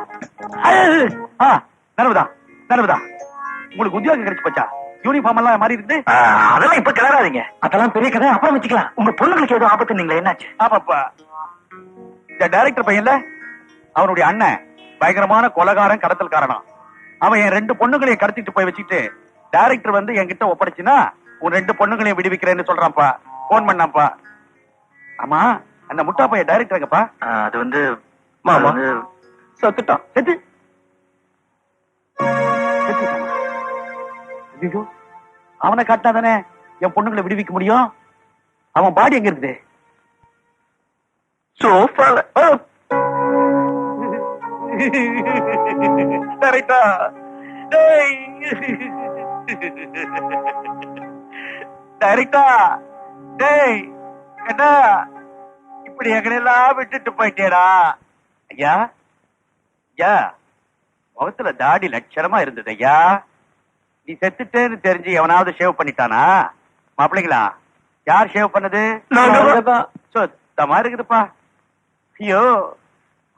S6: நனவுதான் நனவுதான். உங்களுக்கு உத்தியோகம் கிடைச்சு போச்சா? யூனிஃபார்ம் எல்லாம் மாறி இருக்குது.
S4: அதெல்லாம் இப்ப கிளறாதீங்க. அதெல்லாம் பெரிய கதை, அப்புறம் வச்சுக்கலாம். உங்க பொண்ணுங்களுக்கு ஏதோ ஆபத்து நீங்களே, என்னாச்சு?
S6: ஆமாப்பா, இந்த டைரக்டர் பையன்ல அவனுடைய அண்ணன் பயங்கரமான கொலைகாரன், கடத்தல்காரனா. அவன் என் 2 பொண்ணுங்களையும் கடத்திட்டு போய் வச்சுட்டு டைரக்டர் வந்து என்கிட்ட ஒப்படைச்சுனா உன் 2 பொண்ணுங்களையும் விடுவிக்கிறேன்னு சொல்றான்ப்பா. போன் பண்ணாப்பா. ஆமா, அந்த முட்டா பையன் டைரக்டர் எங்கப்பா?
S4: அது வந்து
S6: மாமா செத்துட்டான். ஐயோ, அவனை காட்டினா தானே என் பொண்ணுங்களை விடுவிக்க முடியும். அவன் பாடி எங்க இருக்குது?
S4: சோஃபால.
S6: கரெக்டா? டைரக்டா, டேய் கண்ணா, இப்படி எங்களையெல்லாம் விட்டுட்டு போயிட்டேடா. ஐயா, ஐயா, முகத்துல தாடி லட்சணமா இருந்தது. ஐயா, நீ செத்துட்டேன்னு தெரிஞ்சு எவனாவது ஷேவ் பண்ணிட்டானா? மாப்பிள்ளைங்களா, யார் ஷேவ் பண்ணது? சுத்தமா இருக்குதுப்பா. ஐயோ,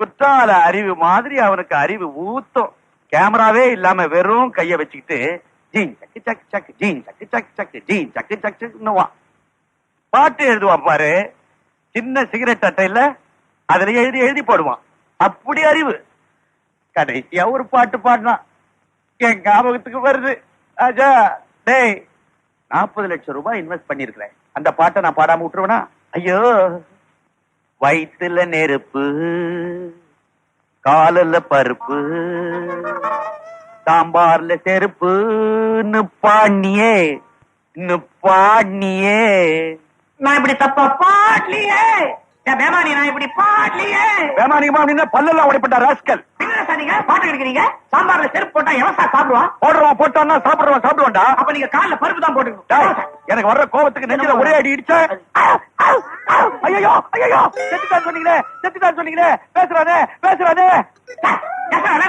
S6: குற்றால அறிவு மாதிரி அவனுக்கு அறிவு ஊத்தும். கேமராவே இல்லாம வெறும் கைய வச்சுக்கிட்டு ஜீன் சக்கு சக்கு சக்கு, ஜீன் சக்கு சக்கு சக்கு, ஜீன் சக்கு சக்குன்னுவான். பாட்டு எழுதுவான் பாரு, சின்ன சிகரெட் அட்டையில அதுல எழுதி எழுதி போடுவான். அப்படி அறிவு. கடைசியா ஒரு பாட்டு பாடினான், என் ஞாபகத்துக்கு வருது. ஆஜா, டேய், 40 லட்சம் ரூபாய் இன்வெஸ்ட் பண்ணிருக்கிறேன். அந்த பாட்டை நான் பாடாம விட்டுருவேனா? ஐயோ, வயிற்றுல நெருப்பு, காலில் பருப்பு, சாம்பார்ல செருப்புன்னு பாடினியே, பாடினியே.
S1: நான் இப்படி தப்பா பாடலையே. பேமானி, நான் இப்படி பாடலையே.
S6: பேமானிகமா பல்லெல்லாம் உடைப்பட்ட ராஸ்கல்.
S1: என்ன சார் நீங்க பாட்டு கிடைக்கிறீங்க? சாம்பார்ல செருப்பு போட்டா எவன் சார் சாப்பிடுவான்?
S6: போடுறவன் போட்டான்னா சாப்பிடுறவன் சாப்பிடுவான்டா.
S1: அப்ப நீங்க கால்ல பருப்பு தான் போட்டுக்கணும்.
S6: டேய், எனக்கு வர்ற கோபத்துக்கு நெஞ்சில ஒரே அடி இடிச்ச. ஐயோ ஐயோ, செத்துதான் சொன்னீங்களே. பேசுறானே.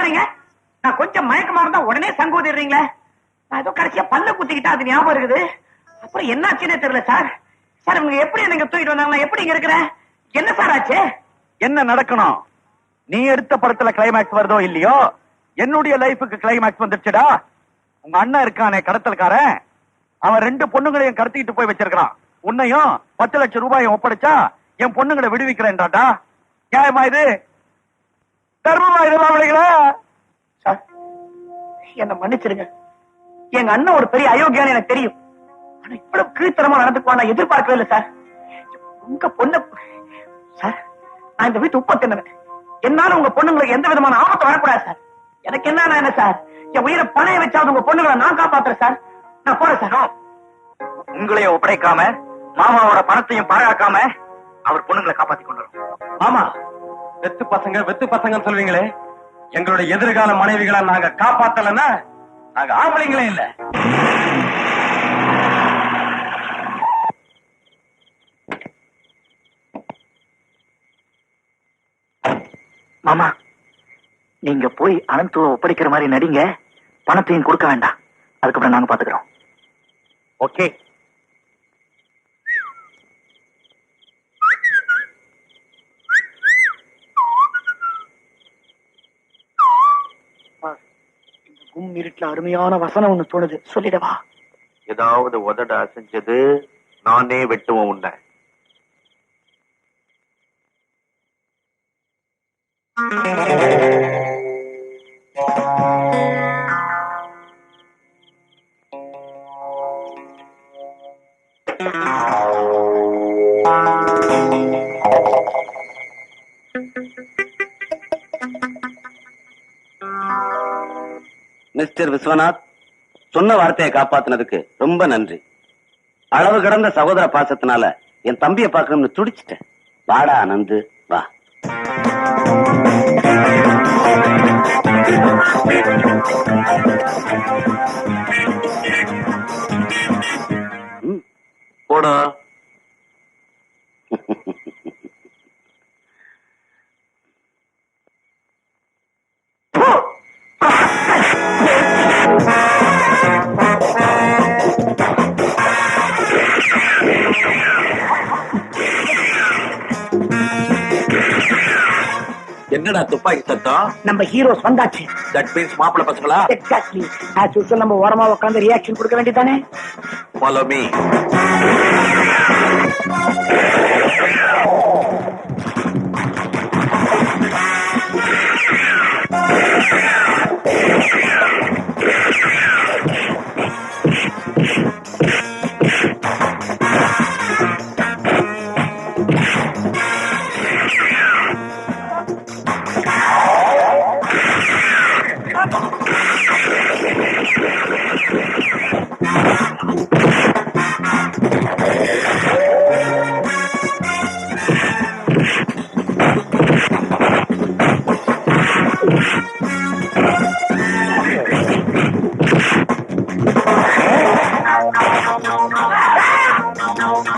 S1: நீங்க நான் கொஞ்சம் மயக்கமா இருந்தா உடனே சங்கோதிடுறீங்களே. நான் ஏதோ கடைசியா பல்ல குத்திக்கிட்டா அது ஞாபகம் இருக்குது. அப்புறம் என்னாச்சுன்னே தெரியல சார். சார், இவங்க எப்படி நீங்க தூக்கிட்டு வந்தாங்க? எப்படி இங்க இருக்கிறேன்? என்ன சார் ஆச்சு?
S6: என்ன நடக்கணும்? நீ எடுத்த படத்துல கிளைமேக்ஸ் வருதோ இல்லையோ, என்னுடைய லைஃபுக்கு கிளைமேக்ஸ் வந்துருச்சுடா. உங்க அண்ணன் இருக்கானே கடத்தல்காரன், அவன் 2 பொண்ணுங்களையும் கடத்திட்டு போய் வச்சிருக்கான். உன்னையும் 10 லட்சம் ரூபாயும் ஒப்படைச்சா என் பொண்ணுங்களை விடுவிக்கிறேன்டாடா. நியாயமா இது? தர்மமா இது? மாப்பிள்ளைங்களா,
S1: சார், என்ன மன்னிச்சிருங்க. எங்க அண்ணன் ஒரு பெரிய அயோக்கியான்னு எனக்கு தெரியும். ஆனா இவ்வளவு கீழ்த்தரமா நடந்துக்குவான் நான் எதிர்பார்க்கவே இல்லை சார். உங்க பொண்ணு சார், நான் இந்த வீட்டு உப்ப தின்னவன். என்னால உங்க பொண்ணுங்களுக்கு எந்த விதமான ஆபத்து வரக்கூடாது சார். எனக்கு என்ன சார், என் உயிரை பணைய வச்சாவது உங்க பொண்ணுங்களை நான் காப்பாத்துறேன் சார். நான் போறேன் சார்.
S4: உங்களையும் ஒப்படைக்காம, மாமாவோட பணத்தையும் பாழாக்காம அவர் பொண்ணுங்களை காப்பாத்தி கொண்டு வரும்.
S5: ஆமா, வெத்து பசங்க சொல்வீங்களே, எங்களுடைய எதிர்கால மனைவிகளை நாங்க காப்பாத்தலன்னா நாங்க ஆம்பளைங்களே இல்ல.
S4: மாமா, நீங்க போய் அனந்துவ ஒப்படைக்கிற மாதிரி நடிங்க. பணத்தையும் கொடுக்க வேண்டாம். அதுக்கப்புறம் நாங்க பாத்துக்கிறோம்.
S6: ஓகே.
S1: கும் இருட்டுல அருமையான வசனம் ஒண்ணு தோணுது, சொல்லிடவா?
S6: ஏதாவது உதட அசைஞ்சது நானே வெட்டுவோம் உன்னை.
S5: மிஸ்டர் விஸ்வநாத், சொன்ன வார்த்தையை காப்பாத்தினதுக்கு ரொம்ப நன்றி. அளவு கடந்த சகோதர பாசத்தினால என் தம்பியை பார்க்கணும்னு துடிச்சிட்டேன். வாடா ஆனந்து, வா. போடா. என்னடா துப்பாக்கி சத்தம்?
S1: நம்ம ஹீரோஸ் வந்தாச்சு.
S5: தட் மீன்ஸ் மாப்பிள்ள பசங்களா?
S1: எக்ஸாக்ட்லி. ஆஸ் யூசுவல் நம்ம ஓரமா உட்கார்ந்து ரியாக்ஷன் கொடுக்க வேண்டியதானே?
S5: Follow me.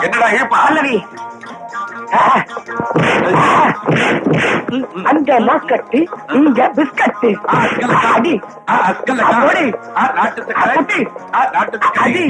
S5: என்னடா ஏப்பா?
S1: பல்லவி, அங்க லாக்கட்டு, இங்க பிஸ்கட்டு. அடி அப்படி. அடி.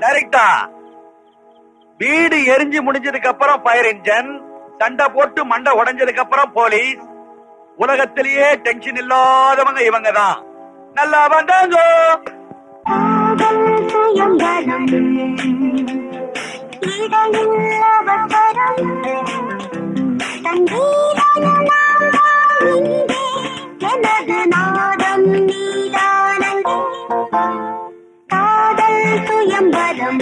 S6: டைரக்டா வீடு எரிஞ்சு முடிஞ்சதுக்கு அப்புறம் ஃபயர் இன்ஜின், சண்டை போட்டு மண்டை உடைஞ்சதுக்கு அப்புறம் போலீஸ். உலகத்திலேயே டென்ஷன் இல்லாதவங்க இவங்க தான். நல்லா வந்தாங்க.
S3: இடையில் அவசரம் தந்தீரனாம் இங்கே எனது நாதம் நீதானங்கே காதல் சுயம்பரம்